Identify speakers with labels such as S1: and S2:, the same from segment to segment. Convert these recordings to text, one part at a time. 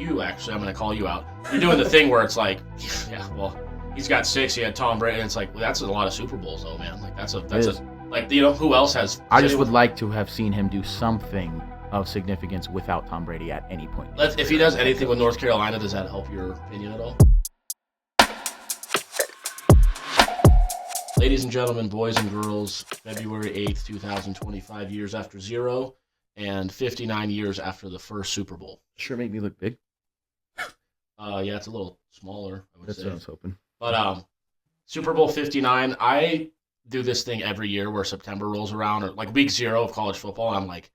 S1: you, actually, I'm going to call you out. You're doing the thing where it's like, yeah, well, he's got 6. He had Tom Brady. And it's like, well, that's a lot of Super Bowls, though, man. Like, that's a like, you know, who else has?
S2: I just would like to have seen him do something of significance without Tom Brady at any point.
S1: If he does anything with North Carolina, does that help your opinion at all? Ladies and gentlemen, boys and girls, February 8th, 2025, years after 0, and 59 years after the first Super Bowl.
S2: Sure made me look big.
S1: Yeah, it's a little smaller, I would
S2: That's
S1: say.
S2: what I was hoping.
S1: But Super Bowl 59, I do this thing every year where September rolls around, or like week 0 of college football, and I'm like,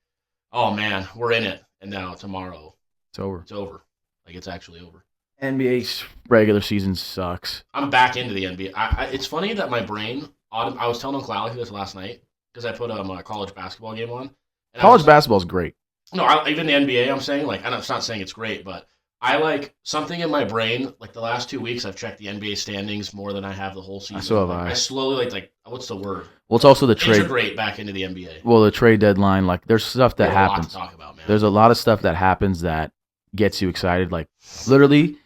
S1: oh man, we're in it. And now tomorrow,
S2: it's over.
S1: It's over. Like, it's actually over.
S2: NBA's regular season sucks.
S1: I'm back into the NBA. It's funny that my brain, I was telling Uncle Alec this last night because I put a college basketball game on.
S2: College basketball is great.
S1: No, even the NBA, I'm saying, like, I'm not saying it's great, but I like something in my brain, like the last 2 weeks, I've checked the NBA standings more than I have the whole season.
S2: So have I.
S1: I slowly, like, what's the word?
S2: Well, it's also the trade.
S1: Integrate back into the NBA.
S2: Well, the trade deadline, like, there's stuff that happens.
S1: There's a lot to talk about, man.
S2: There's a lot of stuff that happens that gets you excited. Like, literally,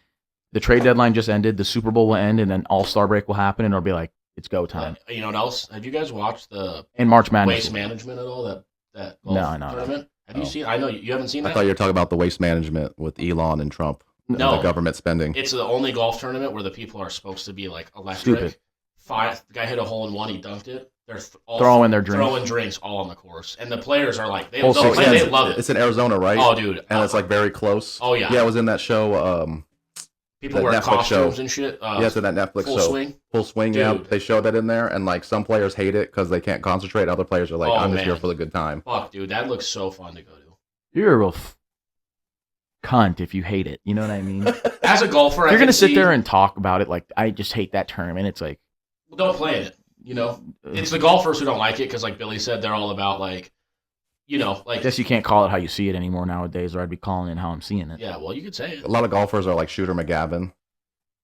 S2: the trade deadline just ended, the Super Bowl will end, and then All-Star break will happen, and it'll be like, it's go time.
S1: You know what else? Have you guys watched the
S2: March Madness
S1: Waste Management at all? That golf tournament? Have you seen? I know you haven't seen that.
S3: I thought you were talking about the waste management with Elon and Trump.
S1: No,
S3: and the government spending.
S1: It's the only golf tournament where the people are supposed to be like electric.
S2: Stupid.
S1: The guy hit a hole in one. He dunked it. They're
S2: throwing their drinks.
S1: Throwing drinks all on the course, and the players are like, they
S2: Whole
S1: love it.
S3: It's in Arizona, right?
S1: Oh, dude,
S3: and it's like very close.
S1: Oh yeah,
S3: yeah. It was in that show.
S1: People wear costumes and shit.
S3: Yeah, it's in that Netflix
S1: Full
S3: show.
S1: Swing.
S3: Full Swing.
S1: Dude.
S3: Yeah, they show that in there, and like some players hate it because they can't concentrate. Other players are like,
S1: Oh,
S3: I'm just
S1: man.
S3: here for the good time.
S1: Fuck, dude, that looks so fun to go to.
S2: You're a real cunt if you hate it. You know what I mean?
S1: As a golfer,
S2: you're going to sit there and talk about it like, I just hate that tournament. It's like,
S1: well, don't play in it. You know, it's the golfers who don't like it because, like Billy said, they're all about like, you know, like.
S2: I guess you can't call it how you see it anymore nowadays, or I'd be calling it how I'm seeing it.
S1: Yeah, well, you could say it.
S3: A lot of golfers are like Shooter McGavin.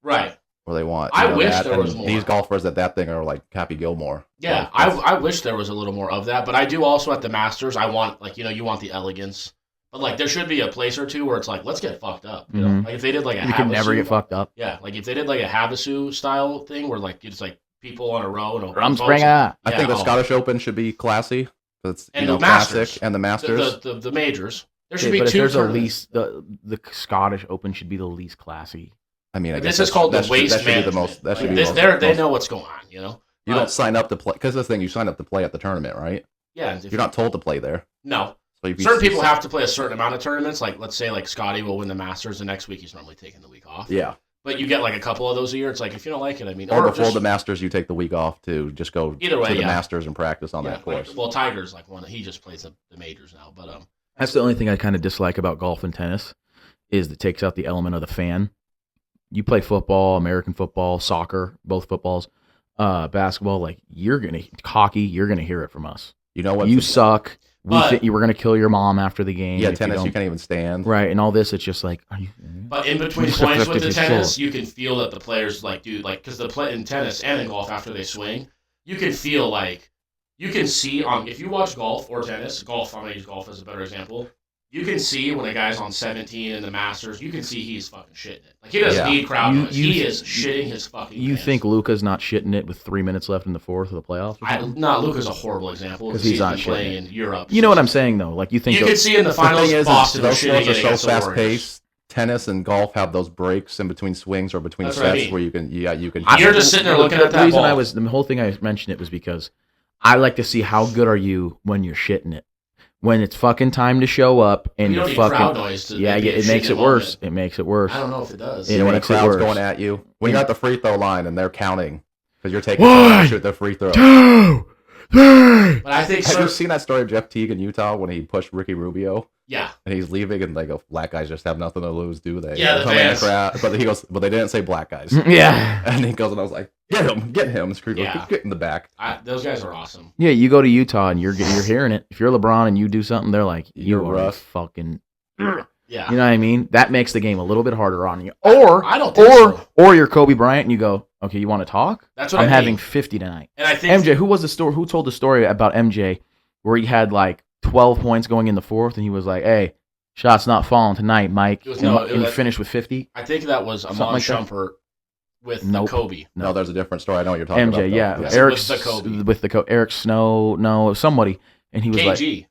S1: Right.
S3: Or they want.
S1: I wish there was more.
S3: These golfers at that thing are like Happy Gilmore.
S1: Yeah,
S3: like,
S1: I wish there was a little more of that, but I do also at the Masters. I want, like, you know, you want the elegance, but like there should be a place or two where it's like, let's get fucked up. You know, like if they did like a
S2: you can never get fucked up.
S1: Yeah, like if they did like a Havasu style thing where like it's like people on a row and
S2: Rumspringa.
S3: I think the Scottish Open should be classy. It's
S1: and the Masters
S3: and the Masters,
S1: the majors. There should be
S2: but
S1: two.
S2: If there's the Scottish Open should be the least classy.
S3: I mean, I guess
S1: this is called the waste management. They know what's going on, you know.
S3: You don't sign up to play because the thing you sign up to play at the tournament, right?
S1: Yeah,
S3: you're not told to play there.
S1: No,
S3: so
S1: certain people have to play a certain amount of tournaments. Like, let's say, like Scotty will win the Masters the next week. He's normally taking the week off.
S3: Yeah,
S1: but you get like a couple of those a year. It's like if you don't like it, I mean,
S3: or before the Masters, you take the week off to just go to the Masters and practice on that course.
S1: Like, well, Tiger's like one. He just plays the majors now, but
S2: that's the only thing I kind of dislike about golf and tennis is it takes out the element of the fan. You play football, American football, soccer, both footballs, basketball. Like hockey, you're gonna hear it from us.
S3: You know what?
S2: You suck. We think you were gonna kill your mom after the game.
S3: Yeah, tennis, you can't even stand.
S2: Right, and all this, it's just like, are you?
S1: But in between points with the tennis, you can feel that the players like, dude, like, because in tennis and in golf after they swing, you can feel like you can see if you watch golf or tennis, golf. I'm gonna use golf as a better example. You can see when a guy's on 17 in the Masters, you can see he's fucking shitting it. Like, he doesn't need crowd noise. He is shitting his fucking pants.
S2: think Luka's not shitting it with 3 minutes left in the fourth of the playoffs?
S1: Luka's a horrible example because
S2: he's not
S1: playing in Europe.
S2: You know what I'm saying, though? Like, you think...
S1: You can see in the finals, Boston
S3: those
S1: shitting
S3: sports are
S1: it
S3: so fast-paced. Tennis and golf have those breaks in between swings or between sets where you can...
S1: You're just sitting there looking at that ball.
S2: The whole thing I mentioned it was because I like to see how good are you when you're shitting it. When it's fucking time to show up and
S1: you don't
S2: you're
S1: need
S2: fucking
S1: crowd noise
S2: it makes it worse. It makes it worse.
S1: I don't know if it does.
S3: When the crowd's going at you, when you're at the free throw line and they're counting because you're taking time to shoot the free throw.
S2: 2, 3.
S1: But I think
S3: have you seen that story of Jeff Teague in Utah when he pushed Ricky Rubio?
S1: Yeah.
S3: And he's leaving and like black guys just have nothing to lose, do they?
S1: Yeah, the fans.
S3: But he goes, but they didn't say black guys.
S2: Yeah.
S3: And he goes and I was like, get him. Get in the back.
S1: Those guys are awesome.
S2: Yeah, you go to Utah and you're hearing it. If you're LeBron and you do something, they're like, you're rough. Fucking.
S1: Yeah.
S2: You know what I mean? That makes the game a little bit harder on you. Or
S1: I don't think so.
S2: Or you're Kobe Bryant and you go, okay, you want to talk?
S1: That's what
S2: I'm having 50 tonight.
S1: And I think
S2: MJ, who told the story about MJ where he had like 12 points going in the fourth and he was like, hey, Shots not falling tonight, Mike.
S1: It was,
S2: and finished with 50.
S1: I think that was Amon
S2: like
S1: Shumpert with
S2: Nope.
S1: the Kobe.
S3: No, there's a different story. I know what you're talking about.
S2: MJ, yeah.
S1: Yes,
S2: Eric's
S1: with the Kobe.
S2: with the Eric Snow, no, somebody, and he was
S1: KG.
S2: like,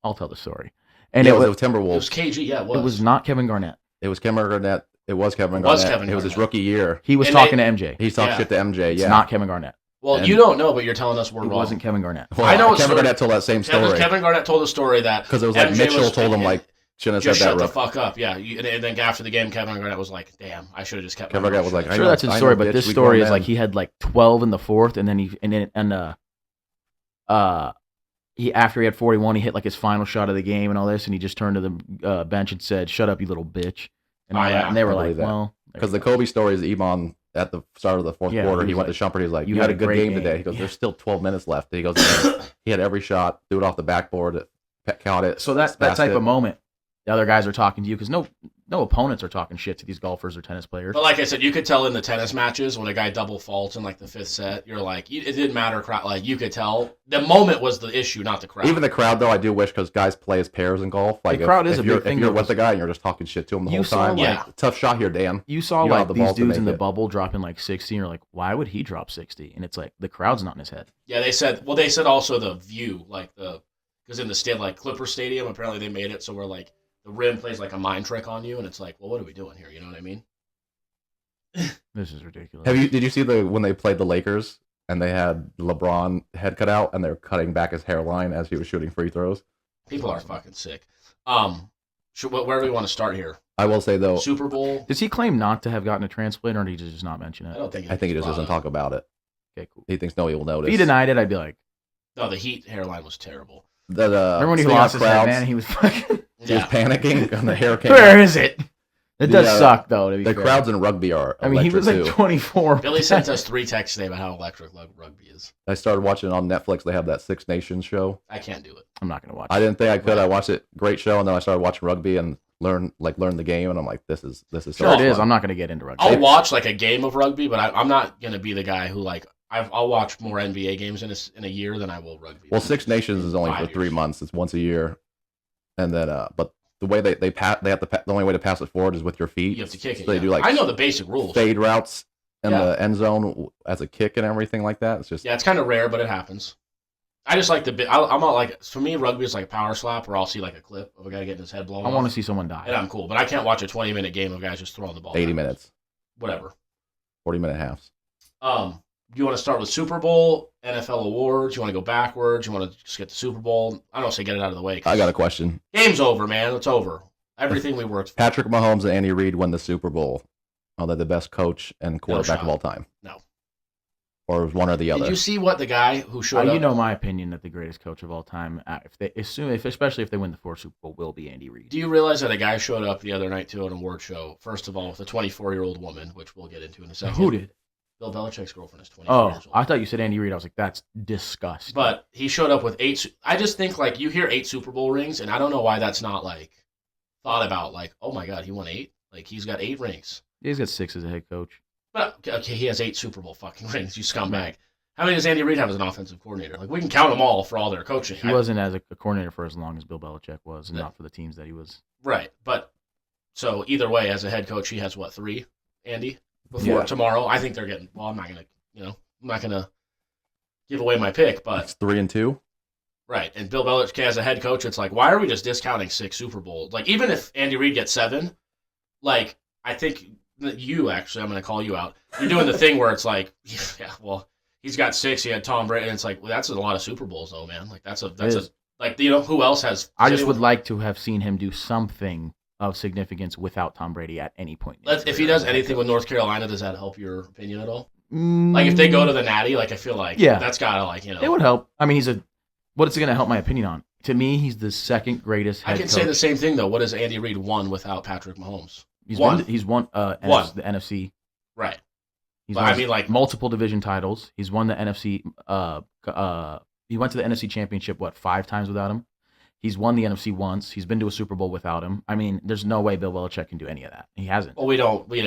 S2: "I'll tell the story." And
S3: yeah,
S2: it was
S3: it was Timberwolves.
S1: It was KG. Yeah, it was.
S2: It was not Kevin Garnett.
S3: It was Kevin Garnett. It was Kevin
S1: It was
S3: Garnett.
S1: Kevin
S3: It was his
S1: Garnett.
S3: rookie year.
S2: He was
S1: And
S2: talking to MJ.
S3: He talked
S1: Yeah.
S3: shit to MJ.
S2: It's
S3: Yeah,
S2: not Kevin Garnett.
S1: Well,
S3: And-
S1: you don't know, but you're telling us we're
S2: It
S1: wrong.
S2: wasn't Kevin Garnett.
S3: Well,
S1: I know a
S3: Kevin
S1: story.
S3: Garnett told that same story
S1: Kevin Garnett told a story that
S3: because it was like
S1: MJ
S3: Mitchell
S1: was-
S3: told him like shouldn't have
S1: just
S3: said
S1: shut
S3: that.
S1: the fuck up. Yeah, and then after the game, Kevin Garnett was like, "Damn, I should have just kept."
S3: Kevin
S1: my
S3: Garnett
S1: mouth
S3: was like,
S1: shut."
S3: I
S2: Sure,
S3: know-
S2: that's his
S3: I know,
S2: story, but
S3: bitch,
S2: this
S3: we
S2: story
S3: grown
S2: is like
S3: men.
S2: he had like 12 in the fourth, and then he after he had 41, he hit like his final shot of the game and all this, and he just turned to the bench and said, "Shut up, you little bitch," and all
S1: Oh,
S2: that.
S1: yeah,
S2: And they were
S3: I
S2: like,
S3: believe that.
S2: "Well,"
S3: Because the Kobe story is Iman at the start of the fourth
S2: Yeah,
S3: quarter.
S2: he
S3: He
S2: was
S3: went to Shumpert. He's like,
S2: "You
S3: "You
S2: had
S3: had
S2: a
S3: a good
S2: great
S3: game
S2: game."
S3: today." He goes,
S2: Yeah.
S3: "There's still 12 minutes left." He goes, "He had every shot, threw it off the backboard, caught it."
S2: So that
S3: passed
S2: type
S3: it.
S2: of moment, the other guys are talking to you because no opponents are talking shit to these golfers or tennis players.
S1: But like I said, you could tell in the tennis matches when a guy double faults in like the fifth set, you're like, it didn't matter. Like you could tell the moment was the issue, not the crowd.
S3: Even the crowd, though, I do wish because guys play as pairs in golf. Like
S2: crowd is a
S3: you're,
S2: big thing,
S3: If you're
S2: though,
S3: with the guy and you're just talking shit to him the
S2: You
S3: whole
S2: saw,
S3: time,
S1: like-
S3: like, tough shot here, Dan.
S2: You saw
S3: You don't
S2: like
S3: have the
S2: these
S3: balls to
S2: dudes in
S3: make
S2: the
S3: it.
S2: bubble dropping like 60, and you're like, why would he drop 60? And it's like the crowd's not in his head.
S1: Yeah, they said also the view, like because in the like Clipper Stadium, apparently they made it so where like the rim plays like a mind trick on you, and it's like, well, what are we doing here? You know what I mean?
S2: This is ridiculous.
S3: Did you see when they played the Lakers and they had LeBron head cut out and they're cutting back his hairline as he was shooting free throws?
S1: People are fucking sick. Where do we want to start here?
S3: I will say though,
S1: Super Bowl.
S2: Does he claim not to have gotten a transplant, or did he just not mention
S1: I
S2: it?
S1: don't think.
S3: I think he just doesn't talk about it.
S2: Okay, cool.
S3: He thinks nobody will notice.
S2: If he denied it, I'd be like,
S1: No, the Heat hairline was terrible.
S2: remember when he
S3: speaking
S2: lost
S3: of
S2: his head,
S3: crowds,
S2: man? He was fucking.
S3: He was panicking and the hair came
S2: Where
S3: out.
S2: is it? It does
S3: The,
S2: suck though. To be
S3: The
S2: fair.
S3: crowds in rugby are
S2: I mean, he was like
S3: electric, too.
S2: 24.
S1: Billy sent us 3 texts today about how electric rugby is.
S3: I started watching it on Netflix. They have that Six Nations show.
S1: I can't do it.
S2: I'm not gonna watch.
S3: I didn't think I could.
S1: Right.
S3: I watched it. Great show. And then I started watching rugby and learn the game. And I'm like, this is so
S2: Sure, it is.
S3: fun.
S2: I'm not gonna get into rugby.
S1: I'll watch like a game of rugby, but I'm not gonna be the guy who like I'll watch more NBA games in a year than I will rugby.
S3: Well, Six Nations is only
S1: 5
S3: for 3
S1: years.
S3: months. It's once a year. And then, but the way they pass, they have to. The only way to pass it forward is with your feet.
S1: You have to kick it.
S3: So they
S1: yeah.
S3: do like
S1: I know the basic rules.
S3: fade routes in
S1: Yeah.
S3: the end zone as a kick and everything like that. It's just
S1: Yeah, it's kind of rare, but it happens. I just like the bit. I'm not like for me, rugby is like a power slap where I'll see like a clip of a guy getting his head blown.
S2: I want to
S1: off,
S2: see someone die.
S1: and I'm cool, but I can't watch a 20-minute game of guys just throwing the ball.
S3: 80
S1: backwards.
S3: minutes,
S1: Whatever.
S3: 40-minute halves.
S1: Do you want to start with Super Bowl, NFL awards? You want to go backwards? You want to just get the Super Bowl? I don't say get it out of the way. 'Cause
S3: I got a question.
S1: game's over, man. It's over. Everything we worked for.
S3: Patrick Mahomes and Andy Reid win the Super Bowl. Are they the best coach and quarterback of
S1: shot.
S3: all time?
S1: No.
S3: Or is one or the other?
S1: Did you see what the guy who showed up?
S2: You know my opinion that the greatest coach of all time, especially if they win the 4th Super Bowl, will be Andy Reid.
S1: Do you realize that a guy showed up the other night to an award show? First of all, with a 24-year-old woman, which we'll get into in a second.
S2: Who did?
S1: Bill Belichick's girlfriend is 24
S2: Oh,
S1: years old.
S2: I thought you said Andy Reid. I was like, that's disgusting.
S1: But he showed up with 8. I just think like you hear 8 Super Bowl rings, and I don't know why that's not like thought about. Like, oh my God, he won 8. Like he's got 8 rings.
S2: He's got 6 as a head coach.
S1: But okay, he has 8 Super Bowl fucking rings. You scumbag. How many does Andy Reid have as an offensive coordinator? Like we can count them all for all their coaching.
S2: He wasn't as a coordinator for as long as Bill Belichick was, and
S1: Yeah.
S2: not for the teams that he was.
S1: Right, but so either way, as a head coach, he has what 3, Andy? Before
S3: Yeah.
S1: tomorrow, I think they're getting. Well, I'm not gonna give away my pick, but
S3: It's 3 and 2.
S1: right. And Bill Belichick as a head coach, it's like, why are we just discounting 6 Super Bowls? Like even if Andy Reid gets 7, like I think that you actually, I'm gonna call you out. You're doing the thing where it's like, yeah, well, he's got 6. He had Tom Brady, and it's like, well, that's a lot of Super Bowls, though, man. Like that's a like who else has?
S2: I just would like to have seen him do something of significance without Tom Brady at any point. in his
S1: If he
S2: career.
S1: does anything with North Carolina, does that help your opinion at all?
S2: Mm,
S1: Like if they go to the Natty, like I feel like
S2: Yeah.
S1: that's gotta like
S2: it would help. I mean, what is it going to help my opinion on? To me, he's the second greatest
S1: I
S2: head
S1: can
S2: coach.
S1: say the same thing though. What has Andy Reid won without Patrick Mahomes?
S2: He's
S1: One.
S2: won. He's won.
S1: One.
S2: The NFC.
S1: Right.
S2: He's
S1: But
S2: won
S1: I mean, like
S2: multiple division titles. He's won the NFC. He went to the NFC Championship 5 times without him. He's won the NFC once. He's been to a Super Bowl without him. I mean, there's no way Bill Belichick can do any of that. He hasn't.
S1: well, we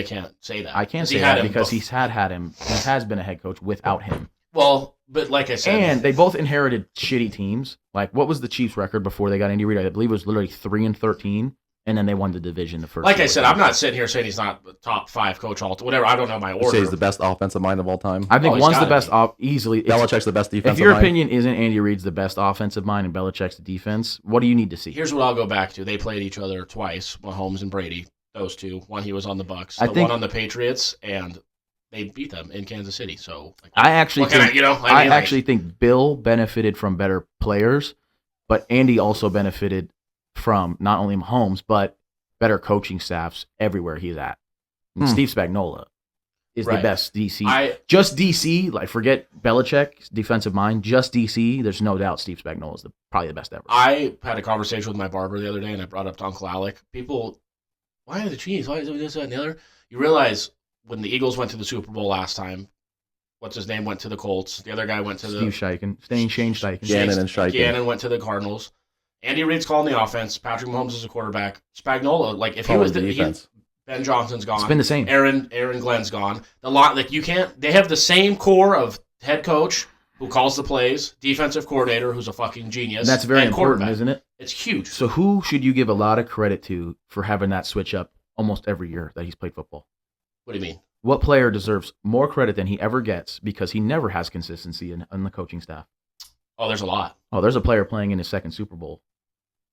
S1: can't say that.
S2: I can't
S1: 'Cause
S2: say
S1: had
S2: that
S1: him
S2: because
S1: bef-
S2: he's had him. He has been a head coach without him.
S1: Well, but like I said,
S2: and they both inherited shitty teams. Like, what was the Chiefs' record before they got Andy Reid? I believe it was literally 3-13, and then they won the division the first.
S1: Like I said, I'm not sitting here saying he's not the top 5 coach all whatever. I don't know my order.
S3: Say he's the best offensive mind of all time.
S2: I think one's the best easily.
S3: Belichick's the best defensive.
S2: If your
S3: mind.
S2: opinion isn't Andy Reid's the best offensive mind and Belichick's the defense, what do you need to see?
S1: Here's what I'll go back to. They played each other twice, Mahomes and Brady. Those two. One he was on the Bucks, one on the Patriots, and they beat them in Kansas City. So
S2: I actually think Bill benefited from better players, but Andy also benefited from not only Mahomes but better coaching staffs everywhere he's at. And Steve Spagnuolo is the best DC. Just DC, like forget Belichick's defensive mind. Just DC, there's no doubt Steve Spagnuolo is probably the best ever.
S1: I had a conversation with my barber the other day, and I brought up to Uncle Alec. People, why are the Chiefs? Why is it this, that, and the other? You realize when the Eagles went to the Super Bowl last time, what's his name went to the Colts. The other guy went to
S2: Shane Steichen.
S3: Gannon and Steichen.
S1: Gannon went to the Cardinals. Andy Reid's calling the offense. Patrick Mahomes is a quarterback. Spagnuolo, like if he was the defense. Ben Johnson's gone.
S2: It's been the same.
S1: Aaron Glenn's gone. You can't. They have the same core of head coach who calls the plays, defensive coordinator who's a fucking genius.
S2: And that's very important, isn't it?
S1: It's huge.
S2: So who should you give a lot of credit to for having that switch up almost every year that he's played football?
S1: What do you mean?
S2: What player deserves more credit than he ever gets because he never has consistency in the coaching staff?
S1: Oh, there's a lot.
S2: Oh, there's a player playing in his second Super Bowl.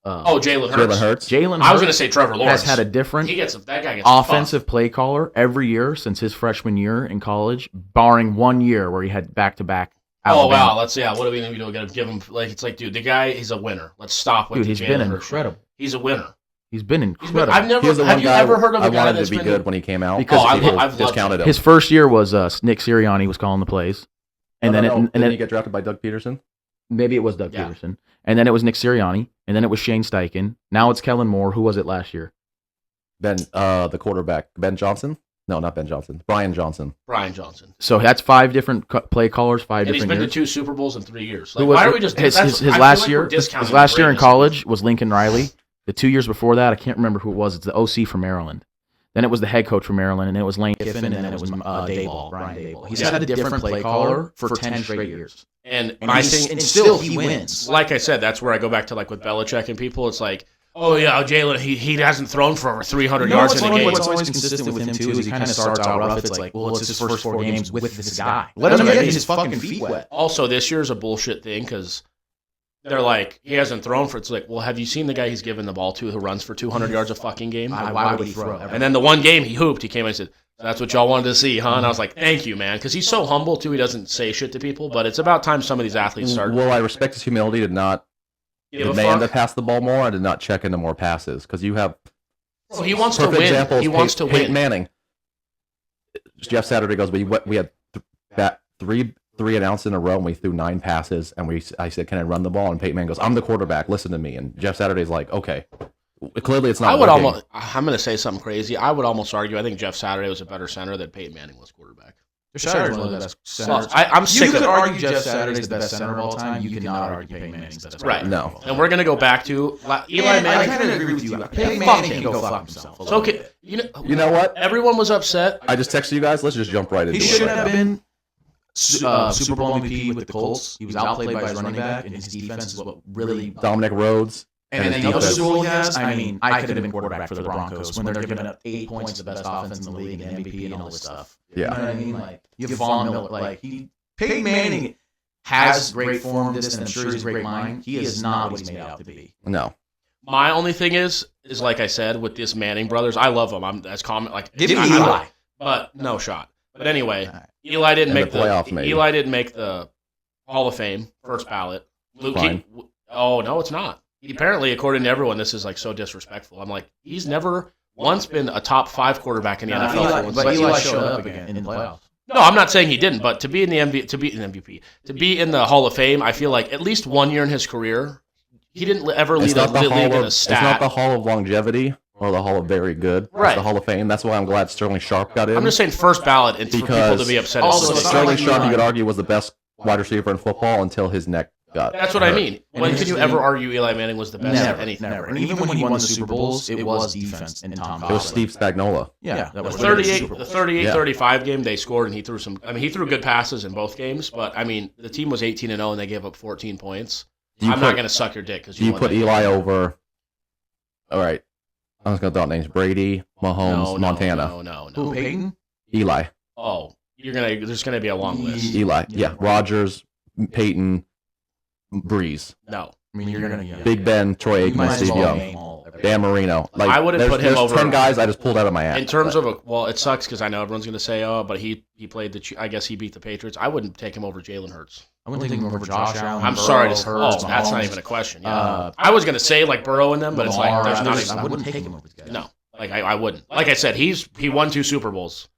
S1: Jalen Hurts.
S2: Jalen
S1: I was going to say Trevor Lawrence.
S2: Has had a different
S1: that guy gets
S2: offensive play caller every year since his freshman year in college, barring 1 year where he had back-to-back.
S1: Oh, wow. What do we need to do? Give him, it's like, dude, the guy, he's a winner. Let's stop with
S2: he's been incredible.
S1: He's a winner.
S2: He's been incredible.
S1: Have you ever heard of a guy that's
S3: been good when he came out?
S2: Because
S1: I've
S3: discounted him.
S2: His first year was Nick Sirianni was calling the plays. And then
S3: he get drafted by Doug Peterson?
S2: Maybe it was Doug Peterson. And then it was Nick Sirianni. And then it was Shane Steichen. Now it's Kellen Moore. Who was it last year?
S3: The quarterback. Ben Johnson? No, not Ben Johnson. Brian Johnson.
S2: So that's 5 different play callers, 5 different years.
S1: And he's been to 2 Super Bowls in 3 years.
S2: Like, why are we just... His last year in college was Lincoln Riley. The 2 years before that, I can't remember who it was. It's the OC from Maryland. Then it was the head coach from Maryland, and it was Lane Kiffin, and then it was Brian Daboll. He's had a different play caller for 10 straight years.
S1: And
S2: still he wins.
S1: Like I said, that's where I go back to like with Belichick and people. It's like, oh yeah, Jalen, he hasn't thrown for over 300 yards in a game.
S2: What's always consistent with him too is he kind of starts out rough. It's like, well, it's his first 4 games with this guy. Let him get his fucking feet wet.
S1: Also, this year's a bullshit thing because they're like, he hasn't thrown for. It's like, well, have you seen the guy he's given the ball to who runs for 200 yards a fucking game?
S2: Why would he throw?
S1: And then the one game he hooped, he came in and said, that's what y'all wanted to see, huh? And I was like, thank you, man. Because he's so humble, too. He doesn't say shit to people. But it's about time some of these athletes start.
S3: Well, I respect his humility to not demand to pass the ball more and to not check into more passes. Because you have...
S1: Well, he wants to win. He wants to win.
S3: Peyton Manning. Jeff Saturday goes, we had three announced in a row, and we threw 9 passes, and I said, can I run the ball? And Peyton Manning goes, I'm the quarterback. Listen to me. And Jeff Saturday's like, okay. Clearly, it's not working.
S1: I'm going to say something crazy. I would almost argue. I think Jeff Saturday was a better center than Peyton Manning was quarterback.
S2: Saturday's one of the best centers.
S1: I'm sick of it.
S2: You could argue Jeff Saturday's the best center of all time. You cannot argue Peyton Manning's the best.
S1: Right.
S3: No.
S1: And we're going to go back to Eli Manning.
S2: I kind of agree with you. Peyton Manning can go fuck himself.
S1: So, okay,
S3: you know what?
S1: Everyone was upset.
S3: I just texted you guys. Let's just jump right into it.
S2: He should have been Super Bowl MVP with the Colts. He was outplayed by his running back, and his defense is what really...
S3: Dominic Rhodes.
S2: And then the other Super Bowl he has, I mean, I could have been quarterback for the Broncos when they're giving up 8 points, the best offense in the league, and MVP and all this stuff.
S3: Yeah.
S2: You know what I mean? Like, you have Von Miller. Like, Peyton Manning has great form, and I'm sure he's a great mind. He is not what he's made out to be.
S3: No.
S1: My only thing is like I said, with this Manning brothers, I love them. I'm as common, like...
S2: Give me Eli.
S1: But no shot. But anyway, Eli didn't make the Hall of Fame first ballot. Oh no, it's not. Apparently, according to everyone, this is like so disrespectful. I'm like, he's never once been a top 5 quarterback in the NFL.
S2: But Eli showed up again in the playoffs.
S1: No, I'm not saying he didn't, but to be in the MVP, to be in the Hall of Fame, I feel like at least 1 year in his career, he didn't ever lead a league in a stat.
S3: It's not the Hall of Longevity. Or the Hall of Very Good.
S1: Right.
S3: It's the Hall of Fame. That's why I'm glad Sterling Sharp got in.
S1: I'm just saying first ballot for people to be upset.
S3: Also, Sterling Sharp, you could argue, was the best wide receiver in football until his neck got.
S1: That's what I mean. When can you ever argue Eli Manning was the best at anything?
S2: Never. And even when he won the Super Bowls, it was defense and Tom Coughlin.
S3: It was Steve Spagnuolo.
S2: Yeah, that was
S1: the 38-35 game, they scored, and he threw some. I mean, he threw good passes in both games, but I mean, the team was 18-0, and they gave up 14 points. I'm not going to suck your dick because
S3: you put Eli over. All right, I was going to throw out names: Brady, Mahomes, Montana.
S1: No.
S2: Who, Peyton?
S3: Eli.
S1: Oh, there's gonna be a long list.
S3: Eli, yeah, Rodgers, Peyton, Breeze.
S1: No,
S2: I mean, you're gonna get
S3: Big Ben, Troy Aikman, Steve Young, Dan Marino. Like,
S1: I wouldn't put him over
S3: 10 guys I just pulled out of my ass.
S1: In terms of it sucks because I know everyone's gonna say, oh, but he played I guess he beat the Patriots. I wouldn't take him over Jalen Hurts.
S2: I wouldn't take him over Josh Allen.
S1: I'm sorry to say, that's not even a question. Yeah. I was gonna say like Burrow in them, but it's like there's not even.
S2: I wouldn't take him over these guys.
S1: No, like I wouldn't. Like I said, he won 2 Super Bowls.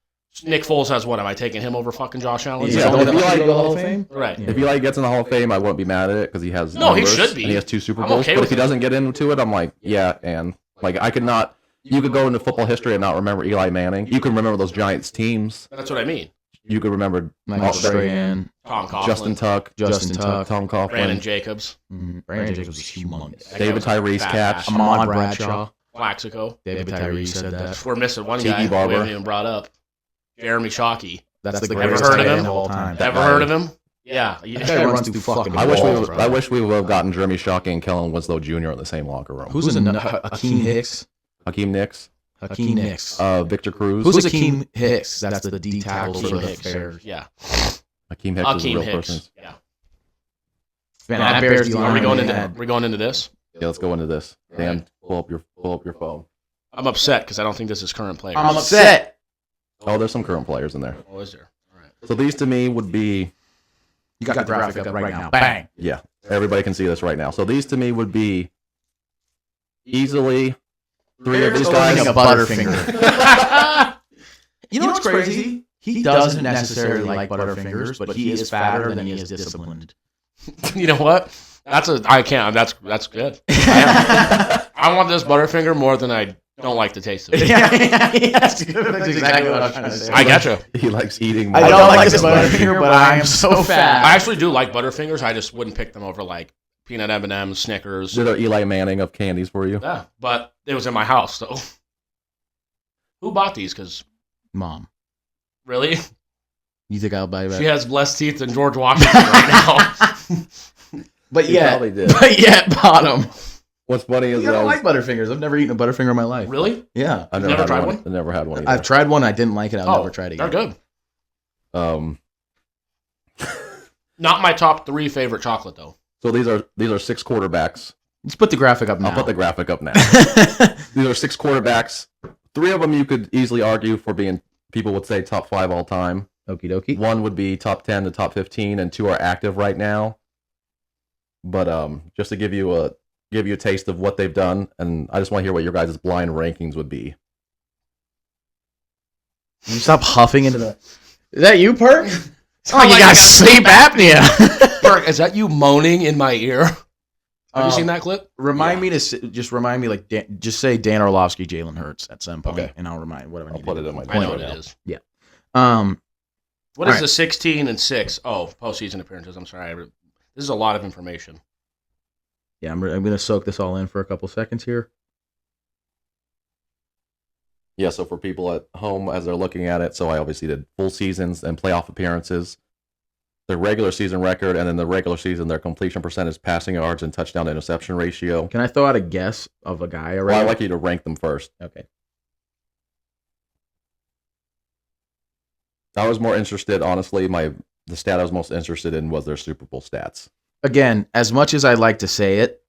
S1: Nick Foles has what? Am I taking him over fucking Josh Allen?
S3: Yeah, if Eli go Hall of Fame,
S1: right?
S3: If Eli gets in the Hall of Fame, I wouldn't be mad at it because he has
S1: he should be.
S3: And he has 2 Super Bowls.
S1: Okay,
S3: but if he doesn't get into it, I'm like, yeah, and like I could not. You could go into football history and not remember Eli Manning. You can remember those Giants teams.
S1: That's what I mean.
S3: You could remember
S2: Michael Strahan,
S1: Tom Coughlin,
S3: Justin Tuck, Tom Coughlin,
S1: Brandon Jacobs.
S2: Brandon Jacobs was humongous.
S3: David Tyrese Catch,
S2: Ahmad Bradshaw,
S1: Plaxico.
S2: David Tyrese said that.
S1: We're missing one
S3: Tiki
S1: guy
S3: Barber.
S1: we haven't even brought up. Jeremy Shockey.
S2: That's the
S1: Ever
S2: greatest
S1: heard of
S2: tight
S1: him?
S2: end of all time.
S1: Ever heard of him? Yeah.
S2: That guy runs through fucking
S3: I
S2: walls,
S3: wish we would have gotten Jeremy Shockey and Kellen Winslow Jr. in the same locker room.
S2: Who's Hakeem Hicks?
S3: Hakeem Nicks?
S2: Hakeem Hicks.
S3: Victor Cruz?
S2: Who's Hakeem Hicks? That's the D tackle for the
S1: Hicks.
S2: Bears.
S1: Yeah.
S3: Hakeem Hicks is a real
S1: Hicks.
S3: person.
S1: Yeah.
S2: Man, that Bears
S1: Are we going into this?
S3: Yeah, let's go into this. Dan, pull up your phone.
S1: I'm upset because I don't think this is current players.
S2: I'm upset.
S3: Oh, there's some current players in there.
S1: Oh, is there? All right.
S3: So these to me would be.
S2: You got the graphic up right now. Bang.
S3: Yeah, everybody can see this right now. So these to me would be easily 3 of these guys.
S2: A Butterfinger. You know what's crazy? He doesn't necessarily like Butterfingers, but he is fatter than he is disciplined.
S1: You know what? That's good. I want this Butterfinger more than I don't like the taste of it.
S2: That's exactly what I was trying to say.
S1: I gotcha.
S3: He likes eating more.
S2: I don't like this Butterfinger, but I am so fat.
S1: I actually do like Butterfingers. I just wouldn't pick them over like peanut M&Ms, Snickers.
S3: Did an Eli Manning of candies for you?
S1: Yeah, but it was in my house, so. Who bought these? Because
S2: Mom.
S1: Really?
S2: You think I'll buy that?
S1: She has less teeth than George Washington right now.
S2: But
S3: He probably did.
S2: bought them.
S3: What's funny is
S2: I don't like Butterfingers. I've never eaten a Butterfinger in my life.
S1: Really?
S2: Yeah.
S3: I've
S1: never tried one?
S3: I've never had one either.
S2: I've tried one. I didn't like it. I'll never try it again.
S1: They're good.
S3: Um,
S1: Not my top 3 favorite chocolate though.
S3: so these are 6 quarterbacks.
S2: Let's put the graphic up now.
S3: I'll put the graphic up now. These are 6 quarterbacks. 3 of them you could easily argue for being, people would say, top 5 all time.
S2: Okie dokie.
S3: 1 would be top 10 to top 15, and 2 are active right now. But just to give you a taste of what they've done, and I just want to hear what your guys' blind rankings would be.
S2: You stop huffing into the. Is that you, Perk?
S1: Oh,
S2: you got sleep apnea.
S1: Perk, is that you moaning in my ear? Have you seen that clip?
S2: Remind me like just say Dan Orlovsky, Jalen Hurts at some point, and I'll remind whatever.
S3: I'll put it in my.
S1: I know what it is.
S2: Yeah.
S1: What is the 16-6? Oh, postseason appearances. I'm sorry. This is a lot of information.
S2: Yeah, I'm going to soak this all in for a couple seconds here.
S3: Yeah, so for people at home as they're looking at it, so I obviously did full seasons and playoff appearances, their regular season record, and then the regular season, their completion percentage, passing yards, and touchdown to interception ratio.
S2: Can I throw out a guess of a guy already?
S3: Well, I'd like you to rank them first.
S2: Okay.
S3: I was more interested, honestly, the stat I was most interested in was their Super Bowl stats.
S2: Again, as much as I'd like to say it,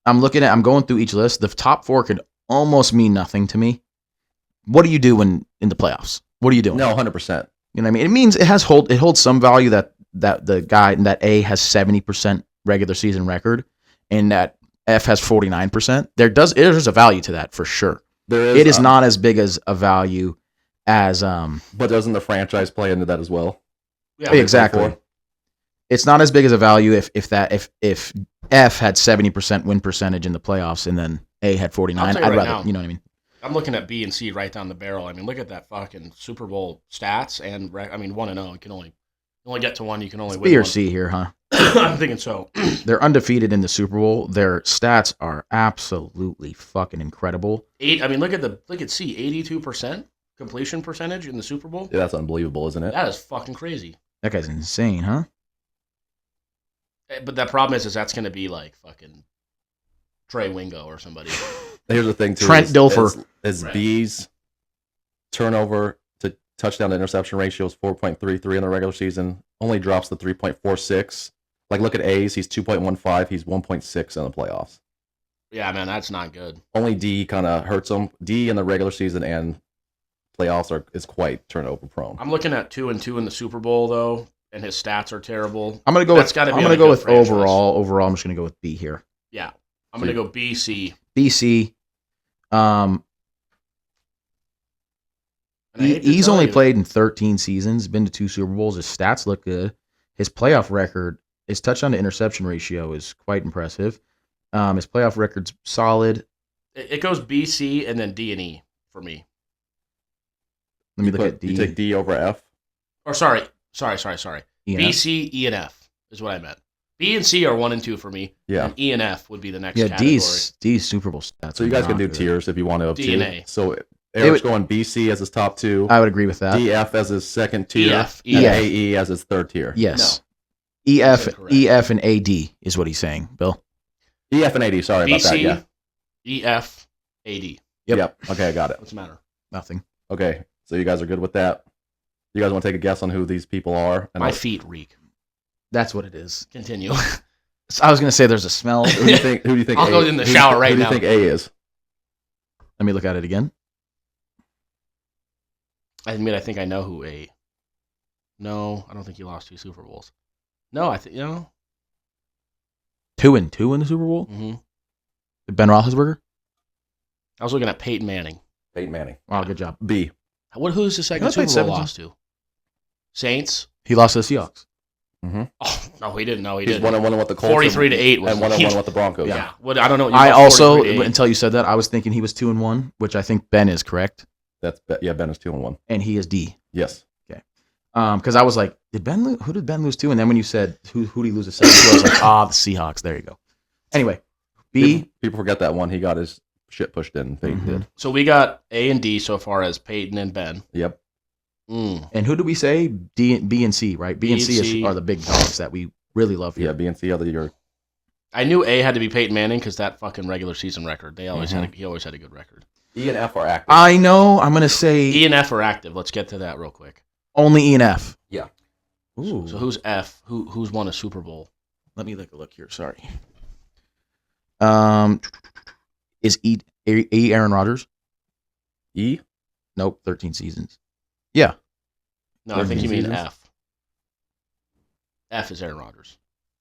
S2: I'm going through each list. The top 4 could almost mean nothing to me. What do you do in the playoffs? What are you doing?
S3: No, 100%.
S2: You know what I mean? It means it holds some value that the guy that A has 70% regular season record and that F has 49%. There's a value to that for sure. It is not as big as a value as
S3: But doesn't the franchise play into that as well?
S1: Yeah,
S2: exactly. It's not as big as a value if F had 70% win percentage in the playoffs and then A had 49. I'd rather,
S1: now,
S2: you know what I mean?
S1: I'm looking at B and C right down the barrel. I mean, look at that fucking Super Bowl stats and 1-0. only get to one. You can only
S2: It's
S1: win
S2: B or
S1: one.
S2: C here, huh?
S1: I'm thinking so.
S2: They're undefeated in the Super Bowl. Their stats are absolutely fucking incredible.
S1: I mean, look at C, 82% completion percentage in the Super Bowl.
S3: Yeah, that's unbelievable, isn't it?
S1: That is fucking crazy.
S2: That guy's insane, huh?
S1: But that problem is that's going to be like fucking Trey Wingo or somebody.
S3: Here's the thing, too.
S2: Trent Dilfer.
S3: Is
S1: Right.
S3: B's turnover to touchdown to interception ratio is 4.33 in the regular season. Only drops to 3.46. Like, look at A's. He's 2.15. He's 1.6 in the playoffs.
S1: Yeah, man, that's not good.
S3: Only D kind of hurts him. D in the regular season and playoffs is quite turnover prone.
S1: I'm looking at 2-2 in the Super Bowl though, and his stats are terrible.
S2: I'm gonna go
S1: That's
S2: with.
S1: gotta be
S2: I'm
S1: on
S2: gonna
S1: a
S2: go
S1: good
S2: with
S1: franchise.
S2: overall. Overall, I'm just gonna go with B here.
S1: Yeah, I'm gonna go BC.
S2: BC.
S1: And I hate to
S2: He's
S1: tell
S2: only
S1: you,
S2: played in 13 seasons. Been to 2 Super Bowls. His stats look good. His playoff record, his touchdown to interception ratio is quite impressive. His playoff record's solid.
S1: It goes BC and then D and E for me.
S2: Let me look at D.
S3: You take D over F?
S1: Or sorry.
S2: E and F.
S1: BC, E, and F is what I meant. B and C are 1 and 2 for me.
S3: Yeah.
S1: And E and F would be the next
S2: Yeah,
S1: category.
S2: D's Super Bowl stats.
S3: So you
S2: are
S3: guys can
S2: not
S3: do
S2: good.
S3: tiers if you want to.
S1: D and A.
S3: So Eric's going BC as his top 2.
S2: I would agree with that.
S3: DF as his second tier.
S1: EF,
S3: And
S2: EF.
S3: AE as his third tier.
S2: Yes.
S1: That's
S2: EF,
S1: incorrect.
S2: EF, and AD is what he's saying, Bill.
S3: EF and AD. Sorry about that.
S1: BC,
S3: Yeah.
S1: EF, AD.
S2: Yep.
S3: Okay, I got it.
S1: What's the matter?
S2: Nothing.
S3: Okay, so you guys are good with that. You guys want to take a guess on who these people are? And
S1: My
S3: I'll-
S1: feet reek.
S2: That's what it is.
S1: Continue.
S2: So I was gonna say there's a smell.
S3: who do you think? Who do you think?
S1: I'll
S3: A,
S1: go in the
S3: who-
S1: shower right
S3: who
S1: now.
S3: Who do you think A is?
S2: Let me look at it again.
S1: I admit I think I know who A. No, I don't think he lost 2 Super Bowls. No, I think
S2: 2-2 in the Super Bowl.
S1: Mm-hmm.
S2: Ben Roethlisberger.
S1: I was looking at Peyton Manning.
S3: Peyton Manning.
S2: Oh, good job.
S3: B.
S1: Who's the second
S2: He played
S1: Super Bowl
S2: 17.
S1: lost to? Saints.
S2: He lost to the Seahawks.
S1: Oh no, he didn't. No, he
S3: He's
S1: didn't.
S3: 1-1 with the Colts.
S1: 43-8 was
S3: and 1-1 with the Broncos.
S1: Yeah. What I don't know. What you
S2: I
S1: call
S2: also,
S1: 43-8.
S2: until you said that, I was thinking he was 2-1, which I think Ben is correct,
S3: Ben is 2-1.
S2: and he is D.
S3: Yes.
S2: Because I was like, did Ben lose? Who did Ben lose to? And then when you said who did he lose to second to, I was like, the Seahawks. There you go. Anyway, B.
S3: People forget that one. He got his shit pushed in. Peyton
S2: Mhm.
S3: did.
S1: So we got A and D so far as Peyton and Ben.
S3: Yep.
S2: And who do we say? B and C, right? B and C are the big dogs that we really love here.
S3: Yeah. B and C of the year.
S1: I knew A had to be Peyton Manning because that fucking regular season record. He always had a good record.
S3: E and F are active.
S2: I know. I'm gonna say
S1: E and F are active. Let's get to that real quick.
S2: only E and F.
S3: Yeah.
S2: Ooh.
S1: So who's F? Who's won a Super Bowl?
S2: Let me take a look here. Sorry. Is E Aaron Rodgers?
S3: E.
S2: Nope. 13 seasons. Yeah.
S1: No, I think you
S3: 13
S1: mean
S3: seasons?
S1: F. F is Aaron Rodgers.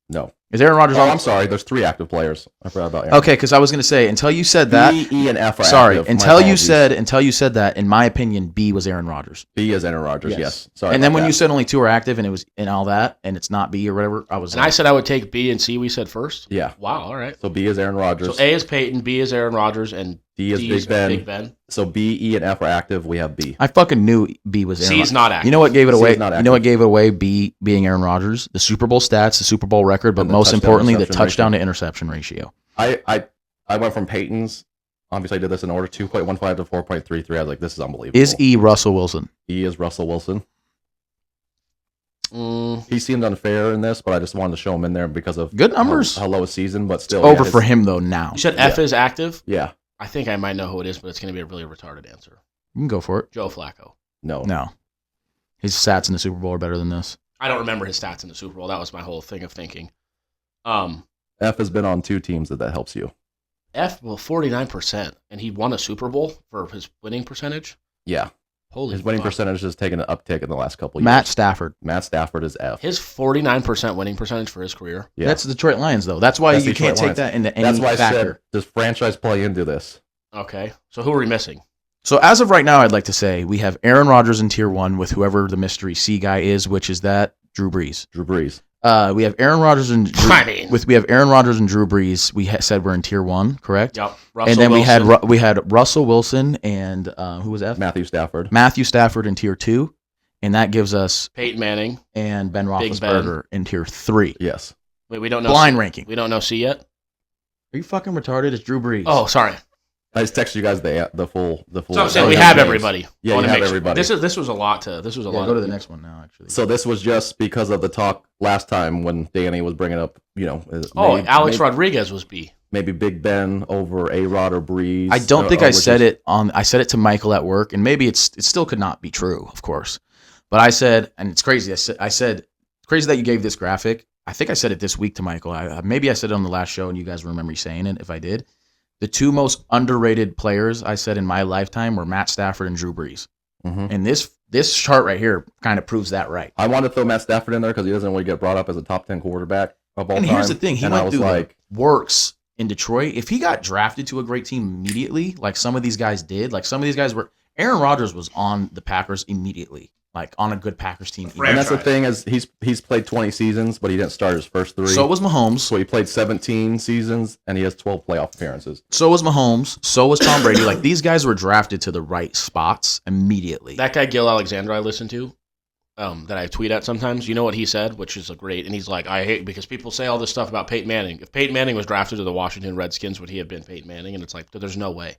S3: No.
S2: Is Aaron Rodgers
S3: Oh,
S2: on?
S3: I'm sorry. There's 3 active players. I forgot about Aaron.
S2: Okay, because I was gonna say until you said that.
S3: E and F are
S2: Sorry,
S3: active. My
S2: until you
S3: apologies.
S2: said that. In my opinion, B was Aaron Rodgers.
S3: B is Aaron Rodgers. Yes. Sorry.
S2: And then
S3: about
S2: when
S3: that.
S2: you said only 2 are active, and it was and all that, and it's not B or whatever, I was.
S1: And I said I would take B and C. We said first.
S3: Yeah.
S1: Wow. All right.
S3: So B is Aaron Rodgers.
S1: So A is Peyton, B is Aaron Rodgers, and
S3: D is
S1: D
S3: Big Ben.
S1: Big Ben.
S3: So B, E, and F are active. We have B.
S2: I fucking knew B was Aaron.
S1: C is
S2: Rodgers.
S1: not active.
S2: You know what gave it
S3: C
S2: away?
S3: is not
S2: You know what
S3: active.
S2: gave it away? B being Aaron Rodgers, the Super Bowl stats, the Super Bowl record, but
S3: And the
S2: most
S3: touchdown
S2: importantly, the
S3: interception
S2: touchdown to interception ratio.
S3: I went from Peyton's. Obviously, I did this in order 2.15 to 4.33. I was like, this is unbelievable.
S2: Is E Russell Wilson?
S3: E is Russell Wilson.
S1: Mm,
S3: He seemed unfair in this, but I just wanted to show him in there because of
S2: Good numbers.
S3: how low his season, but still
S2: Over
S3: yeah,
S2: for him though now.
S1: you said F is active.
S3: Yeah,
S1: I think I might know who it is, but it's going to be a really retarded answer.
S2: You can go for it.
S1: Joe Flacco.
S3: no,
S2: No, his stats in the Super Bowl are better than this.
S1: I don't remember his stats in the Super Bowl. That was my whole thing of thinking.
S3: F has been on 2 teams that helps you.
S1: F, 49%, and he won a Super Bowl for his winning percentage.
S3: Yeah,
S1: Holy
S3: his winning
S1: fuck.
S3: percentage has taken an uptick in the last couple years.
S2: Matt Stafford.
S3: Matt Stafford is F.
S1: His 49% winning percentage for his career.
S3: Yeah.
S2: That's the Detroit Lions though. That's why
S3: That's
S2: you
S3: Detroit
S2: can't take
S3: Lions.
S2: that into any
S3: That's why I
S2: factor.
S3: said, does franchise play into this?
S1: Okay, so who are we missing?
S2: So as of right now, I'd like to say we have Aaron Rodgers in tier 1 with whoever the mystery C guy is, which is that Drew Brees.
S3: Drew Brees.
S2: We have Aaron Rodgers and Drew,
S1: I mean-
S2: we have Aaron Rodgers and Drew Brees. We said we're in tier 1, correct?
S1: Yep. Russell
S2: And then
S1: Wilson.
S2: we had Russell Wilson and who was F?
S3: Matthew Stafford.
S2: Matthew Stafford in tier 2, And that gives us
S1: Peyton Manning
S2: and Ben
S1: Big
S2: Roethlisberger in tier 3.
S3: Yes.
S1: Wait, we don't know
S2: Blind
S1: C.
S2: ranking.
S1: We don't know C yet.
S2: Are you fucking retarded? It's Drew Brees.
S1: Oh, sorry.
S3: I just texted you guys the full.
S1: So I'm saying we have everybody.
S3: Yeah, you have everybody.
S1: This was a lot to. This was a lot.
S2: Go to the next one now. Actually.
S3: So this was just because of the talk last time when Danny was bringing up,
S1: Alex Rodriguez was B.
S3: Maybe Big Ben over A-Rod or Breeze.
S2: I don't think I said it on. I said it to Michael at work, and maybe it still could not be true, of course. But I said, and it's crazy. I said it's crazy that you gave this graphic. I think I said it this week to Michael. Maybe I said it on the last show, and you guys remember me saying it. If I did, the 2 most underrated players I said in my lifetime were Matt Stafford and Drew Brees. Mm-hmm. And this chart right here kind of proves that right.
S3: I wanted to throw Matt Stafford in there because he doesn't really get brought up as a top 10 quarterback of all time.
S2: And here's the thing: he went through the works in Detroit. If he got drafted to a great team immediately, like some of these guys did, like some of these guys were, Aaron Rodgers was on the Packers immediately. Like on a good Packers team.
S3: And that's the thing is he's played 20 seasons, but he didn't start his first 3.
S2: So was Mahomes.
S3: So he played 17 seasons, and he has 12 playoff appearances.
S2: So was Mahomes. So was Tom Brady. Like these guys were drafted to the right spots immediately.
S1: That guy Gil Alexander I listen to, that I tweet at sometimes. You know what he said, which is great. And he's like, I hate because people say all this stuff about Peyton Manning. If Peyton Manning was drafted to the Washington Redskins, would he have been Peyton Manning? And it's like, there's no way.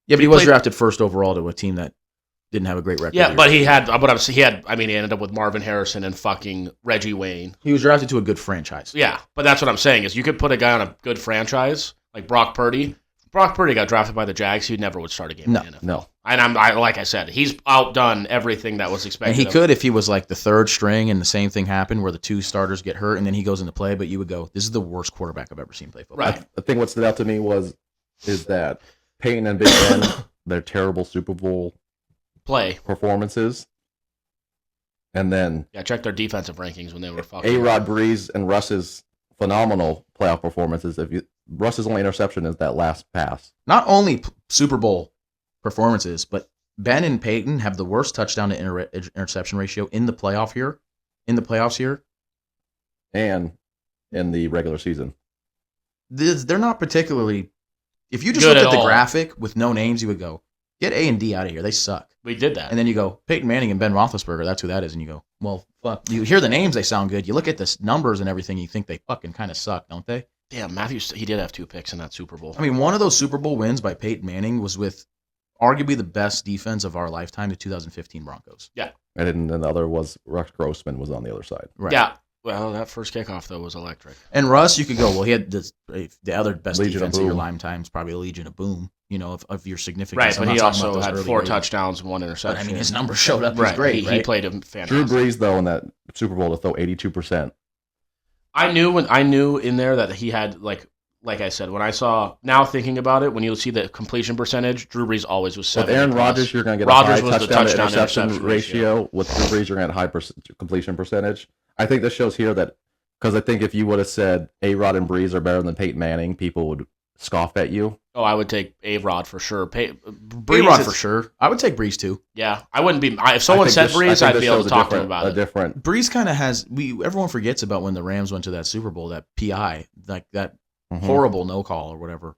S2: Yeah, but he was drafted first overall to a team that didn't have a great record.
S1: Yeah, but he ended up with Marvin Harrison and fucking Reggie Wayne.
S2: He was drafted to a good franchise.
S1: Yeah, but that's what I'm saying is you could put a guy on a good franchise like Brock Purdy. Brock Purdy got drafted by the Jags. He never would start a game in the NFL.
S3: No.
S1: And like I said, he's outdone everything that was expected.
S2: And he could if he was like the third string and the same thing happened where the 2 starters get hurt and then he goes into play, but you would go, this is the worst quarterback I've ever seen play football.
S1: Right.
S3: I think what stood out to me is that Peyton and Big Ben, their terrible Super Bowl
S1: play
S3: performances, and then
S1: check their defensive rankings when they were fucking
S3: A-Rod, Breeze, and Russ's phenomenal playoff performances. Russ's only interception is that last pass.
S2: Not only Super Bowl performances, but Ben and Peyton have the worst touchdown to interception ratio in the playoffs here,
S3: and in the regular season.
S2: They're not particularly. If you just
S1: good
S2: look at the
S1: all.
S2: graphic with no names, you would go, get A and D out of here. They suck.
S1: We did that.
S2: And then you go, Peyton Manning and Ben Roethlisberger, that's who that is. And you go, well, fuck. You hear the names, they sound good. You look at the numbers and everything, you think they fucking kind of suck, don't they?
S1: Yeah, Matthews, he did have 2 picks in that Super Bowl.
S2: I mean, one of those Super Bowl wins by Peyton Manning was with arguably the best defense of our lifetime, the 2015 Broncos.
S1: Yeah.
S3: And then the other was Russ Grossman was on the other side.
S2: Right.
S1: Yeah. Well, that first kickoff, though, was electric.
S2: And Russ, you could go, well, he had the other best
S3: Legion
S2: defense
S3: of
S2: of your
S3: Boom.
S2: lime is probably a Legion of Boom, of your significance.
S1: Right, but he also had 4 touchdowns and 1 interception.
S2: But, I mean, his numbers showed up. He's
S1: Right,
S2: great,
S1: he played him fantastic.
S3: Drew Brees, though, in that Super Bowl to throw 82%.
S1: I knew in there that he had, like I said, when I saw, now thinking about it, when you see the completion percentage, Drew Brees always was 7.
S3: With Aaron Rodgers, you're going to get
S1: Rodgers
S3: a high
S1: was the
S3: touchdown to
S1: touchdown
S3: interception ratio. With Drew Brees, you're going to get a high completion percentage. I think this shows here that, because I think if you would have said A-Rod and Brees are better than Peyton Manning, people would scoff at you.
S1: Oh, I would take A-Rod for sure.
S2: A-Rod for sure. I would take Brees too.
S1: Yeah, I wouldn't be. If someone said Brees, I'd be able to talk to him about it.
S2: Brees kind of has. Everyone forgets about when the Rams went to that Super Bowl, that PI, like that horrible no call or whatever.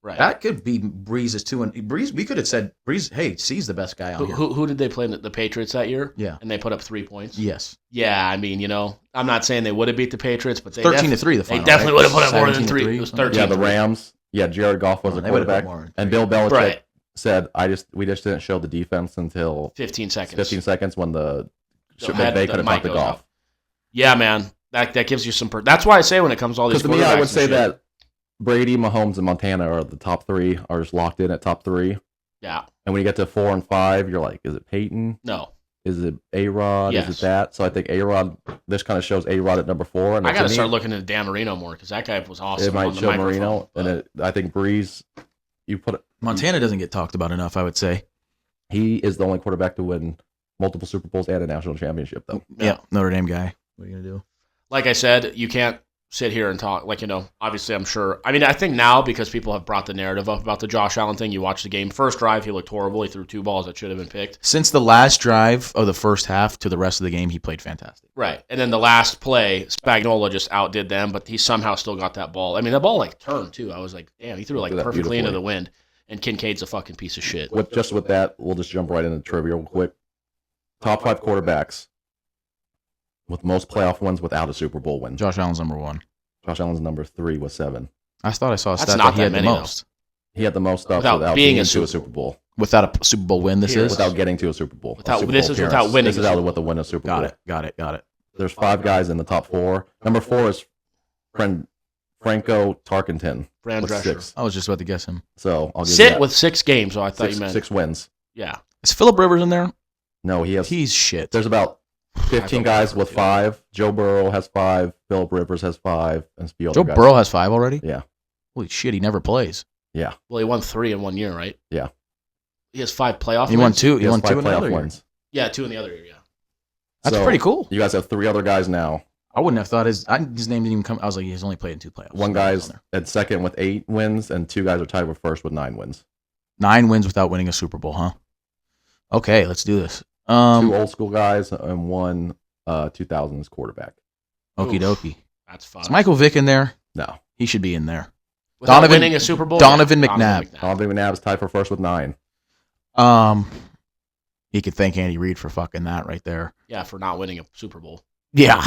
S1: Right.
S2: That could be Brees' too. And Brees, we could have said Brees. Hey, C's the best guy out here.
S1: Who did they play in the Patriots that year?
S2: Yeah,
S1: and they put up 3 points.
S2: Yes.
S1: Yeah, I mean, I'm not saying they would have beat the Patriots, but they
S2: 13-3 the final.
S1: They definitely would have put up more than
S2: 17-3.
S1: 3. It was 13.
S3: Yeah, the Rams. Yeah, Jared Goff was a quarterback, and Bill Belichick said, we just didn't show the defense until
S1: 15 seconds.
S3: 15 seconds when they couldn't talk to Goff.
S1: Yeah, man, that gives you some. That's why I say when it comes to all these.
S3: Because to me, I would say that Brady, Mahomes, and Montana are the top 3, are just locked in at top 3.
S1: Yeah.
S3: And when you get to 4 and 5, you're like, is it Peyton?
S1: No.
S3: Is it A-Rod?
S1: Yes.
S3: Is it that? So I think A-Rod, this kind of shows A-Rod at number 4. And
S1: I got to start looking at Dan Marino more because that guy was awesome.
S3: It might show Marino. And I think Breeze,
S2: Montana doesn't get talked about enough, I would say.
S3: He is the only quarterback to win multiple Super Bowls and a national championship, though.
S2: Yeah, Notre Dame guy. What are you going to do?
S1: Like I said, you can't sit here and talk, obviously I'm sure. I mean, I think now because people have brought the narrative up about the Josh Allen thing, you watch the game. First drive, he looked horrible. He threw 2 balls that should have been picked.
S2: Since the last drive of the first half to the rest of the game, he played fantastic.
S1: Right. And then the last play, Spagnuolo just outdid them, but he somehow still got that ball. I mean, that ball turned too. I was like, damn, he threw it perfectly into the wind. And Kincaid's a fucking piece of shit.
S3: With that, we'll just jump right into trivia real quick. top 5 quarterbacks with most playoff wins without a Super Bowl win.
S2: Josh Allen's number 1.
S3: Josh Allen's number 3 with 7.
S2: I thought I saw a
S1: That's
S2: stat
S1: not
S2: that he
S1: that
S2: had
S1: many,
S2: the most.
S3: He had the most stuff
S1: Without
S3: without
S1: being
S3: being
S1: a
S3: to a
S1: Super
S3: Super Bowl.
S2: Without a Super Bowl win, this is?
S3: Without getting to a Super Bowl.
S1: Without-
S3: A Super
S1: this
S3: Bowl
S1: is without
S3: appearance.
S1: winning
S3: This
S1: a
S3: is out
S1: Super
S3: of what the win of Super Bowl.
S2: Got it.
S3: There's 5 guys in the top 4. Number 4 is Franco Tarkenton
S1: Fran
S3: with
S1: Drescher.
S3: 6.
S2: I was just about to guess him.
S3: So I'll give you
S1: Sit
S3: that.
S1: with 6 games, so I thought
S3: 6,
S1: you meant.
S3: 6 wins.
S1: Yeah.
S2: Is Phillip Rivers in there?
S3: No, he has.
S2: He's shit.
S3: There's about 15 guys with 5. Joe Burrow has 5. Phillip Rivers has 5. And a few other
S2: Joe
S3: guys.
S2: Burrow has 5 already?
S3: Yeah.
S2: Holy shit, he never plays.
S3: Yeah.
S1: Well, he won 3 in 1 year, right?
S3: Yeah.
S1: He has 5 playoff
S2: He won
S1: wins?
S2: 2. He
S3: has
S2: won
S3: 5
S2: 2 in the
S3: playoff
S2: other year.
S3: wins.
S1: Yeah, 2 in the other year, yeah.
S2: That's
S3: So,
S2: pretty cool.
S3: You guys have 3 other guys now.
S2: I wouldn't have thought his name didn't even come. I was like, he's only played in 2 playoffs.
S3: One guy's at second with 8 wins, and 2 guys are tied with first with 9 wins.
S2: 9 wins without winning a Super Bowl, huh? Okay, let's do this.
S3: 2 old school guys and 1 2000s quarterback.
S2: Okie dokie.
S1: That's fun.
S2: Is Michael Vick in there?
S3: No.
S2: He should be in there.
S1: Without
S2: Donovan-
S1: winning a Super Bowl?
S2: Donovan McNabb.
S3: Donovan McNabb is tied for first with 9.
S2: He could thank Andy Reid for fucking that right there.
S1: Yeah, for not winning a Super Bowl.
S2: Yeah.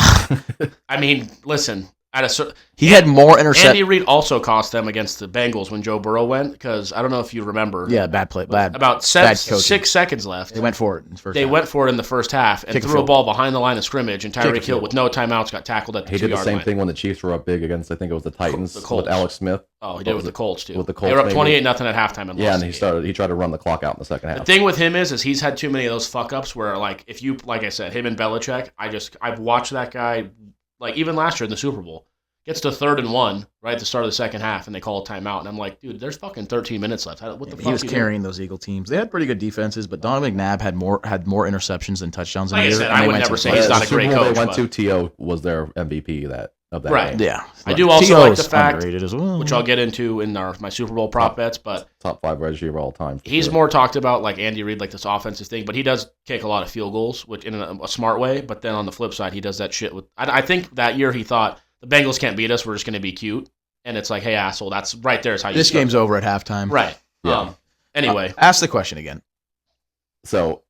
S1: I mean, listen, at a certain,
S2: He had more interceptions.
S1: Andy Reid also cost them against the Bengals when Joe Burrow went, because I don't know if you remember.
S2: Yeah, bad play. Bad.
S1: About
S2: bad coaching.
S1: 6 seconds left.
S2: They went for it in the first
S1: They
S2: half.
S1: went for it in the first half and
S2: Kick a
S1: threw a
S2: field
S1: ball behind the line of scrimmage, and
S2: Kick a
S1: Tyreek Hill,
S2: field
S1: with no timeouts, got tackled at the
S3: He did the
S1: 2-yard
S3: same
S1: line.
S3: thing when the Chiefs were up big against, I think it was the Titans
S1: The Colts.
S3: with Alex Smith.
S1: Oh, he did it with the Colts, too.
S3: With the
S1: They
S3: Colts,
S1: were up
S3: maybe.
S1: 28-0 at halftime and
S3: Yeah,
S1: lost
S3: and
S1: the game.
S3: he tried to run the clock out in the second half.
S1: The thing with him is he's had too many of those fuck-ups where, like, if you, like I said, him and Belichick, I've watched that guy, like, even last year in the Super Bowl, gets to 3rd and 1, right at the start of the second half, and they call a timeout, and I'm like, dude, there's fucking 13 minutes left. What the fuck?
S2: He was
S1: you
S2: carrying those Eagle teams. They had pretty good defenses, but Donovan McNabb had more interceptions than touchdowns in
S1: Like
S2: the
S1: I
S2: year.
S1: said,
S2: and
S1: I
S2: they
S1: would
S2: went
S1: never
S2: to
S1: say
S2: the
S1: he's
S2: playoffs.
S1: not a
S3: The Super
S1: great
S3: Bowl
S1: coach,
S3: They went
S1: but-
S3: to. T.O. was their MVP of that
S1: Right.
S3: game.
S2: Yeah.
S1: I do also like the fact,
S2: underrated as well.
S1: which I'll get into in my Super Bowl prop bets, but
S3: Top 5 wide receiver of all time. for
S1: he's
S3: sure.
S1: more talked about like Andy Reid, like this offensive thing, but he does kick a lot of field goals, which in a smart way. But then on the flip side, he does that shit with. I think that year he thought the Bengals can't beat us. We're just going to be cute, and it's like, hey asshole, that's right there. Is how you.
S2: This
S1: start.
S2: game's over at halftime.
S1: Right.
S3: Yeah.
S1: Anyway,
S2: Ask the question again.
S3: So,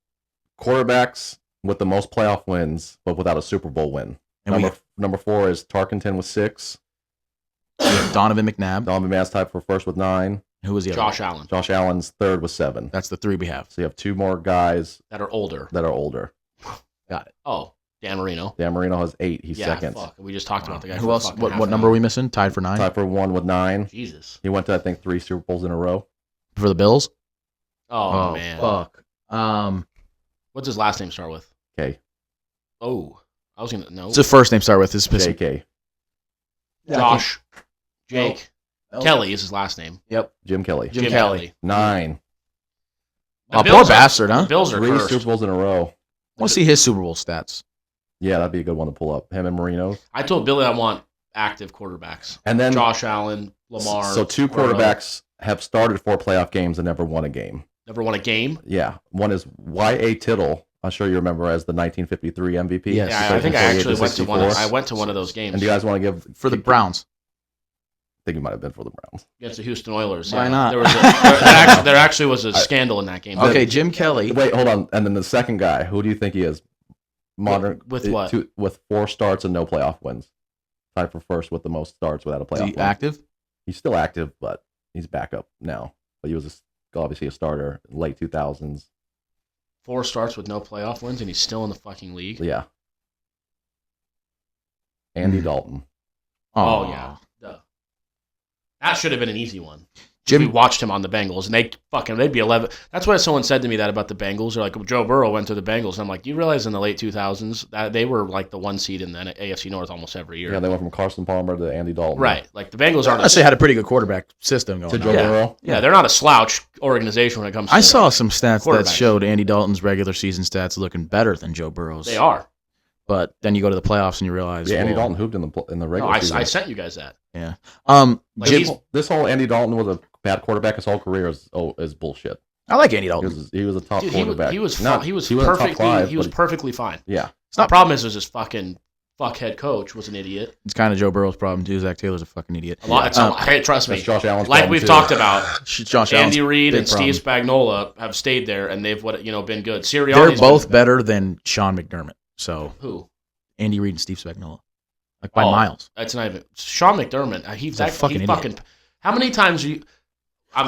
S3: quarterbacks with the most playoff wins, but without a Super Bowl win.
S2: And
S3: Number 4 is Tarkenton with 6.
S2: we have Donovan McNabb.
S3: Donovan McNabb's tied for first with 9.
S2: Who was the other?
S1: Josh Allen,
S3: Josh Allen's 3rd with 7.
S2: That's the 3 we have.
S3: So you have 2 more guys
S1: that are older.
S3: that are older.
S2: Got it.
S1: Oh, Dan Marino.
S3: Dan Marino has 8. He's
S1: Yeah,
S3: second.
S1: fuck. We just talked about the guy.
S2: Who
S1: for
S2: else?
S1: fucking
S2: What
S1: half an
S2: number are
S1: hour.
S2: we missing? Tied for 9
S3: Tied for 1 with 9.
S1: Jesus.
S3: He went to, I think, 3 Super Bowls in a row.
S2: for the Bills.
S1: Oh, man.
S2: Fuck.
S1: What's his last name start with?
S3: Okay.
S1: Oh, I was gonna know.
S2: What's the first name start with? His specific.
S3: JK.
S1: Josh. Jake.
S2: Oh.
S1: Kelly is his last name.
S3: Jim Kelly.
S2: Jim Kelly.
S3: 9.
S1: The
S2: Oh,
S1: Bills
S2: poor
S1: are-
S2: bastard, huh?
S1: The Bills are
S3: 3
S1: cursed.
S3: Super Bowls in a row.
S2: I want to see his Super Bowl stats.
S3: Yeah, that'd be a good one to pull up. Him and Marino.
S1: I told Billy I want active quarterbacks.
S3: And then
S1: Josh Allen, Lamar.
S3: So 2
S1: Burrow.
S3: quarterbacks have started 4 playoff games and never won a game.
S1: Never won a game.
S3: Yeah. One is Y.A. Tittle. I'm sure you remember as the 1953 MVP.
S2: Yes.
S1: Yeah,
S3: He
S1: I
S3: played
S1: think
S3: from
S1: I
S3: 48
S1: actually went to one.
S3: 64.
S1: I went to one of those games
S3: And do you guys want to give
S2: For the Browns.
S3: I think it might have been for the Browns.
S1: against the Houston Oilers.
S2: Why not?
S1: There actually was a scandal in that game.
S2: Okay, Jim Kelly.
S3: Wait, hold on. And then the second guy, who do you think he is? Modern
S1: With what?
S3: With 4 starts and no playoff wins. Tied for first with the most starts without a
S2: Is
S3: playoff
S2: he
S3: win.
S2: active?
S3: He's still active, but he's back up now. But he was obviously a starter in late 2000s.
S1: 4 starts with no playoff wins, and he's still in the fucking league.
S3: Yeah. Andy Dalton.
S1: Oh yeah. Duh. That should have been an easy one.
S2: Jim-
S1: We watched him on the Bengals, and they'd be 11. That's why someone said to me that about the Bengals. They're like, Joe Burrow went to the Bengals. And I'm like, you realize in the late 2000s that they were like the 1 seed in the AFC North almost every year.
S3: Yeah, they went from Carson Palmer to Andy Dalton.
S1: Right. Like the Bengals aren't.
S2: Unless they had a pretty good quarterback system going
S3: To
S2: on.
S3: Joe
S1: Yeah.
S3: Burrow.
S1: Yeah, they're not a slouch organization when it comes to
S2: I saw some stats that
S1: quarterbacks.
S2: showed Andy Dalton's regular season stats looking better than Joe Burrow's.
S1: They are.
S2: But then you go to the playoffs and you realize,
S3: Yeah, Andy
S2: well,
S3: Dalton hooped in the
S1: No,
S3: regular season.
S1: I sent you guys that.
S2: Yeah.
S1: Like,
S2: Jim,
S3: This whole Andy Dalton was a bad quarterback his whole career is bullshit.
S2: I like Andy
S3: He
S2: Dalton.
S3: was a top
S1: Dude,
S3: quarterback.
S1: he was
S3: Not-
S1: he was
S3: he wasn't top
S1: perfectly
S3: five,
S1: he was
S3: but
S1: perfectly fine.
S3: yeah.
S1: The problem is just fucking fuckhead coach was an idiot.
S2: It's kind of Joe Burrow's problem too. Zach Taylor's a fucking idiot.
S1: Hey, trust me.
S3: Josh Allen's
S1: like we've talked about,
S2: Josh
S1: Andy Reid and
S2: problem.
S1: Steve Spagnuolo have stayed there, and they've been good. Sirianni's
S2: They're both better than Sean McDermott. So
S1: who?
S2: Andy Reid and Steve Spagnuolo, like by miles.
S1: That's not even Sean McDermott. He's
S2: a fucking idiot.
S1: How many times do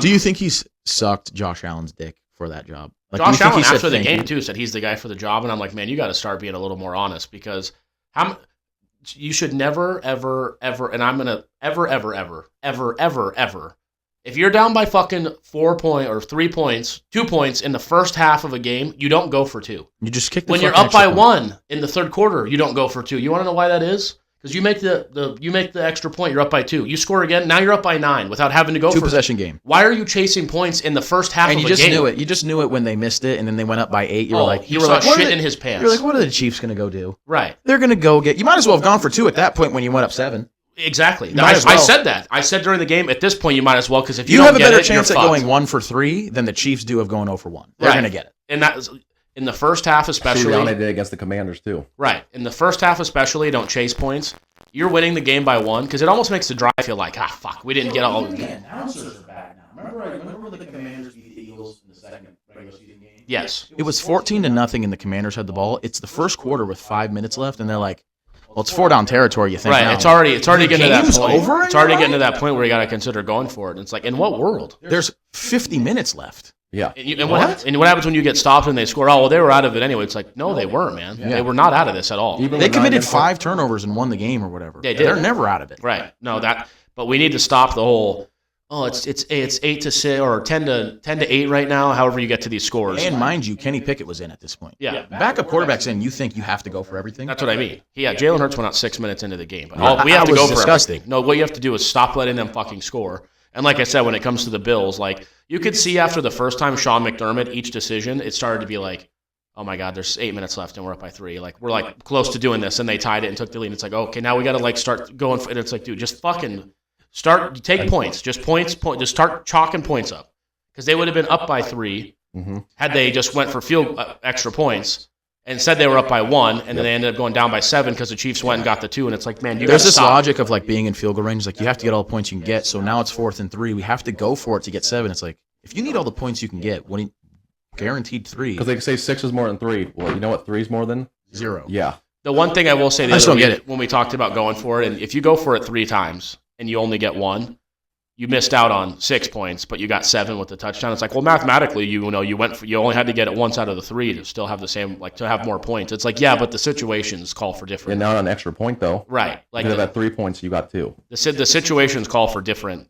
S2: you think he's sucked Josh Allen's dick for that job? Like,
S1: Josh Allen after the game too said he's the guy for the job, and I'm like, man, you got to start being a little more honest because you should never, ever, ever, and I'm gonna ever, if you're down by fucking 4 points or 3 points, 2 points in the first half of a game, you don't go for two.
S2: You just kick.
S1: When you're up by one in the third quarter, you don't go for two. You want to know why that is? Because you make the extra point, you're up by 2. You score again, now you're up by 9 without having to go for
S2: 2-possession game.
S1: Why are you chasing points in the first half of a game?
S2: And you just knew it. You just knew it when they missed it, and then they went up by 8. You were like,
S1: shit in his pants.
S2: You're like, what are the Chiefs going to go do?
S1: Right.
S2: They're going to go get. You might as well have gone for 2 at that point when you went up 7.
S1: Exactly. I said that. I said during the game, at this point, you might as well, because if you
S2: have
S1: don't
S2: a
S1: get
S2: better
S1: it,
S2: chance
S1: you're
S2: at
S1: fucked.
S2: going 1 for 3 than the Chiefs do of going 0 for 1. They're going to get it.
S1: And that was, in the first half especially.
S3: Sirianni did against the Commanders too.
S1: Right. In the first half especially, don't chase points. You're winning the game by 1 because it almost makes the drive feel like, fuck, we didn't get all of it.
S2: The announcers are back now. Remember the Commanders beat the Eagles in the second regular season game?
S1: Yes.
S2: It was 14-0, and the Commanders had the ball. It's the first quarter with 5 minutes left, and they're like, well, it's 4-down territory, you think.
S1: Right.
S2: Now.
S1: It's already getting to that
S2: game's
S1: point.
S2: over
S1: It's already getting to that point where you got to consider going for it. And it's like, in what world?
S2: There's 50 minutes left.
S3: Yeah.
S1: And what happens when you get stopped and they score? Oh, well, they were out of it anyway. It's like, no, they weren't, man. Yeah. They were not out of this at all.
S2: They committed 5 turnovers and won the game or whatever.
S1: They did.
S2: They're never out of it.
S1: Right. No, but we need to stop the whole, it's 8 to 6 or 10 to 8 right now, however you get to these scores.
S2: And mind you, Kenny Pickett was in at this point.
S1: Yeah.
S2: Backup quarterback's in, you think you have to go for everything?
S1: That's what I mean. Yeah, Jalen Hurts went out 6 minutes into the game. But we have to go for
S2: disgusting.
S1: Everything. No, what you have to do is stop letting them fucking score. And like I said, when it comes to the Bills, like you could see after the first time Sean McDermott, each decision, it started to be like, oh my God, there's 8 minutes left and we're up by 3. Like we're like close to doing this, and they tied it and took the lead. It's like, okay, now we got to like start going. And it's like, dude, just fucking take points, just just start chalking points up, because they would have been up by 3 had they just went for extra points. And said they were up by 1, and then they ended up going down by 7 because the Chiefs went and got the 2. And it's like, man,
S2: there's this logic of like being in field goal range. Like you have to get all the points you can get. So now it's 4th and 3. We have to go for it to get 7. It's like if you need all the points you can get, what do you guaranteed 3?
S3: Because they say 6 is more than 3. Well, you know what 3 is more than?
S2: 0.
S3: Yeah.
S1: The one thing I will say,
S2: when
S1: we talked about going for it, and if you go for it 3 times and you only get 1. You missed out on 6 points, but you got 7 with the touchdown. It's like, well, mathematically, you only had to get it once out of the 3 to still have the same, like to have more points. It's like, yeah, but the situations call for different.
S3: And now on an extra point though.
S1: Right. Like
S3: you could have had 3 points, you got 2.
S1: The situations call for different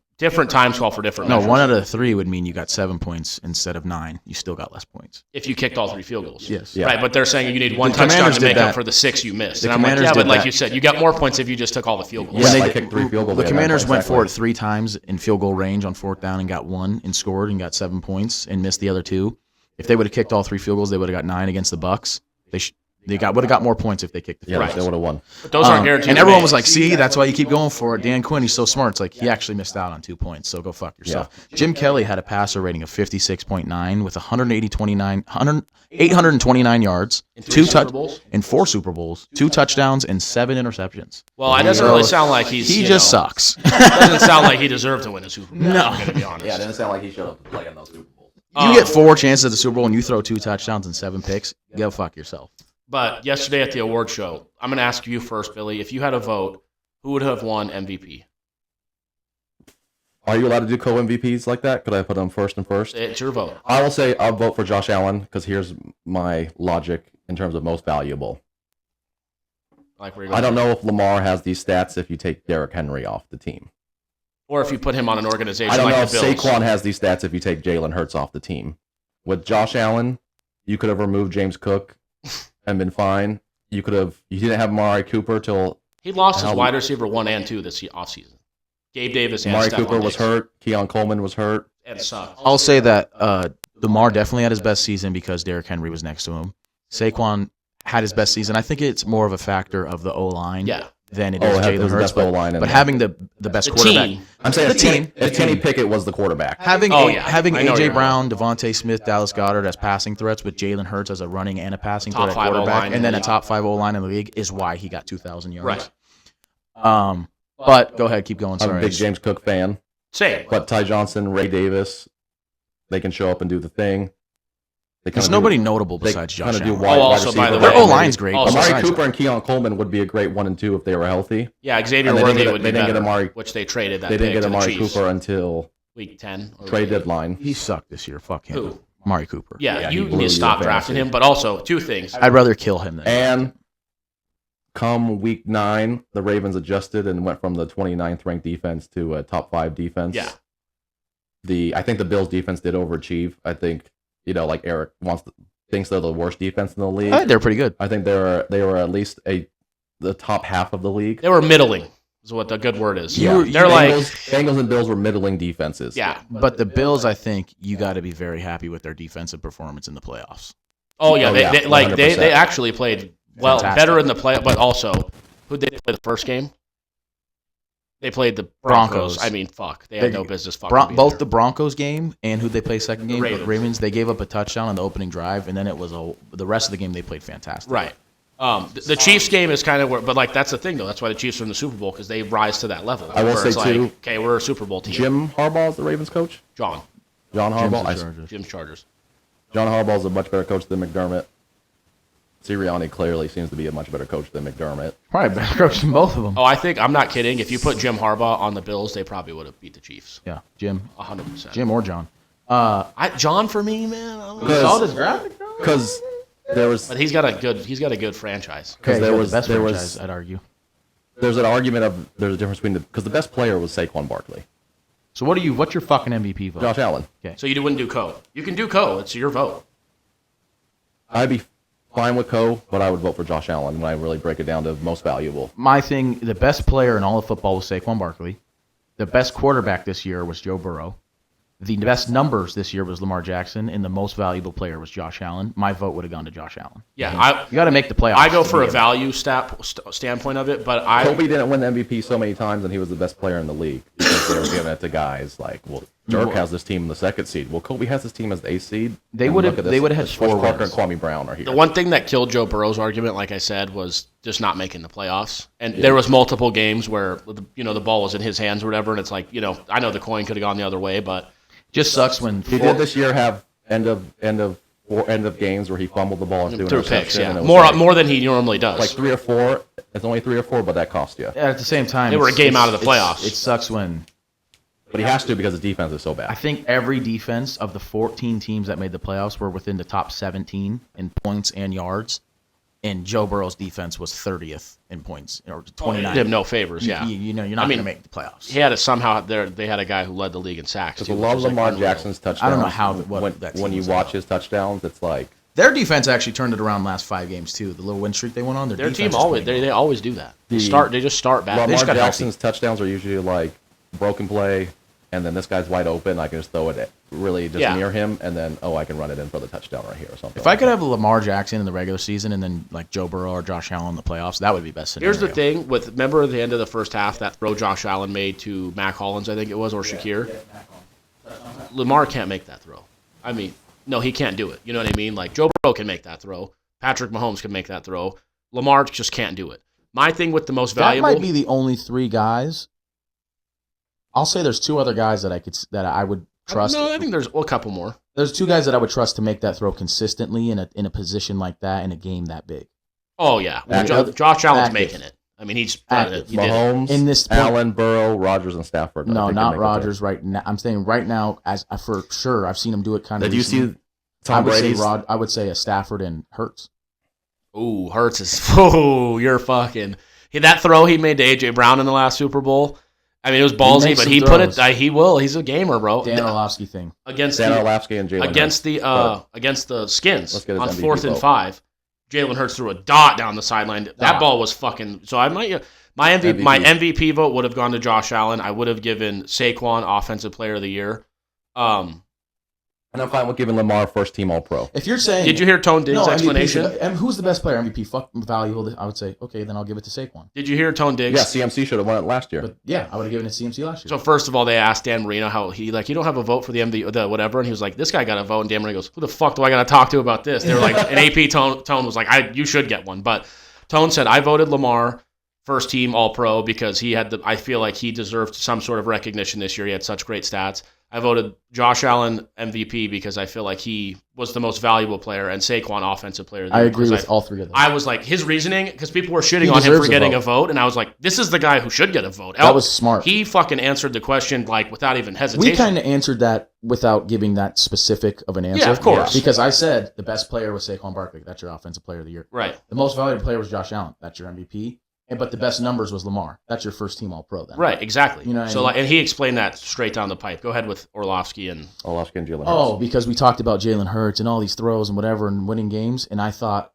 S1: times call for different.
S2: No,
S1: measures.
S2: 1 out of the 3 would mean you got 7 points instead of 9. You still got less points
S1: if you kicked all 3 field goals.
S2: Yes.
S3: Yeah.
S1: Right, but they're saying you need 1 touchdown to make up for the 6 you missed. And I'm like, yeah, but like you said, you got more points if you just took all the field goals.
S3: Yeah, they kicked 3 field goals.
S2: The Commanders went for it 3 times in field goal range on 4th down and got 1 and scored and got 7 points and missed the other 2. If they would have kicked all 3 field goals, they would have got 9 against the Bucks. They would have got more points if they kicked the field goals.
S3: Yeah, they would have won.
S1: But those aren't guaranteed.
S2: And everyone was like, see, that's why you keep going for it. Dan Quinn, he's so smart. It's like he actually missed out on 2 points, so go fuck yourself. Yeah. Jim Kelly had a passer rating of 56.9 with 829 yards, in 4 Super Bowls, 2 touchdowns, and 7 interceptions.
S1: Well, it doesn't really sound like he
S2: just sucks.
S1: It doesn't sound like he deserved to win a Super Bowl.
S2: No.
S1: I'm going to be honest.
S3: Yeah, it doesn't sound like he should have played in those Super Bowls.
S2: You get 4 chances at the Super Bowl and you throw 2 touchdowns and 7 picks, go fuck yourself.
S1: But yesterday at the award show, I'm going to ask you first, Billy. If you had a vote, who would have won MVP?
S3: Are you allowed to do co-MVPs like that? Could I put them first and first?
S1: It's your vote.
S3: I will say I'll vote for Josh Allen because here's my logic in terms of most valuable. I don't know if Lamar has these stats if you take Derrick Henry off the team.
S1: Or if you put him on an organization
S3: I don't
S1: like
S3: know
S1: the
S3: if
S1: Bills.
S3: Saquon has these stats if you take Jalen Hurts off the team. With Josh Allen, you could have removed James Cook and been fine. You didn't have Amari Cooper till
S1: he lost his wide receiver 1 and 2 this offseason. Gabe Davis and
S3: Amari
S1: Stephon
S3: Cooper was
S1: Diggs.
S3: hurt. Keon Coleman was hurt.
S1: And sucked.
S2: I'll say that Lamar definitely had his best season because Derrick Henry was next to him. Saquon had his best season. I think it's more of a factor of the O-line.
S1: Yeah.
S2: than it is Jalen Hurts. But having the best quarterback.
S1: Team.
S3: I'm saying
S2: the team.
S3: If Kenny Pickett was the quarterback.
S2: Having
S1: I know
S2: A.J. Brown, Devontae Smith, Dallas Goedert as passing threats with Jalen Hurts as a running and a passing threat at quarterback, and then a top 5 O-line in the league is why he got 2,000 yards.
S1: Right.
S2: But go ahead, keep going. Sorry.
S3: I'm a big James Cook fan.
S1: Same.
S3: But Ty Johnson, Ray Davis, they can show up and do the thing.
S2: There's nobody notable besides Josh Allen.
S1: By the way,
S2: their O-line's great.
S3: Amari Cooper and Keon Coleman would be a great 1 and 2 if they were healthy.
S1: Yeah, Xavier Worthy would be better,
S3: Amari,
S1: which they traded that
S3: They didn't
S1: pick
S3: get
S1: to the
S3: Amari
S1: Chiefs.
S3: Cooper until
S1: Week 10.
S3: trade deadline.
S2: He sucked this year. Fuck him.
S1: Who?
S2: Amari Cooper.
S1: Yeah, you need to stop drafting him. But also, 2 things.
S2: I'd rather kill him than
S3: And come week 9, the Ravens adjusted and went from the 29th ranked defense to a top 5 defense.
S1: Yeah.
S3: I think the Bills defense did overachieve. I think, like Eric thinks they're the worst defense in the league.
S2: I think they're pretty good.
S3: I think they were at least the top half of the league.
S1: They were middling, is what the good word is.
S3: Yeah.
S1: They're like
S3: Bengals and Bills were middling defenses.
S1: Yeah.
S2: But the Bills, I think you got to be very happy with their defensive performance in the playoffs.
S1: Oh yeah, they
S3: 100%.
S1: actually played well, better in the play, but also who did they play the first game? They played the Broncos. I mean, fuck, they had no business fucking.
S2: Both the Broncos game and who they played second game,
S1: Ravens.
S2: Ravens. They gave up a touchdown on the opening drive, and then it was the rest of the game they played fantastic.
S1: Right. The Chiefs game is kind of where, but that's the thing though. That's why the Chiefs are in the Super Bowl because they rise to that level.
S3: I will say too.
S1: Okay, we're a Super Bowl team.
S3: Jim Harbaugh is the Ravens coach.
S1: John
S3: Harbaugh.
S1: Jim's Chargers.
S3: John Harbaugh is a much better coach than McDermott. Sirianni clearly seems to be a much better coach than McDermott.
S2: Probably better coach than both of them.
S1: Oh, I think I'm not kidding. If you put Jim Harbaugh on the Bills, they probably would have beat the Chiefs.
S2: Yeah, Jim.
S1: 100%.
S2: Jim or John.
S1: John for me, man. I don't know.
S2: Saw this graphic,
S3: because there was.
S1: But he's got a good franchise.
S3: Because
S2: there was the best franchise, I'd argue.
S3: There's an argument of there's a difference between because the best player was Saquon Barkley.
S2: So what's your fucking MVP vote?
S3: Josh Allen.
S2: Okay.
S1: So you wouldn't do Coe. You can do Coe. It's your vote.
S3: I'd be fine with Coe, but I would vote for Josh Allen when I really break it down to most valuable.
S2: My thing, the best player in all of football was Saquon Barkley. The best quarterback this year was Joe Burrow. The best numbers this year was Lamar Jackson, and the most valuable player was Josh Allen. My vote would have gone to Josh Allen.
S1: Yeah,
S2: you got to make the playoffs.
S1: I go for a value standpoint of it, but
S3: Kobe didn't win the MVP so many times, and he was the best player in the league because they were giving it to guys like, well, Dirk has this team in the 2nd seed. Well, Kobe has this team as the 8th seed.
S2: They would have had 4
S3: Parker
S2: wins.
S3: and Kwame Brown are here.
S1: The one thing that killed Joe Burrow's argument, like I said, was just not making the playoffs. And there was multiple games where the ball was in his hands or whatever, and it's like I know the coin could have gone the other way, but.
S2: Just sucks when
S3: he did this year have end of games where he fumbled the ball and threw
S1: picks. Yeah,
S3: and
S1: more than he normally does.
S3: Like 3 or 4. It's only 3 or 4, but that cost you.
S2: At the same time,
S1: they were a game out of the playoffs.
S2: It sucks when.
S3: But he has to because his defense is so bad.
S2: I think every defense of the 14 teams that made the playoffs were within the top 17 in points and yards. And Joe Burrow's defense was 30th in points, or 29.
S1: Did him no favors, yeah.
S2: You're not going to make the playoffs.
S1: He had they had a guy who led the league in sacks.
S3: Because a lot of Lamar Jackson's touchdowns.
S2: I don't know how
S3: when you watch his touchdowns, it's like
S2: their defense actually turned it around last 5 games too. The little win streak they went on.
S1: Their team always they always do that. They just start bad.
S3: Lamar Jackson's touchdowns are usually like broken play, and then this guy's wide open. I can just throw it really near him, and then I can run it in for the touchdown right here or something.
S2: If I could have Lamar Jackson in the regular season and then like Joe Burrow or Josh Allen in the playoffs, that would be best scenario.
S1: Here's the thing remember at the end of the first half that throw Josh Allen made to Mac Hollins, I think it was, or Shakir. Lamar can't make that throw. I mean, no, he can't do it. You know what I mean? Like Joe Burrow can make that throw. Patrick Mahomes can make that throw. Lamar just can't do it. My thing with the most valuable.
S2: That might be the only 3 guys. I'll say there's 2 other guys that I would trust.
S1: No, I think there's a couple more.
S2: There's 2 guys that I would trust to make that throw consistently in a position like that in a game that big.
S1: Oh yeah, Josh Allen's making it. I mean, he's
S3: Mahomes,
S2: in this
S3: Allen, Burrow, Rodgers, and Stafford.
S2: No, not Rodgers. Right now, I'm saying right now, as for sure, I've seen him do it kind of.
S3: Did you see Tom Brady's?
S2: I would say a Stafford and Hurts.
S1: Ooh, Hurts is. Oh, you're fucking. That throw he made to A.J. Brown in the last Super Bowl. I mean, it was ballsy, but he put it. He will. He's a gamer, bro.
S2: Dan Orlovsky thing
S1: against
S3: Dan Orlovsky and Jalen
S1: against the Skins on
S3: MVP
S1: 4th and 5. Jalen Hurts threw a dot down the sideline. That ball was fucking. So I might my MVP vote would have gone to Josh Allen. I would have given Saquon Offensive Player of the Year.
S3: I And I'm fine with giving Lamar first team All-Pro.
S2: If you're saying,
S1: did you hear Tone Diggs' explanation?
S2: And who's the best player? MVP, fuck valuable. I would say, okay, then I'll give it to Saquon.
S1: Did you hear Tone Diggs?
S3: Yeah, CMC should have won it last year.
S2: But yeah, I would have given it to CMC last year.
S1: So first of all, they asked Dan Marino how he you don't have a vote for the MVP, the whatever, and he was like, this guy got a vote, and Dan Marino goes, who the fuck do I got to talk to about this? They were like, and AP Tone was like, you should get one, but Tone said, I voted Lamar first team All-Pro because I feel like he deserved some sort of recognition this year. He had such great stats. I voted Josh Allen MVP because I feel like he was the most valuable player, and Saquon offensive player of the year.
S2: I agree with all three of them.
S1: I was like, his reasoning, because people were shitting on him for getting a vote, and I was like, this is the guy who should get a vote.
S2: That was smart.
S1: He fucking answered the question like without even hesitation.
S2: We kind of answered that without giving that specific of an answer.
S1: Yeah, of course.
S2: Because I said the best player was Saquon Barkley. That's your offensive player of the year.
S1: Right.
S2: The most valuable player was Josh Allen. That's your MVP. But the best numbers was Lamar. That's your first team All-Pro then.
S1: Right, exactly.
S2: You know
S1: so and he explained that straight down the pipe. Go ahead with Orlovsky and
S3: Jalen Hurts.
S2: Oh, because we talked about Jalen Hurts and all these throws and whatever and winning games, and I thought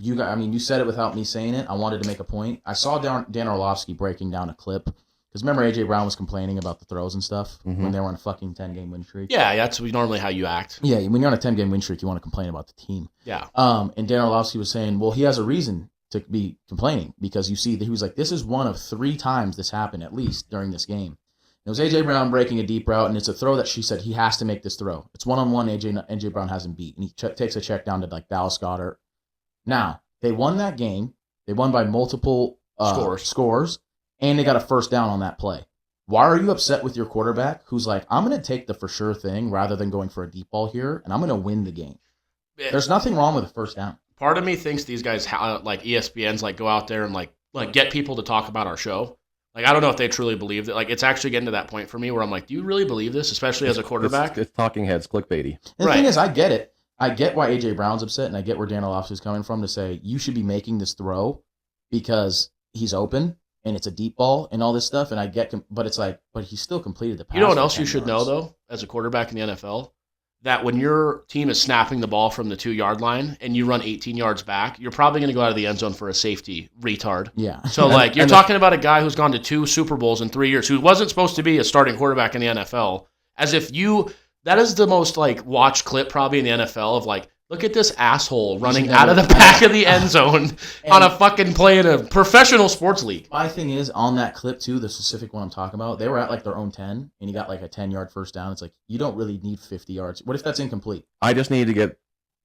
S2: you said it without me saying it. I wanted to make a point. I saw Dan Orlovsky breaking down a clip because remember AJ Brown was complaining about the throws and stuff when they were on a fucking 10-game win streak.
S1: Yeah, that's normally how you act.
S2: Yeah, when you're on a 10-game win streak, you want to complain about the team.
S1: Yeah.
S2: And Dan Orlovsky was saying, well, he has a reason to be complaining because you see that he was like, this is one of 3 times this happened at least during this game. It was A.J. Brown breaking a deep route, and it's a throw that she said he has to make this throw. It's one-on-one A.J. Brown hasn't beat, and he takes a check down to like Dallas Goedert. Now, they won that game. They won by multiple scores, and they got a first down on that play. Why are you upset with your quarterback who's like, I'm going to take the for sure thing rather than going for a deep ball here, and I'm going to win the game? There's nothing wrong with a first down.
S1: Part of me thinks these guys, like ESPN's, like go out there and like get people to talk about our show. Like I don't know if they truly believe that. Like it's actually getting to that point for me where I'm like, do you really believe this, especially as a quarterback?
S3: It's talking heads, clickbaity.
S2: And the thing is, I get it. I get why AJ Brown's upset, and I get where Dan Orlovsky's coming from to say you should be making this throw because he's open and it's a deep ball and all this stuff. And I get, but it's like, but he still completed the pass.
S1: You know what else you should know though, as a quarterback in the NFL? That when your team is snapping the ball from the 2-yard line and you run 18 yards back, you're probably going to go out of the end zone for a safety retard.
S2: Yeah.
S1: So, like, you're talking about a guy who's gone to 2 Super Bowls in 3 years, who wasn't supposed to be a starting quarterback in the NFL, as if that is the most, like, watched clip probably in the NFL of, like, look at this asshole running out of the back of the end zone on a fucking play in a professional sports league.
S2: My thing is, on that clip, too, the specific one I'm talking about, they were at, like, their own 10, and he got, like, a 10-yard first down. It's like, you don't really need 50 yards. What if that's incomplete?
S3: I just need to get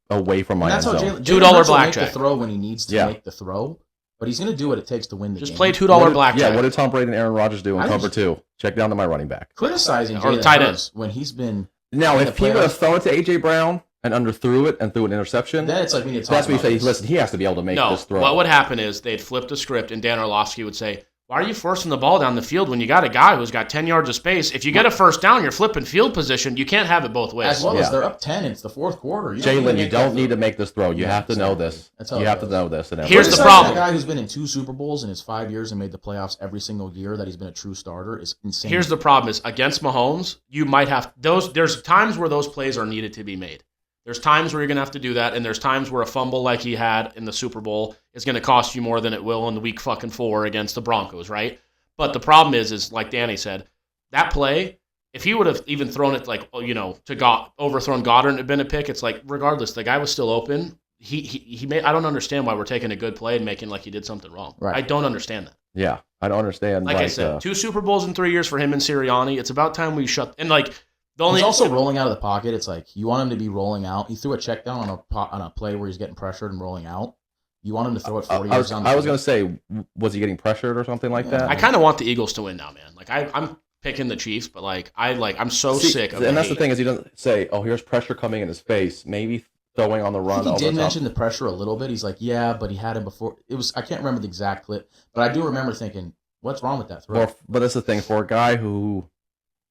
S3: away from my end zone.
S1: $2 blackjack.
S2: Make the throw when he needs to make the throw, but he's going to do what it takes to win the game.
S1: Just play $2 blackjack.
S3: Yeah, what did Tom Brady and Aaron Rodgers do in cover 2? Check down to my running back.
S2: Criticizing
S1: or tight ends
S2: when he's been...
S3: Now, if he would have thrown it to A.J. Brown and underthrew it and threw an interception,
S2: then it's like we need to talk
S3: that's when you say,
S2: this.
S3: listen, he has to be able to make this throw.
S1: What would happen is they'd flip the script and Dan Orlovsky would say, why are you forcing the ball down the field when you got a guy who's got 10 yards of space? If you get a first down, you're flipping field position. You can't have it both ways.
S2: As well as they're up 10, it's the fourth quarter.
S3: Jalen, you don't need to make this throw. You have to know this. You have to know this.
S1: Here's the problem.
S2: A guy who's been in 2 Super Bowls in his 5 years and made the playoffs every single year that he's been a true starter is insane.
S1: Here's the problem is against Mahomes, you might have there's times where those plays are needed to be made. There's times where you're going to have to do that, and there's times where a fumble like he had in the Super Bowl is going to cost you more than it will in the week fucking 4 against the Broncos, right? But the problem is like Danny said, that play, if he would have even thrown it like, to overthrown Goddard and it had been a pick, it's like, regardless, the guy was still open. He made. I don't understand why we're taking a good play and making like he did something wrong.
S2: Right.
S1: I don't understand that.
S3: Yeah, I don't understand.
S1: Like I said, 2 Super Bowls in 3 years for him and Sirianni. It's about time we shut. And like
S2: he's also rolling out of the pocket. It's like you want him to be rolling out. He threw a check down on a play where he's getting pressured and rolling out. You want him to throw it 40 yards down the field.
S3: I was going to say, was he getting pressured or something like that?
S1: I kind of want the Eagles to win now, man. Like I'm picking the Chiefs, but I'm so sick of it.
S3: And that's the thing is he doesn't say, oh, here's pressure coming in his face. Maybe throwing on the run.
S2: He did mention the pressure a little bit. He's like, yeah, but he had him before. I can't remember the exact clip, but I do remember thinking, what's wrong with that throw?
S3: But that's the thing. For a guy who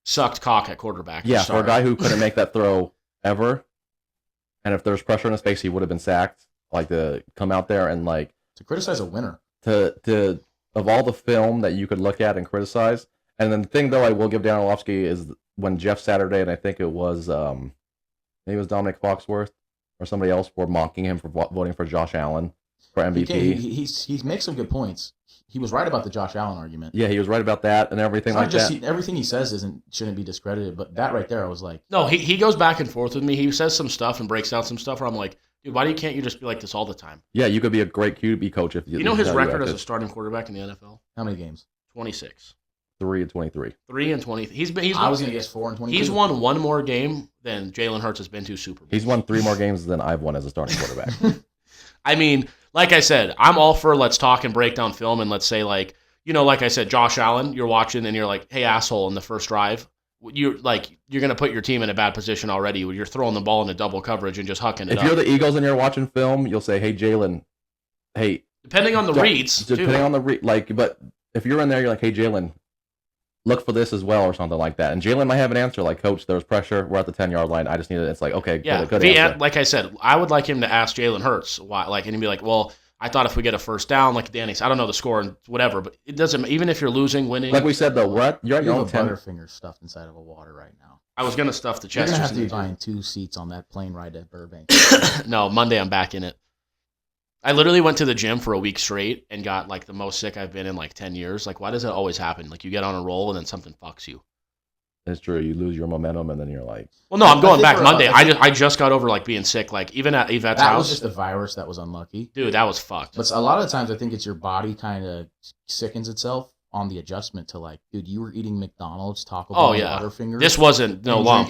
S1: sucked cock at quarterback.
S3: Yeah, for a guy who couldn't make that throw ever, and if there's pressure in his face, he would have been sacked. Like to come out there and like
S2: to criticize a winner.
S3: To of all the film that you could look at and criticize. And then the thing though I will give Dan Orlovsky is when Jeff Saturday and I think it was maybe it was Dominic Foxworth or somebody else were mocking him for voting for Josh Allen for MVP.
S2: He makes some good points. he was right about the Josh Allen argument.
S3: Yeah, he was right about that and everything like that.
S2: Everything he says shouldn't be discredited, but that right there, I was like...
S1: No, he goes back and forth with me. He says some stuff and breaks down some stuff where I'm like, dude, can't you just be like this all the time?
S3: Yeah, you could be a great QB coach if
S1: you know his record as a starting quarterback in the NFL?
S2: How many games?
S1: 26.
S3: 3-23.
S1: 3-20.
S2: I was going to guess 4-22.
S1: He's won one more game than Jalen Hurts has been to Super Bowl.
S3: He's won 3 more games than I've won as a starting quarterback.
S1: I mean, like I said, I'm all for let's talk and break down film and let's say like, like I said, Josh Allen, you're watching and you're like, hey, asshole, in the first drive. You're going to put your team in a bad position already when you're throwing the ball into double coverage and just hucking it up.
S3: If you're the Eagles and you're watching film, you'll say, hey, Jalen, hey.
S1: Depending on the reads,
S3: on the but if you're in there, you're like, hey, Jalen, look for this as well or something like that. And Jalen might have an answer like, Coach, there was pressure. We're at the 10-yard line. I just need it. It's like, okay,
S1: yeah,
S3: good answer.
S1: Like I said, I would like him to ask Jalen Hurts why, and he'd be like, well, I thought if we get a first down, like Danny said, I don't know the score and whatever, but it doesn't, even if you're losing, winning.
S3: Like we said, though, you're at your own 10.
S2: Butterfinger stuffed inside of a water right now.
S1: I was going to stuff the chest.
S2: You're going to have to be buying 2 seats on that plane ride at Burbank.
S1: No, Monday I'm back in it. I literally went to the gym for a week straight and got like the most sick I've been in like 10 years. Like, why does it always happen? Like, you get on a roll and then something fucks you.
S3: It's true. You lose your momentum and then you're like...
S1: Well, no, I'm going back Monday. I just got over like being sick. Like, even at Yvette's house.
S2: That was just a virus that was unlucky.
S1: Dude, that was fucked.
S2: But a lot of the times I think it's your body kind of sickens itself on the adjustment to like, dude, you were eating McDonald's, Taco Bell, Butterfingers.
S1: This wasn't lump.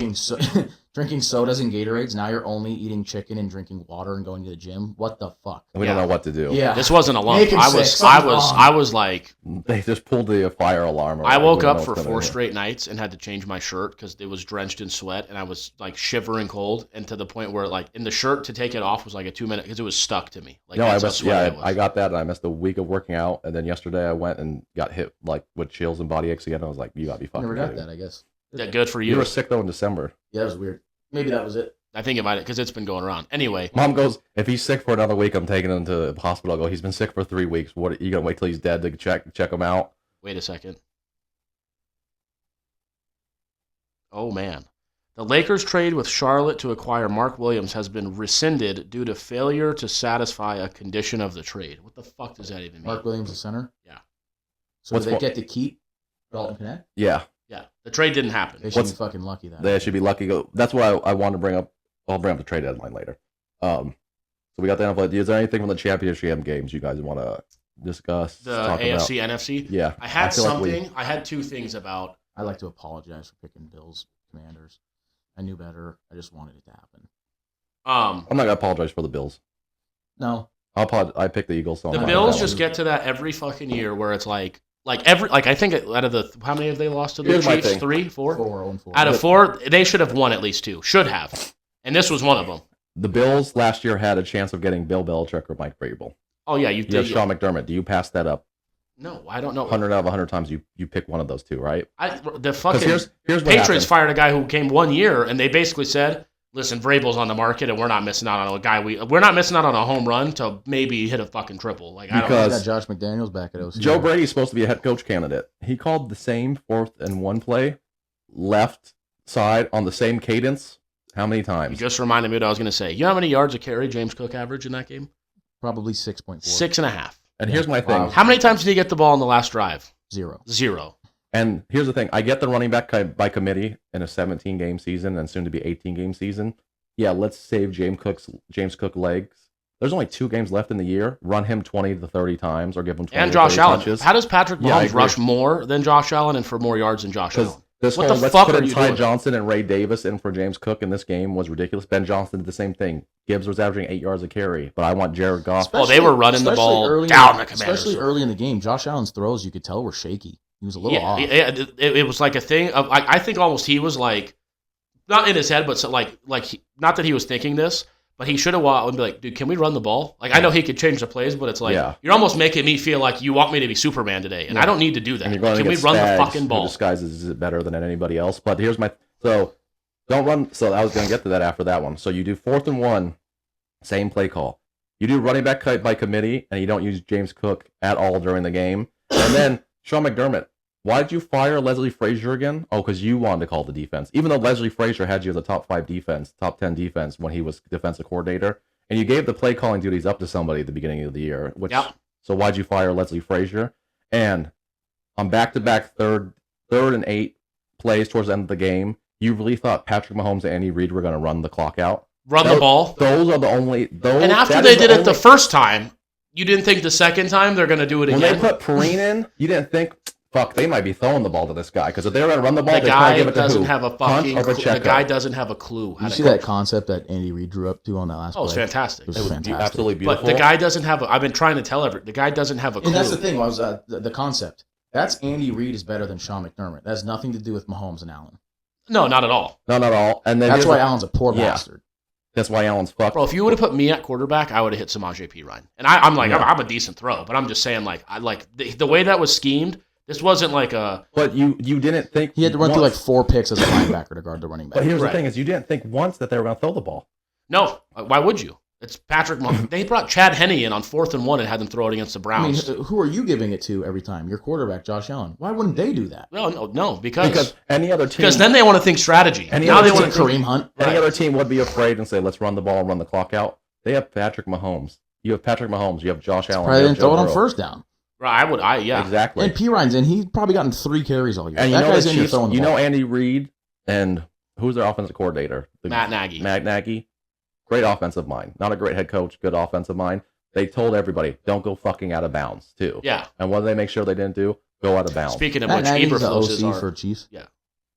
S2: Drinking sodas and Gatorades. Now you're only eating chicken and drinking water and going to the gym. What the fuck?
S3: We don't know what to do.
S2: Yeah,
S1: this wasn't a lump. I was like,
S3: they just pulled the fire alarm.
S1: I woke up for 4 straight nights and had to change my shirt because it was drenched in sweat and I was like shivering cold, and to the point where like in the shirt to take it off was like a 2-minute because it was stuck to me. Like,
S3: no, I got that and I missed a week of working out, and then yesterday I went and got hit like with chills and body aches again. And I was like, you gotta be fucking.
S2: Never got that, I guess.
S1: Yeah, good for you.
S3: You were sick though in December.
S2: Yeah, that was weird. Maybe that was it.
S1: I think about it because it's been going around. Anyway.
S3: Mom goes, if he's sick for another week, I'm taking him to the hospital. I go, he's been sick for 3 weeks. What, are you going to wait till he's dead to check him out?
S1: Wait a second. Oh, man. The Lakers trade with Charlotte to acquire Mark Williams has been rescinded due to failure to satisfy a condition of the trade. What the fuck does that even mean?
S2: Mark Williams, the center?
S1: Yeah.
S2: So do they get to keep Dalton Connect?
S3: Yeah.
S1: Yeah, the trade didn't happen.
S2: They should be fucking lucky that.
S3: They should be lucky. That's what I want to bring up. I'll bring up the trade deadline later. So we got the NFL. Is there anything from the championship games you guys want to discuss?
S1: The AFC, NFC?
S3: Yeah.
S1: I had something. I had 2 things about.
S2: I'd like to apologize for picking Bills Commanders. I knew better. I just wanted it to happen.
S3: I'm not going to apologize for the Bills.
S2: No.
S3: I picked the Eagles. So
S1: the Bills just get to that every fucking year where it's like I think out of the how many have they lost to the Chiefs? 3, 4?
S2: 4.
S1: Out of 4, they should have won at least 2. Should have, and this was one of them.
S3: The Bills last year had a chance of getting Bill Belichick or Mike Vrabel.
S1: Oh yeah, you did.
S3: Sean McDermott. Do you pass that up?
S1: No, I don't know.
S3: 100 out of 100 times you pick one of those 2, right?
S1: The fucking
S3: here's
S1: Patriots fired a guy who came 1 year, and they basically said, listen, Vrabel's on the market, and we're not missing out on a guy. We're not missing out on a home run to maybe hit a fucking triple. Like,
S2: because I don't know. Josh McDaniels back at OC.
S3: Joe Brady's supposed to be a head coach candidate. He called the same 4th and 1 play, left side on the same cadence. How many times?
S1: You just reminded me what I was going to say. You know how many yards a carry James Cook averaged in that game?
S2: Probably 6.4.
S1: 6.5.
S3: And here's my thing.
S1: How many times did he get the ball in the last drive?
S2: 0.
S3: And here's the thing. I get the running back by committee in a 17-game season and soon to be 18-game season. Yeah, let's save James Cook legs. There's only 2 games left in the year. Run him 20 to 30 times or give him 20
S1: and Josh Allen.
S3: touches.
S1: How does Patrick Mahomes rush more than Josh Allen and for more yards than Josh Allen?
S3: What the fuck are you doing? Ty Johnson and Ray Davis in for James Cook in this game was ridiculous. Ben Johnson did the same thing. Gibbs was averaging 8 yards a carry, but I want Jared Goff.
S1: They were running the ball down the Commanders.
S2: Especially early in the game. Josh Allen's throws, you could tell, were shaky. He was a little off.
S1: It was like a thing of, I think almost he was like, not in his head, but so not that he was thinking this, but he should have walked and be like, dude, can we run the ball? Like, I know he could change the plays, but it's like, you're almost making me feel like you want me to be Superman today, and I don't need to do that. Can we run the fucking ball?
S3: Disguises it better than anybody else. But here's don't run. So I was going to get to that after that one. So you do 4th and 1, same play call. You do running back by committee, and you don't use James Cook at all during the game. And then Sean McDermott. Why did you fire Leslie Frazier again? Oh, because you wanted to call the defense. Even though Leslie Frazier had you as a top 10 defense when he was defensive coordinator. And you gave the play calling duties up to somebody at the beginning of the year. So why'd you fire Leslie Frazier? And on back-to-back third and 8 plays towards the end of the game, you really thought Patrick Mahomes and Andy Reid were going to run the clock out?
S1: The ball.
S3: Those are the only.
S1: And after they did it the first time, you didn't think the second time they're going to do it again?
S3: When they put Perrine in, you didn't think, fuck, they might be throwing the ball to this guy. Because if they were going to run the ball, they'd probably give it to who?
S1: The guy doesn't have a clue.
S2: You see that concept that Andy Reid drew up to on that last play?
S1: Oh, it's fantastic.
S2: It was fantastic.
S3: Absolutely beautiful.
S1: But the guy doesn't have I've been trying to tell the guy doesn't have a clue.
S2: And that's the thing, was the concept. That's Andy Reid is better than Sean McDermott. That has nothing to do with Mahomes and Allen.
S1: No, not at all.
S3: No, not at all. And then
S2: that's why Allen's a poor bastard.
S3: That's why Allen's fucked.
S1: Bro, if you would have put me at quarterback, I would have hit Samaje Perine. And I'm a decent throw, but I'm just saying, the way that was schemed, this wasn't like a...
S3: But you didn't think...
S2: He had to run through like 4 picks as a linebacker to guard the running back.
S3: But here's the thing, is you didn't think once that they were going to throw the ball.
S1: No. Why would you? It's Patrick Mahomes. They brought Chad Henne in on 4th and 1 and had them throw it against the Browns.
S2: I mean, who are you giving it to every time? Your quarterback, Josh Allen. Why wouldn't they do that?
S1: No, because
S3: any other team...
S1: Because then they want to think strategy.
S2: Now they want to Kareem Hunt.
S3: Any other team would be afraid and say, let's run the ball and run the clock out. They have Patrick Mahomes. You have Patrick Mahomes. You have Josh Allen.
S2: Probably didn't throw it on first down.
S1: Right, yeah.
S3: Exactly.
S2: And Perine's in. He's probably gotten 3 carries all year.
S3: And
S2: that guy's in here throwing the ball.
S3: You know Andy Reid and who's their offensive coordinator?
S1: Matt Nagy.
S3: Matt Nagy. Great offensive mind. Not a great head coach, good offensive mind. They told everybody, don't go fucking out of bounds, too.
S1: Yeah.
S3: And what did they make sure they didn't do? Go out of bounds.
S1: Speaking of which, Eberflus is our...
S2: for Chiefs.
S1: Yeah.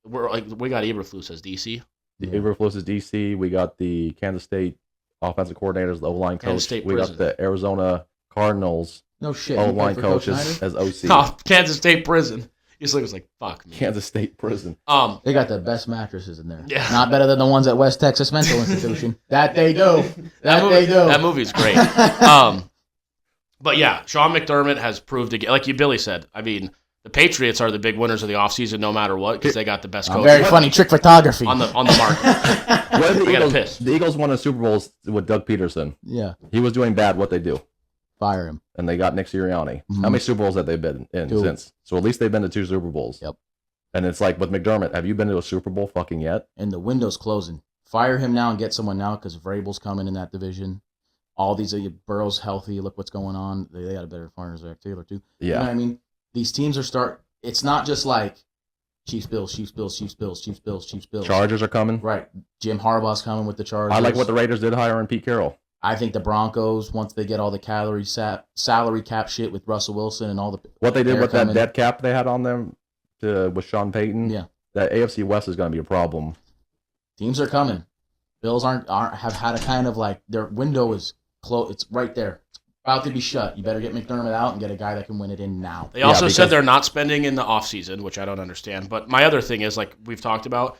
S1: We got Eberflus as DC.
S3: Eberflus is DC. We got the Kansas State offensive coordinators, the O-line coach. We got the Arizona Cardinals O-line coaches as OC.
S1: Oh, Kansas State prison. He was like, fuck me.
S3: Kansas State prison.
S2: They got the best mattresses in there.
S1: Yeah.
S2: Not better than the ones at West Texas Mental Institution. That they do.
S1: That movie's great. But yeah, Sean McDermott has proved again, like Billy said, I mean, the Patriots are the big winners of the offseason no matter what because they got the best coach.
S2: Very funny trick photography.
S1: On the market.
S3: The Eagles won a Super Bowl with Doug Peterson.
S2: Yeah.
S3: He was doing bad. What'd they do?
S2: Fire him.
S3: And they got Nick Sirianni.
S2: Mm-hmm.
S3: How many Super Bowls have they been in since? So at least they've been to 2 Super Bowls.
S2: Yep.
S3: And it's like with McDermott, have you been to a Super Bowl fucking yet?
S2: And the window's closing. Fire him now and get someone now because Vrabel's coming in that division. All these Burrow's healthy. Look what's going on. They got a better corner, Zach Taylor too.
S3: Yeah.
S2: You know what I mean? These teams are It's not just like Chiefs, Bills.
S3: Chargers are coming.
S2: Right. Jim Harbaugh's coming with the Chargers.
S3: I like what the Raiders did hiring Pete Carroll.
S2: I think the Broncos, once they get all the salary cap shit with Russell Wilson and all the
S3: what they did with that dead cap they had on them with Sean Payton.
S2: Yeah,
S3: that AFC West is going to be a problem.
S2: Teams are coming. Bills have had a kind of like their window is close. It's right there. It's about to be shut. You better get McDermott out and get a guy that can win it in now.
S1: They also said they're not spending in the offseason, which I don't understand. But my other thing is, like we've talked about,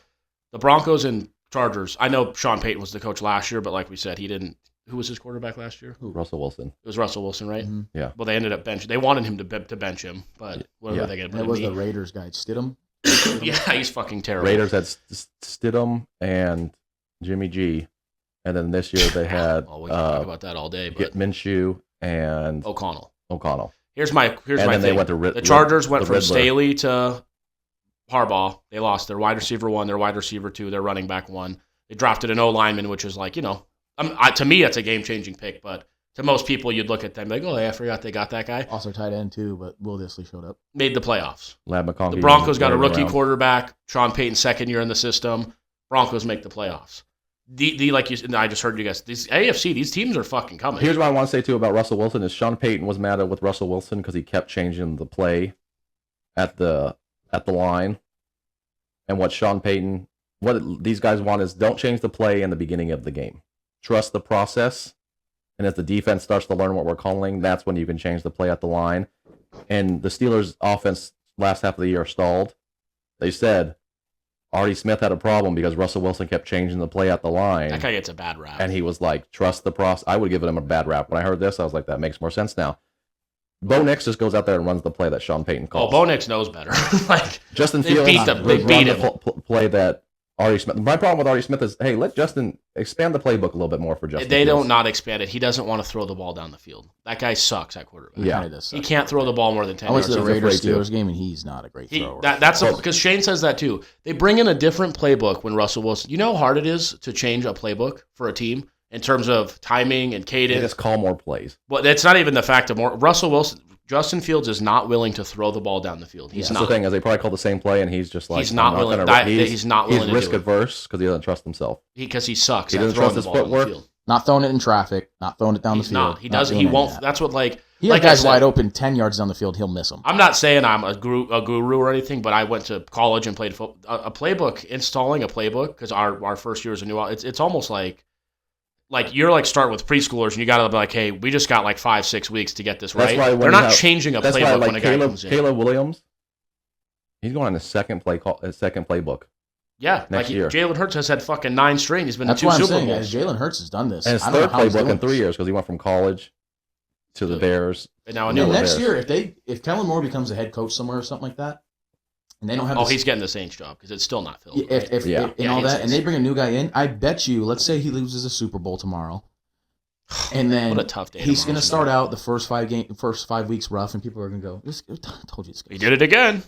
S1: the Broncos and Chargers. I know Sean Payton was the coach last year, but like we said, he didn't. Who was his quarterback last year?
S3: Russell Wilson.
S1: It was Russell Wilson, right?
S2: Mm-hmm.
S3: Yeah.
S1: Well, they ended up benching. They wanted him to bench him, but what were they going to do?
S2: It was the Raiders guy, Stidham.
S1: Yeah, he's fucking terrible.
S3: Raiders had Stidham and Jimmy G, and then this year they had.
S1: Well, we can talk about that all day, but
S3: Minshew and
S1: O'Connell.
S3: And
S1: Here's my
S3: then they
S1: thing.
S3: went to
S1: the Chargers went from
S3: Riddler.
S1: Staley to Harbaugh. They lost their wide receiver 1, their wide receiver 2, their running back 1. They drafted an O lineman, which is like to me, that's a game-changing pick, but to most people, you'd look at them like, oh, yeah, I forgot they got that guy.
S2: Also tight end, too, but Will Disley showed up.
S1: Made the playoffs.
S3: Lab McConkey.
S1: The Broncos got a rookie quarterback. Sean Payton, second year in the system. Broncos make the playoffs. Like you, and I just heard you guys, these AFC, these teams are fucking coming.
S3: Here's what I want to say, too, about Russell Wilson is Sean Payton was mad with Russell Wilson because he kept changing the play at the line. And what these guys want is don't change the play in the beginning of the game. Trust the process, and as the defense starts to learn what we're calling, that's when you can change the play at the line. And the Steelers' offense last half of the year stalled. They said Artie Smith had a problem because Russell Wilson kept changing the play at the line.
S1: That guy gets a bad rap.
S3: And he was like, trust the process. I would give him a bad rap. When I heard this, I was like, that makes more sense now. Bo Nix just goes out there and runs the play that Sean Payton calls.
S1: Oh, Bo Nix knows better. Like
S3: Justin
S1: they
S3: Fields
S1: They beat him.
S3: Play that Artie Smith. My problem with Artie Smith is, hey, let Justin expand the playbook a little bit more for Justin.
S1: They
S3: Fields.
S1: don't not expand it. He doesn't want to throw the ball down the field. That guy sucks at quarterback.
S3: Yeah,
S1: he can't throw the ball more than 10
S2: I went
S1: yards.
S2: to the Raiders Steelers game, and he's not a great thrower.
S1: That's because Shane says that too. They bring in a different playbook when Russell Wilson. You know how hard it is to change a playbook for a team in terms of timing and cadence.
S3: They just call more plays.
S1: Well, that's not even the fact of more. Russell Wilson. Justin Fields is not willing to throw the ball down the field. He's not.
S3: That's the thing is they probably call the same play, and he's just like
S1: he's not willing. He's not willing.
S3: He's risk adverse because he doesn't trust himself.
S1: Because he sucks.
S3: He doesn't trust his footwork.
S2: Not throwing it in traffic. Not throwing it down the field.
S1: Not. He does. He won't. That's what like.
S2: He has guys wide open 10 yards down the field. He'll miss them.
S1: I'm not saying I'm a guru or anything, but I went to college and played football. A playbook, installing a playbook, because our first year as a new, it's almost like you're like starting with preschoolers and you got to be like, hey, we just got like 5-6 weeks to get this right. They're not changing a playbook when a guy comes in.
S3: Caleb Williams, he's going on his second playbook.
S1: Yeah,
S3: next year.
S1: Jalen Hurts has had fucking 9 straight. He's been
S2: That's
S1: to 2 Super Bowls.
S2: Guys, Jalen Hurts has done this.
S3: And his third playbook in 3 years because he went from college to the Bears.
S1: And now
S2: next year, if Kellen Moore becomes a head coach somewhere or something like that, and they don't have
S1: he's getting the Saints job because it's still not filled.
S2: And they bring a new guy in, I bet you, let's say he loses a Super Bowl tomorrow, and then
S1: what a tough day
S2: he's going to start out the first 5 weeks rough, and people are going to go, I told you this.
S1: He did it again.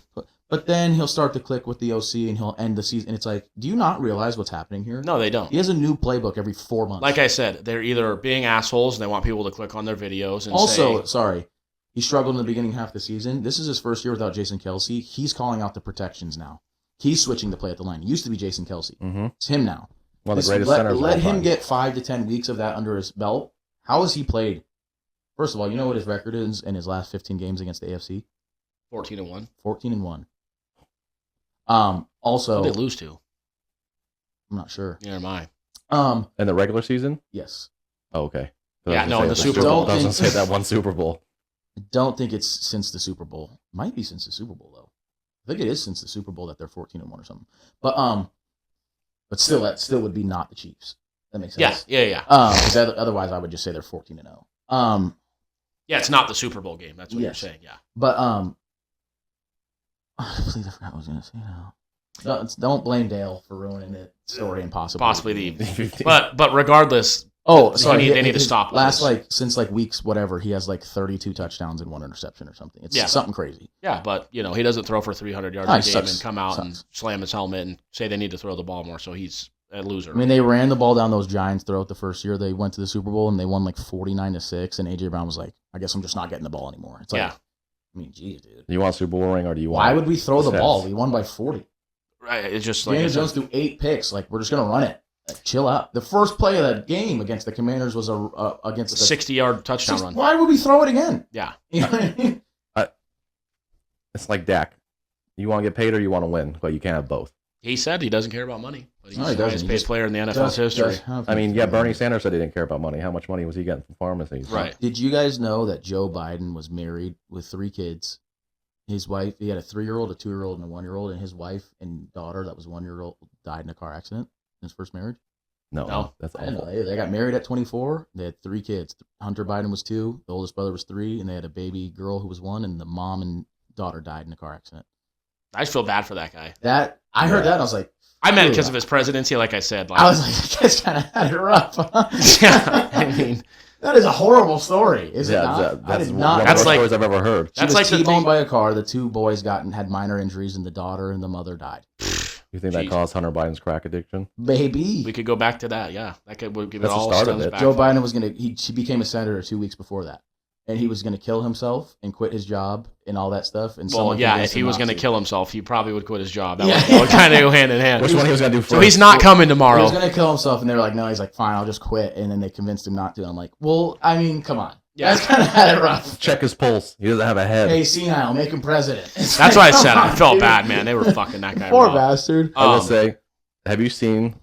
S2: But then he'll start to click with the OC, and he'll end the season. And it's like, do you not realize what's happening here?
S1: No, they don't.
S2: He has a new playbook every 4 months.
S1: Like I said, they're either being assholes and they want people to click on their videos and
S2: he struggled in the beginning half of the season. This is his first year without Jason Kelce. He's calling out the protections now. He's switching to play at the line. It used to be Jason Kelce.
S3: Mm-hmm.
S2: It's him now.
S3: One of the greatest centers.
S2: Let him get 5 to 10 weeks of that under his belt. How has he played? First of all, you know what his record is in his last 15 games against the AFC?
S1: 14-1.
S2: 14-1. Also,
S1: who did they lose to?
S2: I'm not sure.
S1: Neither am I.
S3: In the regular season?
S2: Yes.
S3: Oh, okay.
S1: Yeah, no, in the Super Bowl.
S3: Doesn't say that one Super Bowl.
S2: I don't think it's since the Super Bowl. Might be since the Super Bowl though. I think it is since the Super Bowl that they're 14-1 or something. But still, that still would be not the Chiefs. That makes sense.
S1: Yeah.
S2: Because otherwise, I would just say they're 14-0.
S1: Yeah, it's not the Super Bowl game. That's what you're saying. Yeah.
S2: But I forgot what I was going to say now. Don't blame Dale for ruining the story and possibly
S1: the. But regardless.
S2: Sorry.
S1: They need to stop.
S2: Since weeks whatever, he has 32 touchdowns and 1 interception or something. It's something crazy.
S1: Yeah, but he doesn't throw for 300 yards a game and come out and slam his helmet and say they need to throw the ball more. So he's a loser.
S2: I mean, they ran the ball down those Giants throughout the first year. They went to the Super Bowl and they won 49-6. And AJ Brown was like, I guess I'm just not getting the ball anymore. It's like, I mean, geez, dude.
S3: Do you want a Super Bowl ring or do you want?
S2: Why would we throw the ball? We won by 40.
S1: Right. It's just like
S2: Daniel Jones threw 8 picks. We're just gonna run it. Chill out. The first play of that game against the Commanders was against
S1: a 60-yard touchdown run.
S2: Why would we throw it again?
S1: Yeah.
S2: You know what I mean?
S3: It's like Dak. You want to get paid or you want to win, but you can't have both.
S1: He said he doesn't care about money, but he's
S2: the
S1: highest paid player in the NFL's history.
S3: I mean, Bernie Sanders said he didn't care about money. How much money was he getting from pharmacies?
S1: Right.
S2: Did you guys know that Joe Biden was married with 3 kids? His wife, he had a 3-year-old, a 2-year-old, and a 1-year-old, and his wife and daughter, that was 1-year-old, died in a car accident in his first marriage.
S3: No, that's awful.
S2: They got married at 24. They had 3 kids. Hunter Biden was 2. The oldest brother was 3, and they had a baby girl who was 1, and the mom and daughter died in a car accident.
S1: I just feel bad for that guy.
S2: I heard that, and I was like,
S1: I meant because of his presidency, like I said.
S2: I was like, that guy's kind of had it rough.
S1: Yeah, I mean,
S2: that is a horrible story, is it not?
S3: That's one of the worst stories I've ever heard.
S2: She was T-boned by a car. The 2 boys had minor injuries, and the daughter and the mother died.
S3: You think that caused Hunter Biden's crack addiction?
S2: Maybe.
S1: We could go back to that, yeah. That could give
S3: That's
S1: it all
S3: the start of
S1: stems
S3: it.
S1: back.
S2: Joe Biden was she became a senator 2 weeks before that. And he was going to kill himself and quit his job and all that stuff. And
S1: if he was going to kill himself, he probably would quit his job. That would kind of go hand in hand.
S3: Which one he was going to do first?
S1: So he's not coming tomorrow.
S2: He was going to kill himself, and they were like, no. He's like, fine, I'll just quit. And then they convinced him not to. And I'm like, well, I mean, come on. Yeah. That's kind of had it rough.
S3: Check his pulse. He doesn't have a head.
S2: Hey, senile, make him president.
S1: That's why I said I felt bad, man. They were fucking that guy.
S2: Poor bastard.
S3: I will say, have you seen,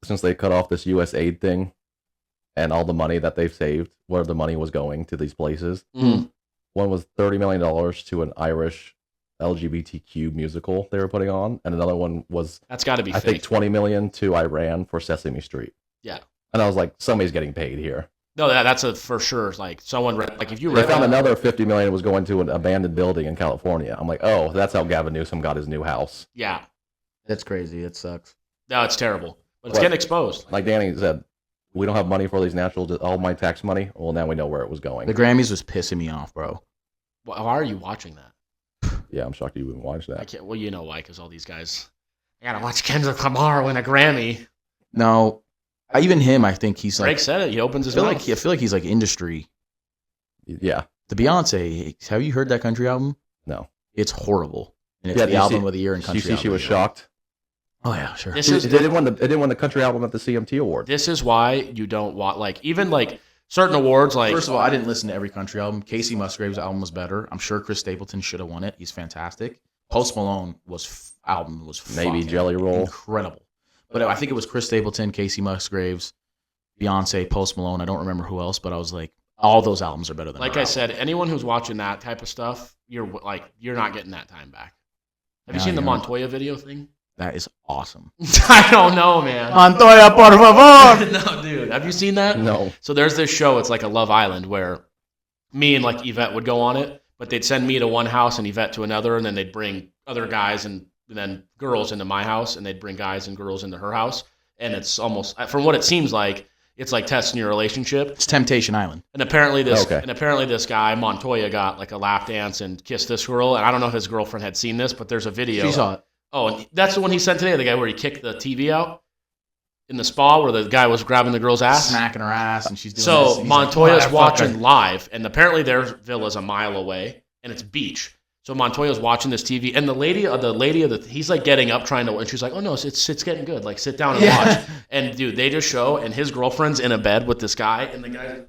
S3: since they cut off this U.S. aid thing and all the money that they've saved, where the money was going to these places?
S1: Mm.
S3: One was $30 million to an Irish LGBTQ musical they were putting on, and another one was
S1: that's got to be.
S3: I think $20 million to Iran for Sesame Street.
S1: Yeah,
S3: and I was like, somebody's getting paid here.
S1: No, that's a for sure. Like someone, like if you
S3: they found another $50 million was going to an abandoned building in California. I'm like, oh, that's how Gavin Newsom got his new house.
S1: Yeah,
S2: that's crazy. It sucks.
S1: No, it's terrible, but it's getting exposed.
S3: Like Danny said, we don't have money for these all my tax money. Well, now we know where it was going.
S2: The Grammys was pissing me off, bro.
S1: Why are you watching that?
S3: Yeah, I'm shocked you wouldn't watch that.
S1: I can't. Well, you know why? Because all these guys. I gotta watch Kendrick Lamar win a Grammy.
S2: No, even him. I think he's
S1: Drake said it. He opens his mouth.
S2: I feel like he's like industry.
S3: Yeah.
S2: The Beyonce, have you heard that country album?
S3: No.
S2: It's horrible. And it's the album of the year in country.
S3: You see she was shocked?
S2: Oh, yeah, sure.
S3: It didn't win the country album at the CMT Award.
S1: This is why you don't want, like, even, like, certain awards, like...
S2: First of all, I didn't listen to every country album. Casey Musgrave's album was better. I'm sure Chris Stapleton should have won it. He's fantastic. Post Malone album was
S3: maybe Jelly Roll.
S2: Incredible. But I think it was Chris Stapleton, Casey Musgraves, Beyonce, Post Malone. I don't remember who else, but I was like, all those albums are better than
S1: Like I said, anyone who's watching that type of stuff, you're not getting that time back. Have you seen the Montoya video thing?
S2: That is awesome.
S1: I don't know, man.
S2: Montoya, por favor.
S1: No, dude. Have you seen that?
S3: No.
S1: So there's this show. It's like a Love Island where me and like Yvette would go on it, but they'd send me to one house and Yvette to another, and then they'd bring other guys and then girls into my house, and they'd bring guys and girls into her house. And it's almost, from what it seems like, it's like testing your relationship.
S2: It's Temptation Island.
S1: And apparently this guy, Montoya, got like a lap dance and kissed this girl. And I don't know if his girlfriend had seen this, but there's a video.
S2: She saw it.
S1: Oh, and that's the one he sent today, the guy where he kicked the TV out in the spa where the guy was grabbing the girl's ass.
S2: Smacking her ass, and she's doing
S1: So
S2: this.
S1: Montoya's
S2: like,
S1: watching live, and apparently their villa's a mile away, and it's beach. So Montoya's watching this TV, and the lady he's like getting up trying to, and she's like, oh no, it's getting good. Like, sit down and watch. And dude, they just show, and his girlfriend's in a bed with this guy, and the guy...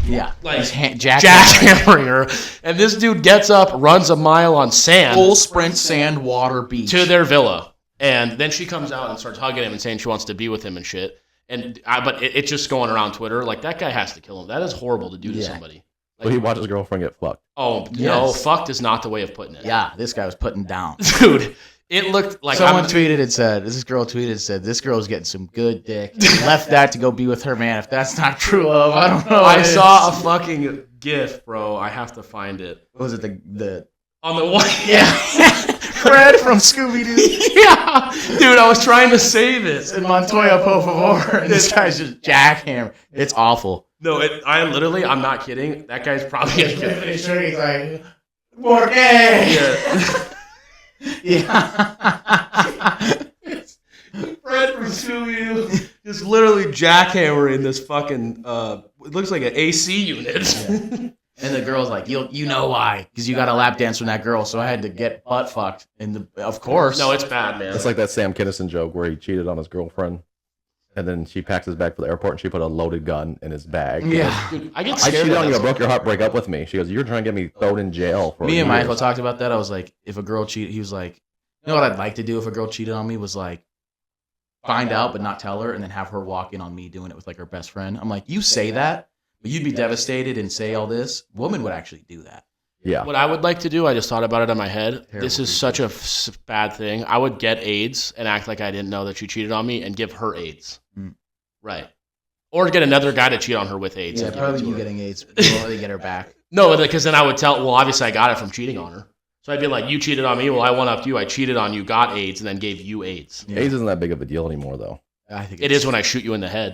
S2: Yeah,
S1: like
S2: he's
S1: jackhammering her, and this dude gets up, runs a mile on sand,
S2: full sprint sand water beach
S1: to their villa, and then she comes out and starts hugging him and saying she wants to be with him and shit. But it's just going around Twitter like that guy has to kill him. That is horrible to do to somebody. Like,
S3: Well, he watched his girlfriend get fucked.
S1: Oh no, fucked is not the way of putting it.
S2: Yeah, this guy was putting down.
S1: Dude, it looked like
S2: someone tweeted and said, this girl tweeted and said, this girl's getting some good dick. Left that to go be with her man. If that's not true love, I don't know.
S1: I saw a fucking GIF, bro. I have to find it.
S2: What was it the
S1: on the one?
S2: Yeah. Fred from Scooby-Doo.
S1: Yeah. Dude, I was trying to save it.
S2: And Montoya, por favor. And this guy's just jackhammer. It's awful.
S1: No, I'm not kidding. That guy's probably going to kill me.
S2: He's like, ¿por qué? Yeah.
S1: Fred from Scooby-Doo is literally jackhammering this fucking, it looks like an AC unit.
S2: Yeah. And the girl's like, you know why? Because you got a lap dance from that girl, so I had to get butt fucked. And of course.
S1: No, it's bad, man.
S3: It's like that Sam Kinison joke where he cheated on his girlfriend, and then she packs his bag for the airport, and she put a loaded gun in his bag.
S2: Yeah.
S1: Dude, I get
S3: I
S1: scared.
S3: cheated on you, I broke your heart, break up with me. She goes, you're trying to get me thrown in jail for
S2: Me and
S3: years.
S2: Michael talked about that. I was like, if a girl cheated, he was like, you know what I'd like to do if a girl cheated on me was like, find out but not tell her, and then have her walk in on me doing it with like her best friend. I'm like, you say that, but you'd be devastated and say all this. Women would actually do that.
S3: Yeah.
S1: What I would like to do, I just thought about it in my head.
S2: Terrible
S1: This is such a bad thing. I would get AIDS and act like I didn't know that she cheated on me and give her AIDS.
S2: Mm.
S1: Right. Or get another guy to cheat on her with AIDS.
S2: Yeah,
S1: and give it
S2: probably
S1: to
S2: you
S1: her.
S2: getting AIDS. You'll only get her back.
S1: No, because then I would tell, well, obviously I got it from cheating on her. So I'd be like, you cheated on me. Well, I one-upped you. I cheated on you, got AIDS, and then gave you AIDS.
S2: Yeah.
S3: AIDS isn't that big of a deal anymore, though.
S2: I think
S1: It is when I shoot you in the head.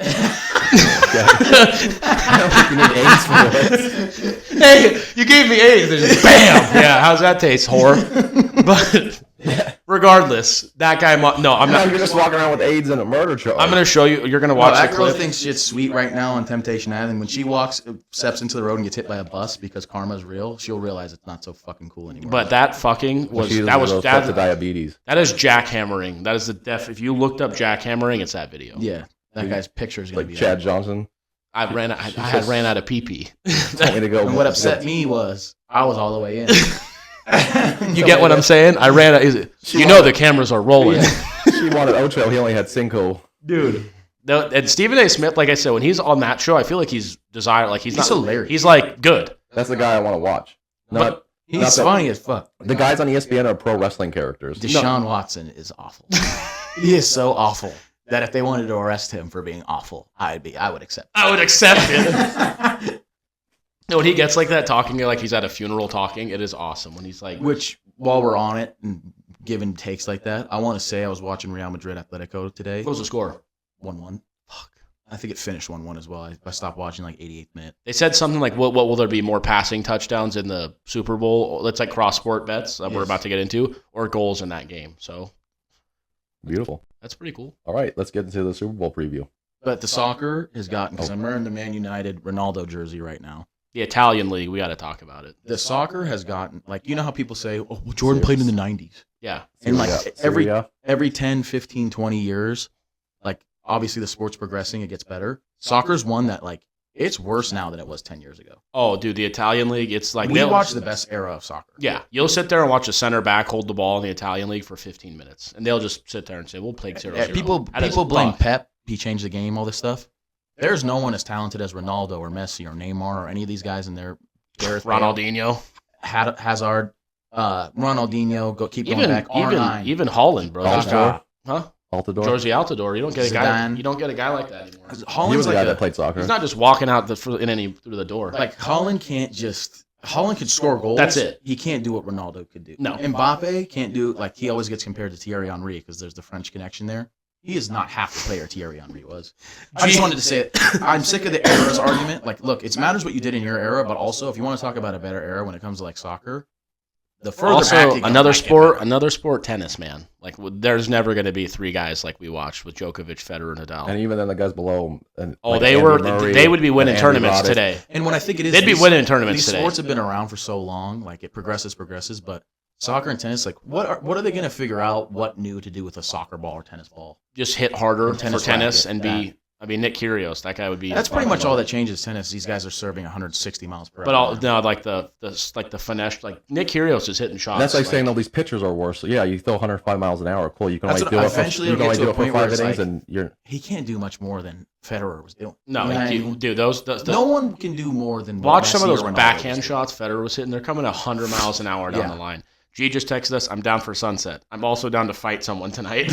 S3: I don't think you need AIDS for this.
S1: Hey, you gave me AIDS. And just bam. Yeah, how's that taste, whore? But regardless, that guy. I'm not.
S3: You're just walking around with AIDS and a murder charge.
S1: I'm going to show you. You're going to watch
S2: that
S1: the
S2: girl
S1: clip.
S2: thinks shit's sweet right now on Temptation Island. When she steps into the road and gets hit by a bus because karma's real, she'll realize it's not so fucking cool anymore.
S1: But that fucking was
S3: She
S1: that was
S3: to
S1: that,
S3: diabetes.
S1: that is jackhammering. That is the def. If you looked up jackhammering, it's that video.
S2: Yeah, that guy's picture is going
S3: Like
S2: to be
S3: Chad
S2: that.
S3: Johnson.
S1: I had ran out of pee.
S3: Told me to go.
S2: And what upset me was I was all the way in.
S1: You get what I'm saying? I ran out. The cameras are rolling.
S3: She wanted Ocho. He only had Cinco.
S1: Dude. And Stephen A. Smith, like I said, when he's on that show, I feel like he's desired. Like he's not
S2: hilarious.
S1: He's like good.
S3: That's the guy I want to watch. Not
S2: He's funny as fuck.
S3: the guys on ESPN are pro wrestling characters.
S2: Deshaun Watson is awful. He is so awful that if they wanted to arrest him for being awful, I would accept.
S1: I would accept it. When he gets like that, talking like he's at a funeral, talking, it is awesome. When he's like,
S2: Which, while we're on it and giving takes like that, I want to say I was watching Real Madrid Atletico today.
S1: what was the score?
S2: 1-1.
S1: Fuck.
S2: I think it finished 1-1 as well. I stopped watching like 88th minute.
S1: They said something like, what will there be more passing touchdowns in the Super Bowl? That's like cross sport bets that we're about to get into, or goals in that game. So
S3: Beautiful.
S1: that's pretty cool.
S3: All right, let's get into the Super Bowl preview.
S2: But the soccer has gotten, because I'm wearing the Man United Ronaldo jersey right now.
S1: the Italian league, we got to talk about it.
S2: The soccer has gotten, like, you know how people say, oh, well, Jordan played in the 90s.
S1: Yeah.
S2: And, like, every 10, 15, 20 years, like, obviously the sport's progressing, it gets better. Soccer's one that, like, it's worse now than it was 10 years ago.
S1: Oh, dude, the Italian league, it's like...
S2: We watch the best era of soccer.
S1: Yeah. You'll sit there and watch a center back hold the ball in the Italian league for 15 minutes. And they'll just sit there and say, we'll play 0-0.
S2: People blame Pep. He changed the game, all this stuff. There's no one as talented as Ronaldo or Messi or Neymar or any of these guys in there.
S1: Ronaldinho.
S2: Hazard. Ronaldinho. Keep going back.
S1: Even Holland, bro.
S3: Altidore.
S1: Georgie Altidore. You don't get a guy. You don't get a guy like that anymore.
S3: He was the guy that played soccer.
S1: He's not just walking out through the door.
S2: Like Holland could score goals.
S1: That's it.
S2: He can't do what Ronaldo could do.
S1: No.
S2: Mbappe can't do, like, he always gets compared to Thierry Henry because there's the French connection there. He is not half the player Thierry Henry was. I just wanted to say it. I'm sick of the eras argument. Like, look, it matters what you did in your era, but also if you want to talk about a better era when it comes to, like, soccer, the further back
S1: another sport, tennis, man. Like, there's never going to be three guys like we watched with Djokovic, Federer, Nadal.
S3: And even then the guys below them.
S1: They would be winning tournaments today.
S2: And when I think it is,
S1: they'd be winning tournaments today.
S2: These sports have been around for so long, like, it progresses, but soccer and tennis, like, what are they going to figure out what new to do with a soccer ball or tennis ball?
S1: Just hit harder for tennis and be. I mean, Nick Kyrgios, that guy would be.
S2: That's pretty much all that changes tennis. These guys are serving 160 miles per hour.
S1: But like the finesse, like Nick Kyrgios is hitting shots.
S3: That's like saying all these pitchers are worse. So yeah, you throw 105 miles an hour. Cool, you can only do it for 5 innings, and you're.
S2: He can't do much more than Federer was doing.
S1: No, dude,
S2: no one can do more than.
S1: Watch some of those backhand shots Federer was hitting. They're coming 100 miles an hour down the line. G just texted us, I'm down for sunset. I'm also down to fight someone tonight.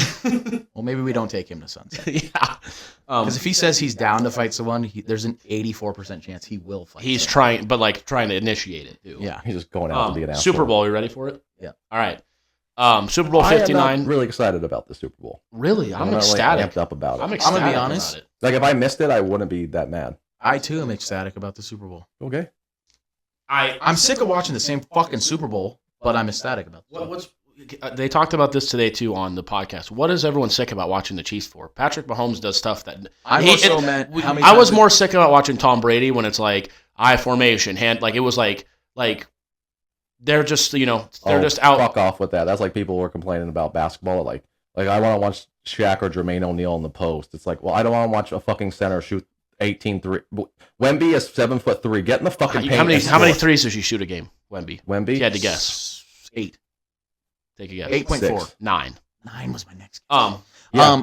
S2: Well, maybe we don't take him to sunset.
S1: Yeah.
S2: Because if he says he's down to fight someone, there's an 84% chance he will fight
S1: He's
S2: someone.
S1: trying to initiate it, too.
S3: Yeah. He's just going out to be an asshole.
S1: Super Bowl, you ready for it?
S2: Yeah.
S1: All right. Super Bowl 59.
S3: I am not really excited about the Super Bowl.
S1: Really? I'm ecstatic.
S3: Amped up about it.
S1: I'm ecstatic.
S2: I'm going to be honest.
S3: Like, if I missed it, I wouldn't be that mad.
S2: I, too, am ecstatic about the Super Bowl.
S3: Okay.
S2: I'm sick of watching the same fucking Super Bowl. But I'm ecstatic about this.
S1: They talked about this today, too, on the podcast. What is everyone sick about watching the Chiefs for? Patrick Mahomes does stuff that... I was more sick about watching Tom Brady when it's like, I formation, it was like they're just, just out...
S3: Fuck off with that. That's like people were complaining about basketball. Like I want to watch Shaq or Jermaine O'Neal in the post. It's like, well, I don't want to watch a fucking center shoot 18 3. Wemby is 7'3". Get in the fucking paint.
S1: How many threes does he shoot a game, Wemby?
S3: If
S1: you had to guess.
S2: 8.
S1: Take a guess.
S2: 8.4.
S1: 9.
S2: 9 was my next
S3: guess.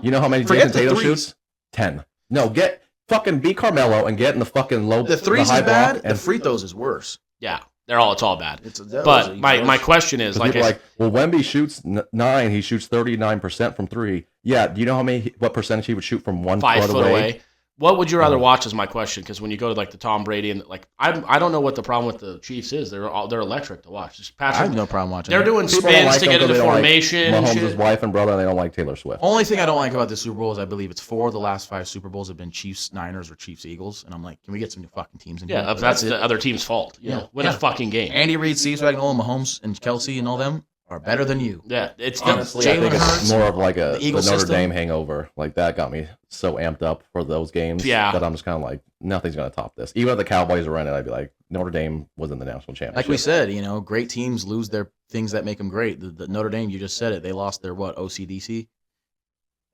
S3: You know how many Jason Tatum shoots? 10. No, be Carmelo and get in the fucking low.
S2: The threes is bad. The free throws is worse.
S1: Yeah, it's all bad. But my question is,
S3: Wemby shoots 9. He shoots 39% from 3. Yeah, do you know what percentage he would shoot from 1
S1: 5
S3: foot away?
S1: What would you rather watch is my question, because when you go to the Tom Brady and I don't know what the problem with the Chiefs is. They're electric to watch. Just Patrick,
S2: I have no problem watching.
S1: They're doing spins to get into formation.
S3: Mahomes' wife and brother, and they don't like Taylor Swift.
S2: Only thing I don't like about the Super Bowl is I believe it's 4 of the last 5 Super Bowls have been Chiefs Niners or Chiefs Eagles, and I'm like, can we get some new fucking teams in here?
S1: Yeah, that's the other team's fault. Win a fucking game.
S2: Andy Reid, Steve Spagnuolo, Mahomes, and Kelsey and all them are better than you.
S1: Yeah, it's
S3: honestly, I think it's more of like the Notre Dame hangover. Like that got me so amped up for those games.
S1: Yeah.
S3: That I'm just kind of like, nothing's gonna top this. Even if the Cowboys are running, I'd be like, Notre Dame was in the national championship.
S2: Like we said, great teams lose their things that make them great. The Notre Dame, you just said it. They lost their OCDC.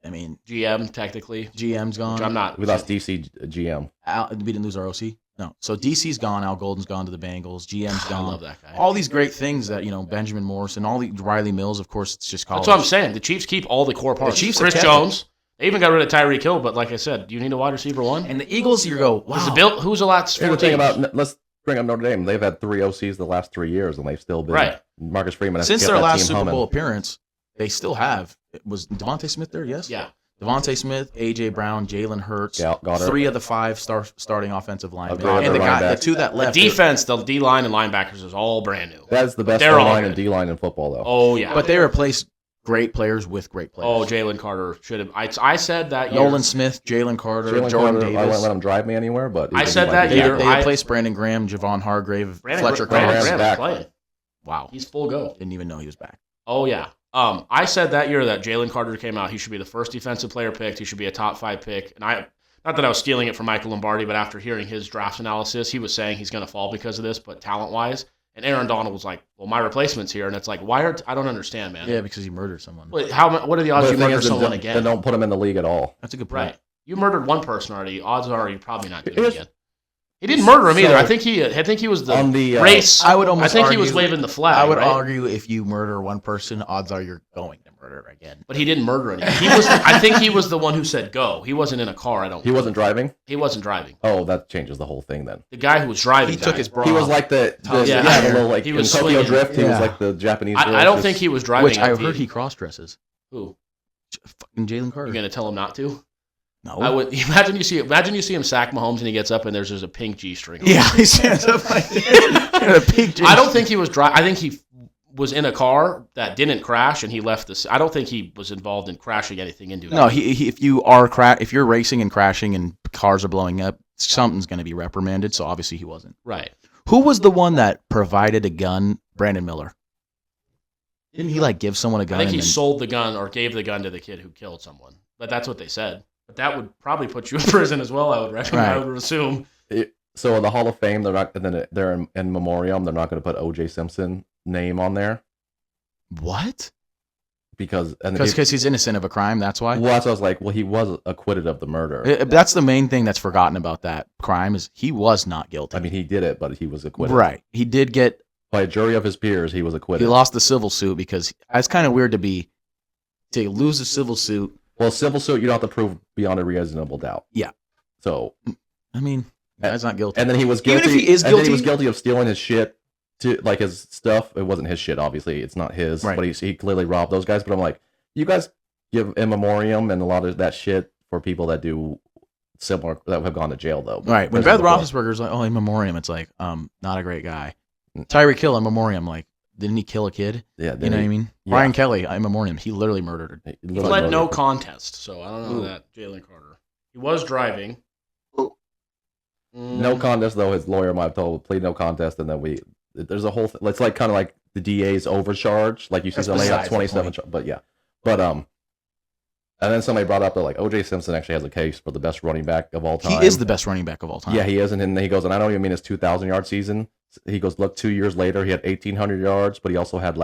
S2: I mean,
S1: GM technically.
S2: GM's gone.
S1: Which I'm not.
S3: We lost DC GM.
S2: We didn't lose our OC. No. So DC's gone. Al Golden's gone to the Bengals. GM's gone.
S1: I love that guy.
S2: All these great things that, Benjamin Morrison, all the Riley Mills, of course, it's just college.
S1: That's what I'm saying. The Chiefs keep all the core parts.
S2: The Chiefs
S1: Chris Jones. They even got rid of Tyreek Hill, but like I said, do you need a wide receiver one?
S2: And the Eagles, you go, wow.
S1: Who's the last 4
S3: Here's the thing
S1: teams?
S3: let's bring up Notre Dame. They've had 3 OCs the last 3 years, and they've still been.
S1: Right.
S3: Marcus Freeman has
S2: Since
S3: kept
S2: their
S3: that
S2: last
S3: team
S2: Super
S3: humming.
S2: Bowl appearance, they still have. Was Devontae Smith there? Yes?
S1: Yeah.
S2: Devontae Smith, A.J. Brown, Jalen Hurts,
S3: Goddard.
S2: 3 of the 5 starting offensive linemen.
S3: And
S2: the 2 that left.
S1: The defense, the D-line and linebackers is all brand new.
S3: That's the best line and D-line in football, though.
S1: Oh, yeah.
S2: But they replaced great players with great players.
S1: Oh, Jalen Carter should have. I said that year.
S2: Nolan Smith, Jalen Carter, Jordan Davis.
S3: I wouldn't let him drive me anywhere, but
S1: I said that year.
S2: They replaced Brandon Graham, Javon Hargrave, Fletcher
S1: Graham's playing.
S2: Wow.
S1: He's full go.
S2: Didn't even know he was back.
S1: Oh, yeah. I said that year that Jalen Carter came out. He should be the first defensive player picked. He should be a top 5 pick. And I'm not that I was stealing it from Michael Lombardi, but after hearing his draft analysis, he was saying he's going to fall because of this, but talent-wise. And Aaron Donald was like, well, my replacement's here. And it's like, I don't understand, man.
S2: Yeah, because he murdered someone.
S1: What are the odds you murder someone again?
S3: Then don't put him in the league at all.
S2: That's a good point.
S1: Right. You murdered one person already. Odds are you're probably not doing it again. He didn't murder him either. I think he was the race.
S2: I would almost.
S1: I think
S2: argue,
S1: he was waving the flag.
S2: I would
S1: right?
S2: argue if you murder one person, odds are you're going to murder again.
S1: But he didn't murder anyone. I think he was the one who said go. He wasn't in a car.
S3: He wasn't driving.
S1: He wasn't driving.
S3: Oh, that changes the whole thing then.
S1: The guy who was driving.
S2: He took his bra.
S3: He was like the little like
S1: he
S3: in
S1: was
S3: Tokyo
S1: swinging.
S3: Drift. He was like the Japanese.
S1: I don't think he was driving.
S2: Which I heard he cross dresses.
S1: Who?
S2: Fucking Jalen Carter.
S1: You gonna tell him not to?
S2: No.
S1: I would imagine you see him sack Mahomes and he gets up and there's just a pink G-string.
S2: Yeah, he stands up like a pink G-string.
S1: I don't think he was driving. I think he was in a car that didn't crash and he left this. I don't think he was involved in crashing anything into it.
S2: No, if you're racing and crashing and cars are blowing up, something's going to be reprimanded. So obviously he wasn't.
S1: Right.
S2: Who was the one that provided a gun? Brandon Miller. Didn't he give someone a gun?
S1: I think he sold the gun or gave the gun to the kid who killed someone. But that's what they said. But that would probably put you in prison as well. I would reckon. Right. I would assume.
S3: So in the Hall of Fame, they're in memoriam. They're not going to put O.J. Simpson name on there.
S2: What?
S3: Because
S2: he's innocent of a crime. That's why.
S3: Well, that's what I was like. Well, he was acquitted of the murder.
S2: That's the main thing that's forgotten about that crime is he was not guilty.
S3: I mean, he did it, but he was acquitted.
S2: Right. He did get
S3: by a jury of his peers. He was acquitted.
S2: He lost the civil suit because it's kind of weird to lose a civil suit.
S3: Well, civil suit, you don't have to prove beyond a reasonable doubt.
S2: Yeah.
S3: So,
S2: I mean, guy's not guilty.
S3: And then he was guilty.
S2: Even if he is guilty,
S3: he was guilty of stealing his shit, his stuff. It wasn't his shit, obviously. It's not his. Right. But he clearly robbed those guys. But I'm like, you guys give in memoriam and a lot of that shit for people that do similar, that have gone to jail, though.
S2: Right. When Ben Roethlisberger's like, oh, in memoriam, it's like, not a great guy. Tyreek Hill in memoriam, like, didn't he kill a kid?
S3: Yeah.
S2: You know what I mean? Yeah. Brian Kelly, in memoriam, he literally murdered her.
S1: He pled no contest, so I don't know that Jalen Carter. He was driving.
S3: No contest, though. His lawyer might have told plead no contest, and then there's a whole. It's like kind of like the DA's overcharge. Like you see somebody got 27, but yeah, and then somebody brought up that like O.J. Simpson actually has a case for the best running back of all time.
S2: He is the best running back of all time.
S3: Yeah, he is, and then he goes, and I don't even mean his 2,000-yard season. He goes, look, 2 years later, he had 1,800 yards, but he also had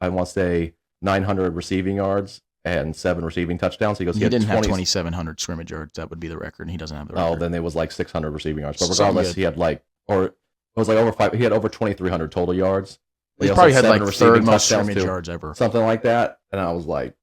S3: I want to say 900 receiving yards and 7 receiving touchdowns. He goes,
S2: he didn't have 2,700 scrimmage yards. That would be the record, and he doesn't have the record.
S3: Oh, then it was 600 receiving yards. But regardless, he had he had over 2,300 total yards.
S2: He probably had third most scrimmage yards ever.
S3: Something like that. And I was like,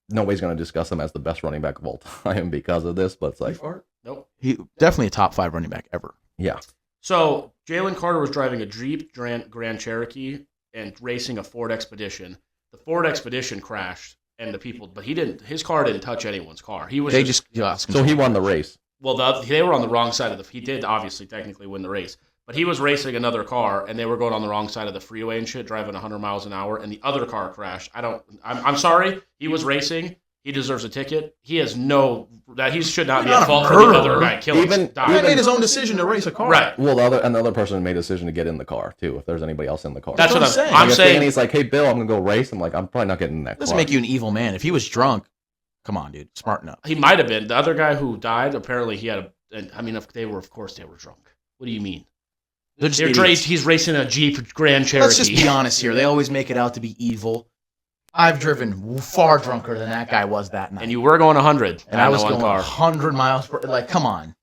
S3: nobody's going to discuss him as the best running back of all time because of this, but it's like,
S1: nope.
S2: He definitely a top 5 running back ever.
S3: Yeah.
S1: So Jalen Carter was driving a Jeep Grand Cherokee and racing a Ford Expedition. The Ford Expedition crashed, and but he didn't. His car didn't touch anyone's car. He was.
S3: So he won the race.
S1: Well, they were on the wrong side of he did obviously technically win the race, but he was racing another car, and they were going on the wrong side of the freeway and shit, driving 100 miles an hour, and the other car crashed. I'm sorry. He was racing. He deserves a ticket. He has he should not be at fault for the other guy killing.
S2: He made his own decision to race a car.
S1: Right.
S3: Well, the other person made a decision to get in the car too. If there's anybody else in the car,
S1: that's what I'm saying. I'm saying
S3: he's like, "Hey, Bill, I'm gonna go race." I'm like, "I'm probably not getting in that car."
S2: Doesn't make you an evil man. If he was drunk, come on, dude, smarten up.
S1: He might have been. The other guy who died, apparently, he had of course they were drunk. What do you mean? He's racing a Jeep Grand Cherokee.
S2: Let's just be honest here. They always make it out to be evil. I've driven far drunker than that guy was that night.
S1: And you were going 100.
S2: And I was going 100 miles per... Like, come on.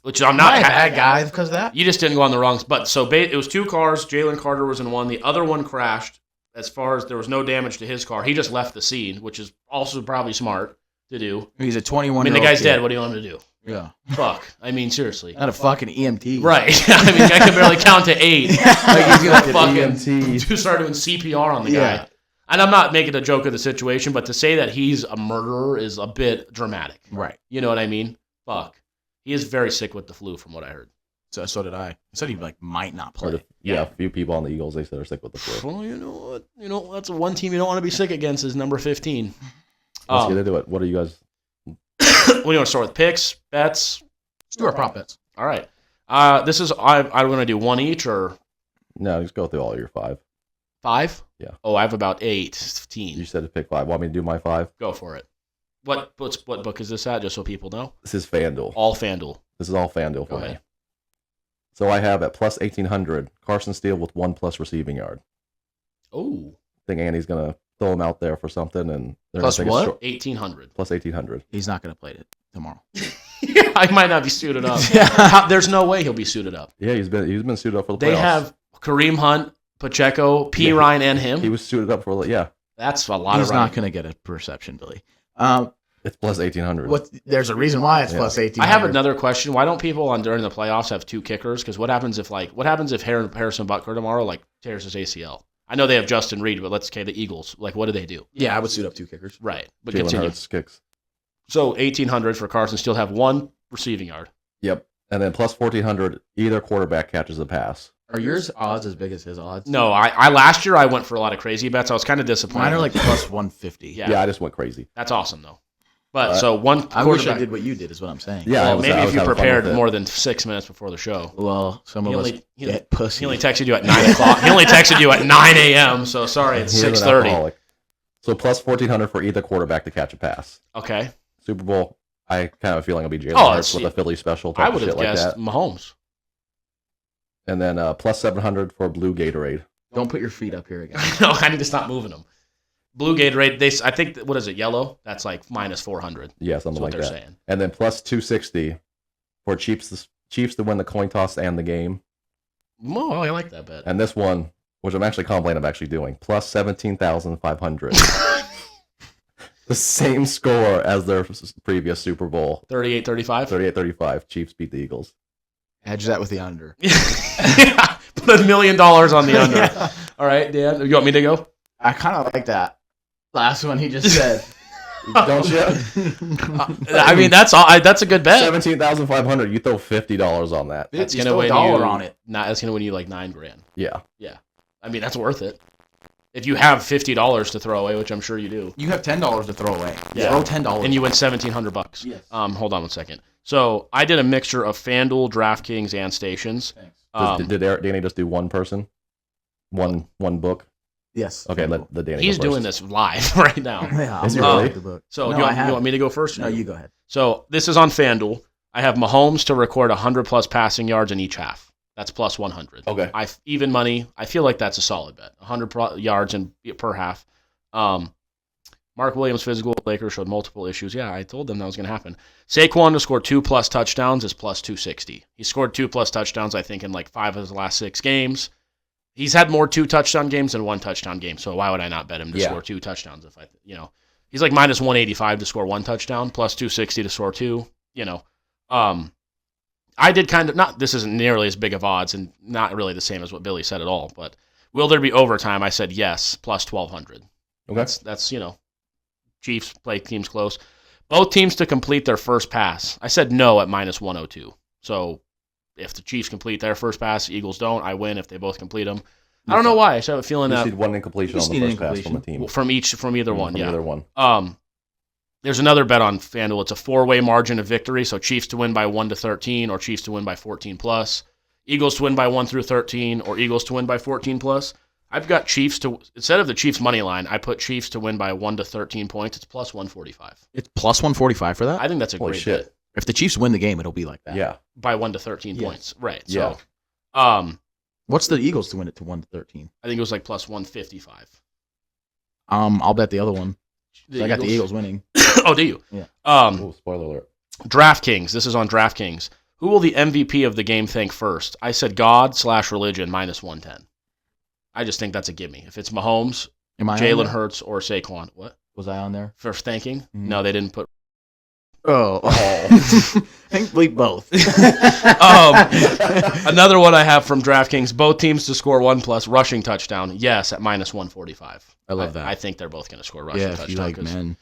S1: Which I'm not...
S2: Am I a bad guy because of that?
S1: You just didn't go on the wrong... But so it was 2 cars. Jalen Carter was in one. The other one crashed. As far as there was no damage to his car. He just left the scene, which is also probably smart to do.
S2: He's a 21-year-old
S1: the guy's dead. What do you want him to do?
S2: Yeah.
S1: Fuck. I mean, seriously.
S2: Not a fucking EMT.
S1: Right. I mean, I can barely count to 8. Like, he's going to fucking start doing CPR on the guy. And I'm not making a joke of the situation, but to say that he's a murderer is a bit dramatic.
S2: Right.
S1: You know what I mean? Fuck. He is very sick with the flu, from what I heard.
S2: So did I. I said he might not play.
S3: Yeah, a few people on the Eagles, they said are sick with the flu.
S1: Well, you know what? That's one team you don't want to be sick against is number 15.
S3: Let's get into it. What are you guys...
S1: What do you want to start with? Picks? Bets?
S2: Let's do our prop bets.
S1: All right. This is... I'm going to do one each, or...
S3: No, just go through all your 5.
S1: 5?
S3: Yeah.
S1: Oh, I have about 15.
S3: You said to pick 5. Want me to do my 5?
S1: Go for it. What book is this at, just so people know?
S3: This is FanDuel.
S1: All FanDuel.
S3: This is all FanDuel for
S1: Go
S3: me.
S1: ahead.
S3: So I have at plus 1,800 Carson Steele with 1+ receiving yard.
S1: Oh.
S3: I think Andy's going to throw him out there for something. And they're
S2: Plus
S3: gonna take
S2: what?
S1: 1,800.
S3: Plus 1,800.
S2: He's not going to play it tomorrow.
S1: I might not be suited up. There's no way he'll be suited up.
S3: Yeah, he's been suited up for the playoffs.
S1: They have Kareem Hunt, Pacheco, Ryan, and him.
S3: He was suited up for
S1: That's a lot
S2: He's
S1: of
S2: not going to get a perception, Billy.
S3: It's plus 1,800.
S2: There's a reason why it's plus 1,800.
S1: I have another question. Why don't people during the playoffs have 2 kickers? Because what happens if Harrison Butker tomorrow tears his ACL? I know they have Justin Reed, but let's say the Eagles. What do they do?
S2: Yeah, I would suit up 2 kickers.
S1: Right, but
S3: Jalen
S1: continue.
S3: Hurts kicks.
S1: So 1,800 for Carson. Still have 1 receiving yard.
S3: Yep. And then plus 1,400, either quarterback catches a pass.
S2: Are yours odds as big as his odds?
S1: No, I last year I went for a lot of crazy bets. I was kind of disappointed.
S2: Mine are plus 150.
S1: Yeah.
S3: I just went crazy.
S1: That's awesome though. But so one
S2: I
S1: quarterback.
S2: wish I did what you did, is what I'm saying.
S3: Yeah,
S1: Well, maybe if you prepared
S3: more.
S1: more than 6 minutes before the show.
S2: Well, some of us get pussy.
S1: He only texted you at 9 o'clock. He only texted you at 9 a.m. So sorry, it's 6:30.
S3: So plus 1,400 for either quarterback to catch a pass.
S1: Okay.
S3: Super Bowl. I kind of have a feeling it'll be Jalen Hurts with a Philly special.
S1: I would have
S3: shit
S1: guessed
S3: like that.
S1: Mahomes.
S3: And then plus 700 for blue Gatorade.
S2: Don't put your feet up here again.
S1: No, I need to stop moving them. Blue Gatorade. I think what is it? Yellow. That's minus 400.
S3: Yeah, something like
S1: That's what
S3: that.
S1: they're saying.
S3: And then plus 260 for Chiefs to win the coin toss and the game.
S1: Oh, I like that bet.
S3: And this one, which I'm actually confident of actually doing, plus 17,500. The same score as their previous Super Bowl.
S1: 38-35?
S3: 38-35. Chiefs beat the Eagles.
S2: Hedge that with the under.
S1: Put $1 million on the under. Yeah. All right, Dan. You want me to go?
S2: I kind of like that last one he just said.
S3: Don't you?
S1: I mean, that's all. That's a good bet.
S3: 17,500. You throw $50 on that.
S1: That's
S2: gonna
S1: gonna win
S2: $1
S1: you
S2: on it.
S1: That's gonna win you $9,000.
S3: Yeah.
S1: Yeah. I mean, that's worth it. If you have $50 to throw away, which I'm sure you do.
S2: You have $10 to throw away.
S1: Yeah.
S2: Throw $10.
S1: And you win $1,700.
S2: Yes.
S1: Hold on one second. So I did a mixture of FanDuel, DraftKings, and Stations.
S2: Thanks.
S3: Did Danny just do one person? One book?
S2: Yes.
S3: Okay, let the Danny
S1: He's
S3: go first.
S1: doing this live right now.
S2: Yeah,
S3: Is he
S2: I'll
S3: really?
S2: read the book.
S1: So
S2: No,
S1: do you
S2: I
S1: want me to go first?
S2: No, you go ahead.
S1: So this is on FanDuel. I have Mahomes to record 100+ passing yards in each half. That's plus 100.
S3: Okay.
S1: Even money. I feel like that's a solid bet. 100 yards per half. Mark Williams physical. Lakers showed multiple issues. Yeah, I told them that was going to happen. Saquon to score 2+ touchdowns is plus 260. He scored 2+ touchdowns, I think, in 5 of his last 6 games. He's had more 2 touchdown games than 1 touchdown game. So why would I not bet him to score 2 touchdowns if he's minus 185 to score 1 touchdown, plus 260 to score 2. I did this isn't nearly as big of odds and not really the same as what Billy said at all, but will there be overtime? I said yes, plus 1,200.
S3: Okay.
S1: That's Chiefs play teams close. Both teams to complete their first pass. I said no at minus 102. So if the Chiefs complete their first pass, Eagles don't, I win if they both complete them. I don't know why. I just have a feeling
S3: You
S1: that
S3: need one incompletion on the first pass from a team.
S1: from either one.
S3: Either one.
S1: There's another bet on FanDuel. It's a 4-way margin of victory. So Chiefs to win by 1-13, or Chiefs to win by 14+. Eagles to win by 1-13, or Eagles to win by 14+. I've got Chiefs to, instead of the Chiefs money line, I put Chiefs to win by 1-13 points. It's plus 145.
S2: It's plus 145 for that?
S1: I think that's a
S3: Holy
S1: great
S3: shit.
S1: bet.
S2: If the Chiefs win the game, it'll be like that.
S3: Yeah.
S1: By 1-13 points. Right.
S3: Yeah.
S1: So,
S2: What's the Eagles to win it to 1-13?
S1: I think it was plus 155.
S2: I'll bet the other one. I got the Eagles winning.
S1: Oh, do you?
S2: Yeah.
S3: Spoiler alert.
S1: DraftKings. This is on DraftKings. Who will the MVP of the game thank first? I said God/religion minus 110. I just think that's a gimme. If it's Mahomes,
S2: Am I
S1: Jalen Hurts, or Saquon. What?
S2: Was I on there?
S1: For thanking? No, they didn't put.
S2: Oh. Thankfully, both.
S1: Another one I have from DraftKings. Both teams to score 1+ rushing touchdown. Yes, at minus 145.
S2: I love that.
S1: I think they're both going to score rushing
S2: Yeah,
S1: touchdown.
S2: if you like men.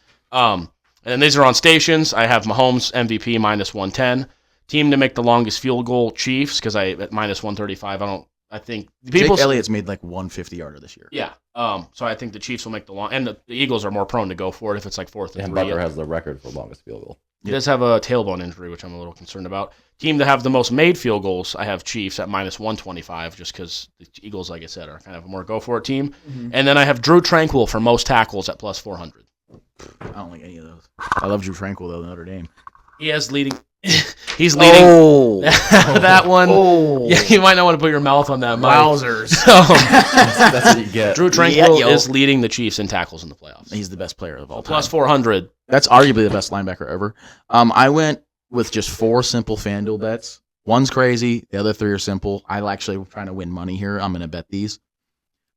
S1: And these are on Stations. I have Mahomes MVP minus 110. Team to make the longest field goal, Chiefs, because at minus 135. I think
S2: Jake Elliott's made 150 yarder this year.
S1: Yeah. So I think the Chiefs will make the long, and the Eagles are more prone to go for it if it's 4th and 3.
S3: And Butker has the record for longest field goal.
S1: He does have a tailbone injury, which I'm a little concerned about. Team to have the most made field goals, I have Chiefs at minus 125, just because the Eagles, like I said, are kind of a more go-for-it team. Mm-hmm. And then I have Drew Tranquil for most tackles at plus 400.
S2: I don't like any of those. I love Drew Tranquil though, Notre Dame.
S1: He has leading. He's leading.
S2: Oh,
S1: that one.
S2: Oh,
S1: Yeah, you might not want to put your mouth on that.
S2: Wowzers.
S3: That's what you get.
S1: Drew Tranquil is leading the Chiefs in tackles in the playoffs.
S2: He's the best player of all time.
S1: Plus 400.
S2: That's arguably the best linebacker ever. I went with just 4 simple FanDuel bets. One's crazy. The other 3 are simple. I actually trying to win money here. I'm going to bet these.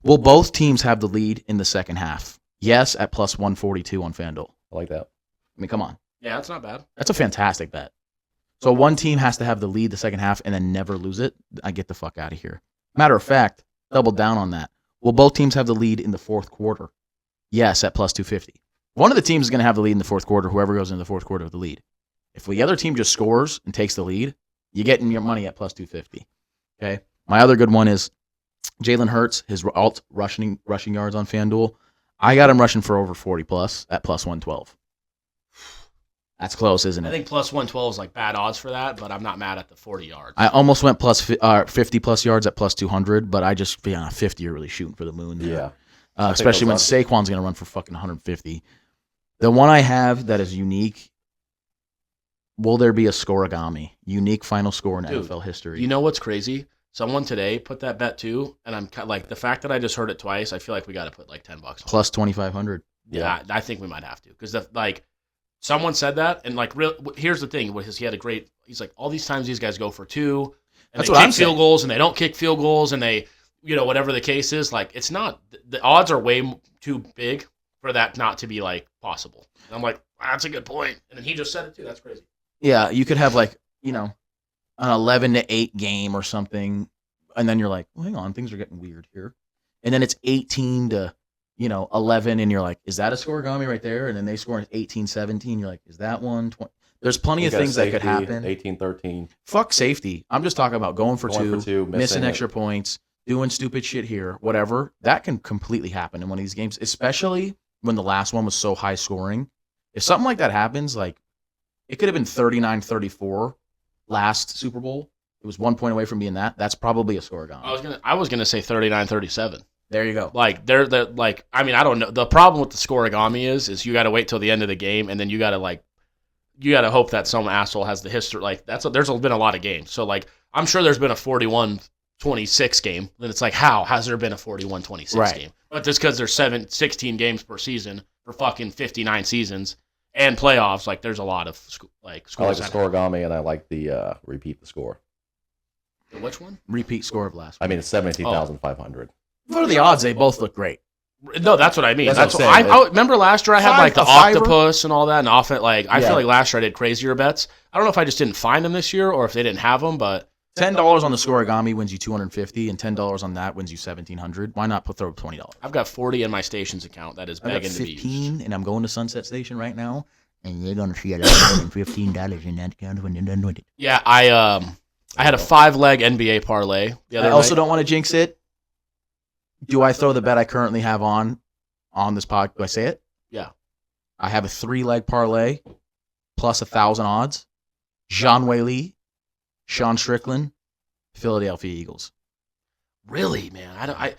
S2: Will both teams have the lead in the second half? Yes, at plus 142 on FanDuel.
S3: I like that.
S2: I mean, come on.
S1: Yeah, that's not bad.
S2: That's a fantastic bet. So one team has to have the lead the second half and then never lose it. I get the fuck out of here. Matter of fact, double down on that. Will both teams have the lead in the fourth quarter? Yes, at plus 250. One of the teams is going to have the lead in the fourth quarter, whoever goes into the fourth quarter with the lead. If the other team just scores and takes the lead, you're getting your money at plus 250. Okay. My other good one is Jalen Hurts, his alt rushing yards on FanDuel. I got him rushing for over 40 plus at plus 112. That's close, isn't it?
S1: I think plus 112 is like bad odds for that, but I'm not mad at the 40 yards.
S2: I almost went plus 50 plus yards at plus 200, but I just, 50, you're really shooting for the moon there.
S3: Yeah.
S2: Especially when Saquon's going to run for fucking 150. The one I have that is unique, will there be a scoregami? Unique final score in NFL history.
S1: You know what's crazy? Someone today put that bet too, and I'm like, the fact that I just heard it twice, I feel like we got to put like $10 on
S2: plus 2,500.
S1: Yeah, I think we might have to because someone said that, and here's the thing: he had a great. He's like, all these times these guys go for 2, and
S2: that's
S1: they
S2: what
S1: kick
S2: I'm
S1: field
S2: saying.
S1: goals, and they don't kick field goals, and they, whatever the case is, like it's not. The odds are way too big for that not to be like possible. And I'm like, that's a good point, and then he just said it too. That's crazy.
S2: Yeah, you could have an 11-8 game or something, and then you're like, well, hang on, things are getting weird here, and then it's 18-11, and you're like, is that a scoregami right there? And then they score 18-17. You're like, is that one? 20? There's plenty of things that could happen.
S3: 18-13.
S2: Fuck safety. I'm just talking about going for two, missing extra
S3: it.
S2: points, doing stupid shit here, whatever. That can completely happen in one of these games, especially when the last one was so high scoring. If something like that happens, like it could have been 39-34 last Super Bowl. It was 1 point away from being that. That's probably a scoregami.
S1: I was gonna say 39-37.
S2: There you go.
S1: Like they're like, I mean, I don't know. The problem with the scoregami is you got to wait till the end of the game, and then you got to hope that some asshole has the history. Like there's been a lot of games, so like I'm sure there's been a 41-26 game. Then it's like, how has there been a 41-26 game? But just because there's 16 games per season for fucking 59 seasons and playoffs, like there's a lot of scores.
S3: I like the scoregami, and I like the repeat the score.
S1: Which one?
S2: Repeat score of last.
S3: I mean, it's 17,500.
S2: What are the odds? They both look great.
S1: No, that's what I mean.
S3: That's what
S1: I remember last year I had like the octopus and all that, and often I
S3: Yeah.
S1: feel like last year I did crazier bets. I don't know if I just didn't find them this year or if they didn't have them, but
S2: $10 on the scoregami wins you $250, and $10 on that wins you $1,700. Why not throw $20?
S1: I've got 40 in my stations account that is
S2: I got
S1: begging to be used.
S2: 15, and I'm going to Sunset Station right now, and you're gonna see a lot more than $15 in that account when you're done with it.
S1: Yeah, I had a 5-leg NBA parlay the other
S2: I also
S1: night.
S2: don't want to jinx it. Do I throw the bet I currently have on this pod? Do I say it?
S1: Yeah.
S2: I have a 3-leg parlay plus 1,000 odds. Jean Whaley, Sean Strickland, Philadelphia Eagles.
S1: Really, man?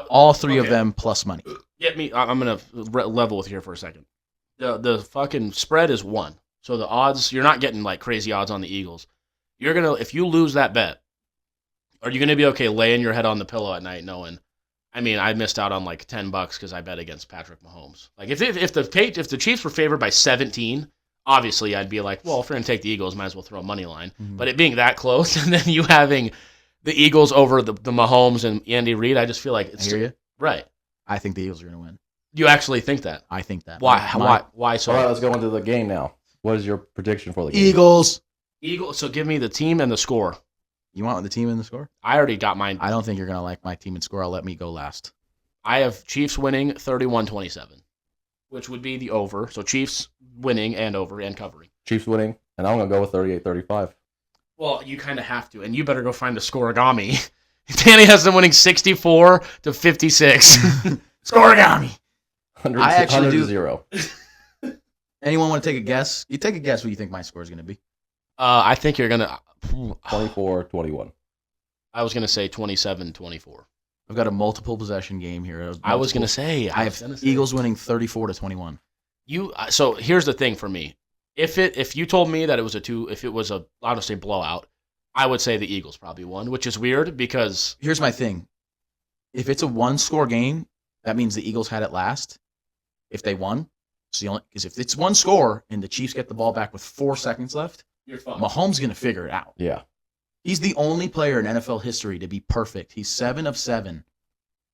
S2: All three of them plus money.
S1: Get me. I'm gonna level with you here for a second. The fucking spread is 1, so the odds you're not getting like crazy odds on the Eagles. You're gonna if you lose that bet, are you gonna be okay laying your head on the pillow at night knowing? I mean, I missed out on like $10 because I bet against Patrick Mahomes. Like if the Chiefs were favored by 17, obviously I'd be like, well, if we're gonna take the Eagles, might as well throw a money line.
S2: Mhm.
S1: But it being that close, and then you having the Eagles over the Mahomes and Andy Reid, I just feel like it's
S2: I hear you.
S1: right.
S2: I think the Eagles are going to win.
S1: You actually think that?
S2: I think that.
S1: Why so?
S3: All right, let's go into the game now. What is your prediction for the game?
S2: Eagles.
S1: So give me the team and the score.
S2: You want the team and the score?
S1: I already got mine.
S2: I don't think you're going to like my team and score. I'll let me go last.
S1: I have Chiefs winning 31-27, which would be the over. So Chiefs winning and over and covering.
S3: Chiefs winning, and I'm going to go with 38-35.
S1: Well, you kind of have to, and you better go find a scoregami. Danny has them winning 64-56. Scoregami.
S3: 100,
S2: I actually
S3: 100
S2: do.
S3: 0.
S2: Anyone want to take a guess? You take a guess what you think my score is going to be.
S1: I think you're gonna
S3: 24-21.
S1: I was gonna say 27-24.
S2: I've got a multiple possession game here.
S1: I was gonna say
S2: I have Eagles winning 34-21.
S1: So here's the thing for me. If you told me that if it was a I don't say blowout, I would say the Eagles probably won, which is weird because
S2: here's my thing. If it's a 1-score game, that means the Eagles had it last. If they won, because if it's 1 score and the Chiefs get the ball back with 4 seconds left,
S1: you're fucked.
S2: Mahomes gonna figure it out.
S3: Yeah.
S2: He's the only player in NFL history to be perfect. He's 7 of 7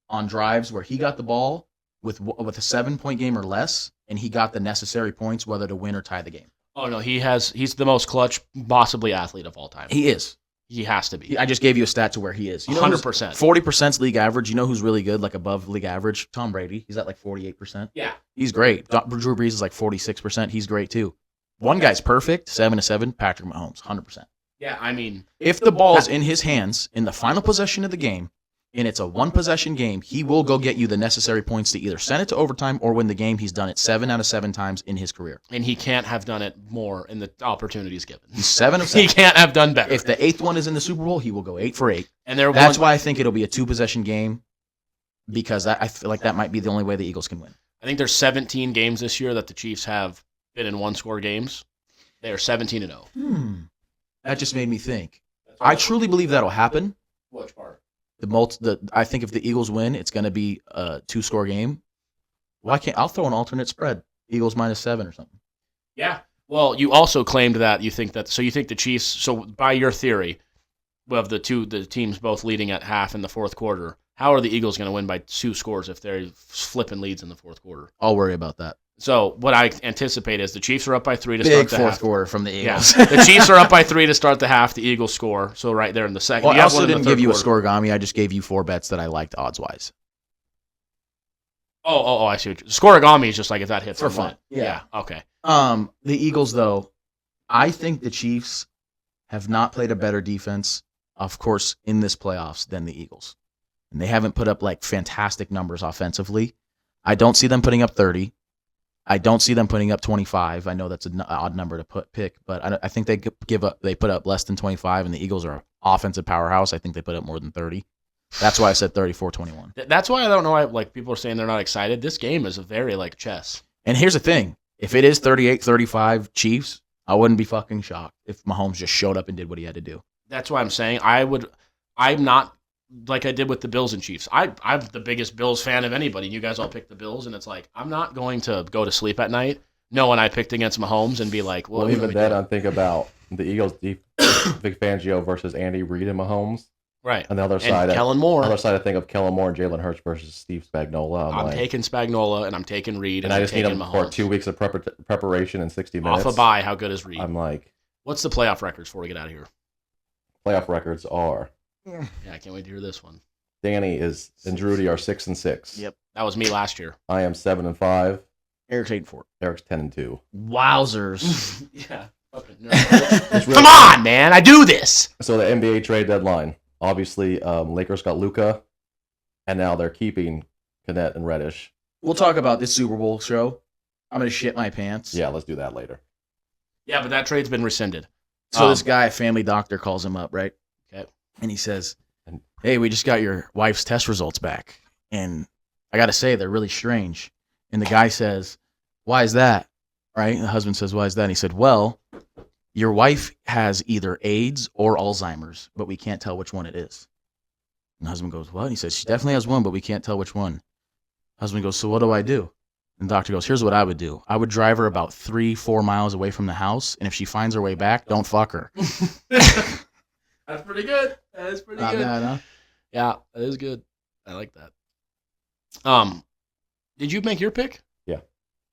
S2: on drives where he got the ball with a 7-point game or less, and he got the necessary points whether to win or tie the game.
S1: Oh no, he's the most clutch, possibly athlete of all time.
S2: He is.
S1: He has to be.
S2: I just gave you a stat to where he is.
S1: 100%.
S2: 40% league average. You know who's really good, like above league average? Tom Brady. He's at like 48%.
S1: Yeah.
S2: He's great. Drew Brees is like 46%. He's great too. One guy's perfect, 7 of 7, Patrick Mahomes, 100%.
S1: Yeah, I mean,
S2: if the ball's in his hands in the final possession of the game, and it's a 1-possession game, he will go get you the necessary points to either send it to overtime or win the game. He's done it 7 out of 7 times in his career.
S1: And he can't have done it more in the opportunities given.
S2: He's 7 of 7.
S1: He can't have done better.
S2: If the 8th one is in the Super Bowl, he will go 8 for 8.
S1: And
S2: that's why I think it'll be a 2-possession game, because I feel like that might be the only way the Eagles can win.
S1: I think there's 17 games this year that the Chiefs have been in 1-score games. They are 17-0.
S2: That just made me think. I truly believe that'll happen.
S1: Which part?
S2: I think if the Eagles win, it's going to be a 2-score game. Why can't I'll throw an alternate spread? Eagles -7 or something.
S1: Yeah. Well, you also claimed that you think the Chiefs. So by your theory, of the teams both leading at half in the fourth quarter, how are the Eagles going to win by 2 scores if they're flipping leads in the fourth quarter?
S2: I'll worry about that.
S1: So what I anticipate is the Chiefs are up by 3 to start the half.
S2: Big fourth quarter from the Eagles.
S1: Yeah. The Chiefs are up by 3 to start the half. The Eagles score. So right there in the second.
S2: Well, I also didn't give you a scoregami. I just gave you 4 bets that I liked odds-wise.
S1: Oh, I see. Scoregami is just like if that hits
S2: for fun.
S1: Yeah. Okay.
S2: The Eagles, though, I think the Chiefs have not played a better defense, of course, in this playoffs than the Eagles. And they haven't put up like fantastic numbers offensively. I don't see them putting up 30. I don't see them putting up 25. I know that's an odd number to pick, but I think they put up less than 25, and the Eagles are an offensive powerhouse. I think they put up more than 30. That's why I said 34-21.
S1: That's why I don't know why people are saying they're not excited. This game is a very like chess.
S2: And here's the thing. If it is 38-35 Chiefs, I wouldn't be fucking shocked if Mahomes just showed up and did what he had to do.
S1: That's why I'm saying I'm not like I did with the Bills and Chiefs. I'm the biggest Bills fan of anybody. You guys all picked the Bills, and it's like I'm not going to go to sleep at night knowing I picked against Mahomes and be like, well
S3: even then I think about the Eagles, Vic Fangio versus Andy Reid and Mahomes.
S1: Right.
S3: On the other side,
S1: Kellen Moore.
S3: Other side, I think of Kellen Moore and Jalen Hurts versus Steve Spagnuolo.
S1: I'm taking Spagnuolo, and I'm taking Reid,
S3: and I just need him for 2 weeks of preparation and 60 minutes.
S1: Off a bye, how good is Reid?
S3: I'm like,
S1: what's the playoff records before we get out of here?
S3: Playoff records are.
S1: Yeah, I can't wait to hear this one.
S3: Danny and Drudy are 6-6.
S1: Yep, that was me last year.
S3: I am 7-5.
S2: Eric's 8-4.
S3: Eric's 10-2.
S2: Wowzers!
S1: Yeah.
S3: Really
S1: Come on, man! I do this.
S3: So the NBA trade deadline. Obviously, Lakers got Luka, and now they're keeping Kenneth and Reddish.
S2: We'll talk about this Super Bowl show. I'm gonna shit my pants.
S3: Yeah, let's do that later.
S1: Yeah, but that trade's been rescinded.
S2: So this guy, family doctor, calls him up, right?
S1: Okay.
S2: And he says, hey, we just got your wife's test results back. And I got to say, they're really strange. And the guy says, why is that? Right? And the husband says, why is that? And he said, well, your wife has either AIDS or Alzheimer's, but we can't tell which one it is. And the husband goes, what? And he says, she definitely has one, but we can't tell which one. Husband goes, so what do I do? And the doctor goes, here's what I would do. I would drive her about 3-4 miles away from the house, and if she finds her way back, don't fuck her.
S1: That's pretty good. That is pretty good.
S2: Bad, huh?
S1: Yeah, that is good. I like that. Did you make your pick?
S3: Yeah.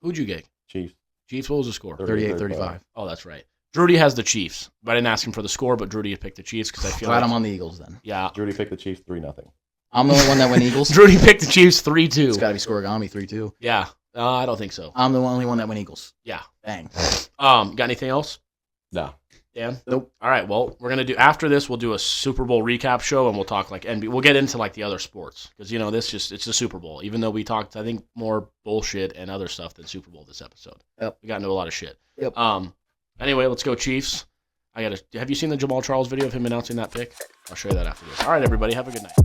S1: Who'd you get?
S3: Chiefs.
S1: Chiefs, what was the score?
S2: 38-35.
S1: Oh, that's right. Drudy has the Chiefs, but I didn't ask him for the score, but Drudy picked the Chiefs because I feel
S2: glad I'm on the Eagles then.
S1: Yeah.
S3: Drudy picked the Chiefs 3-0.
S2: I'm the only one that went Eagles.
S1: Drudy picked the Chiefs 3-2.
S2: It's got to be scoregami 3-2.
S1: Yeah. I don't think so.
S2: I'm the only one that went Eagles.
S1: Yeah.
S2: Dang.
S1: Got anything else?
S3: No.
S1: Dan?
S2: Nope.
S1: All right. Well, we're gonna do after this. We'll do a Super Bowl recap show, and we'll talk like NBA. We'll get into like the other sports because it's the Super Bowl. Even though we talked, I think more bullshit and other stuff than Super Bowl this episode.
S2: Yep.
S1: We got into a lot of shit.
S2: Yep.
S1: Anyway, let's go Chiefs. Have you seen the Jamal Charles video of him announcing that pick? I'll show you that after this. All right, everybody. Have a good night.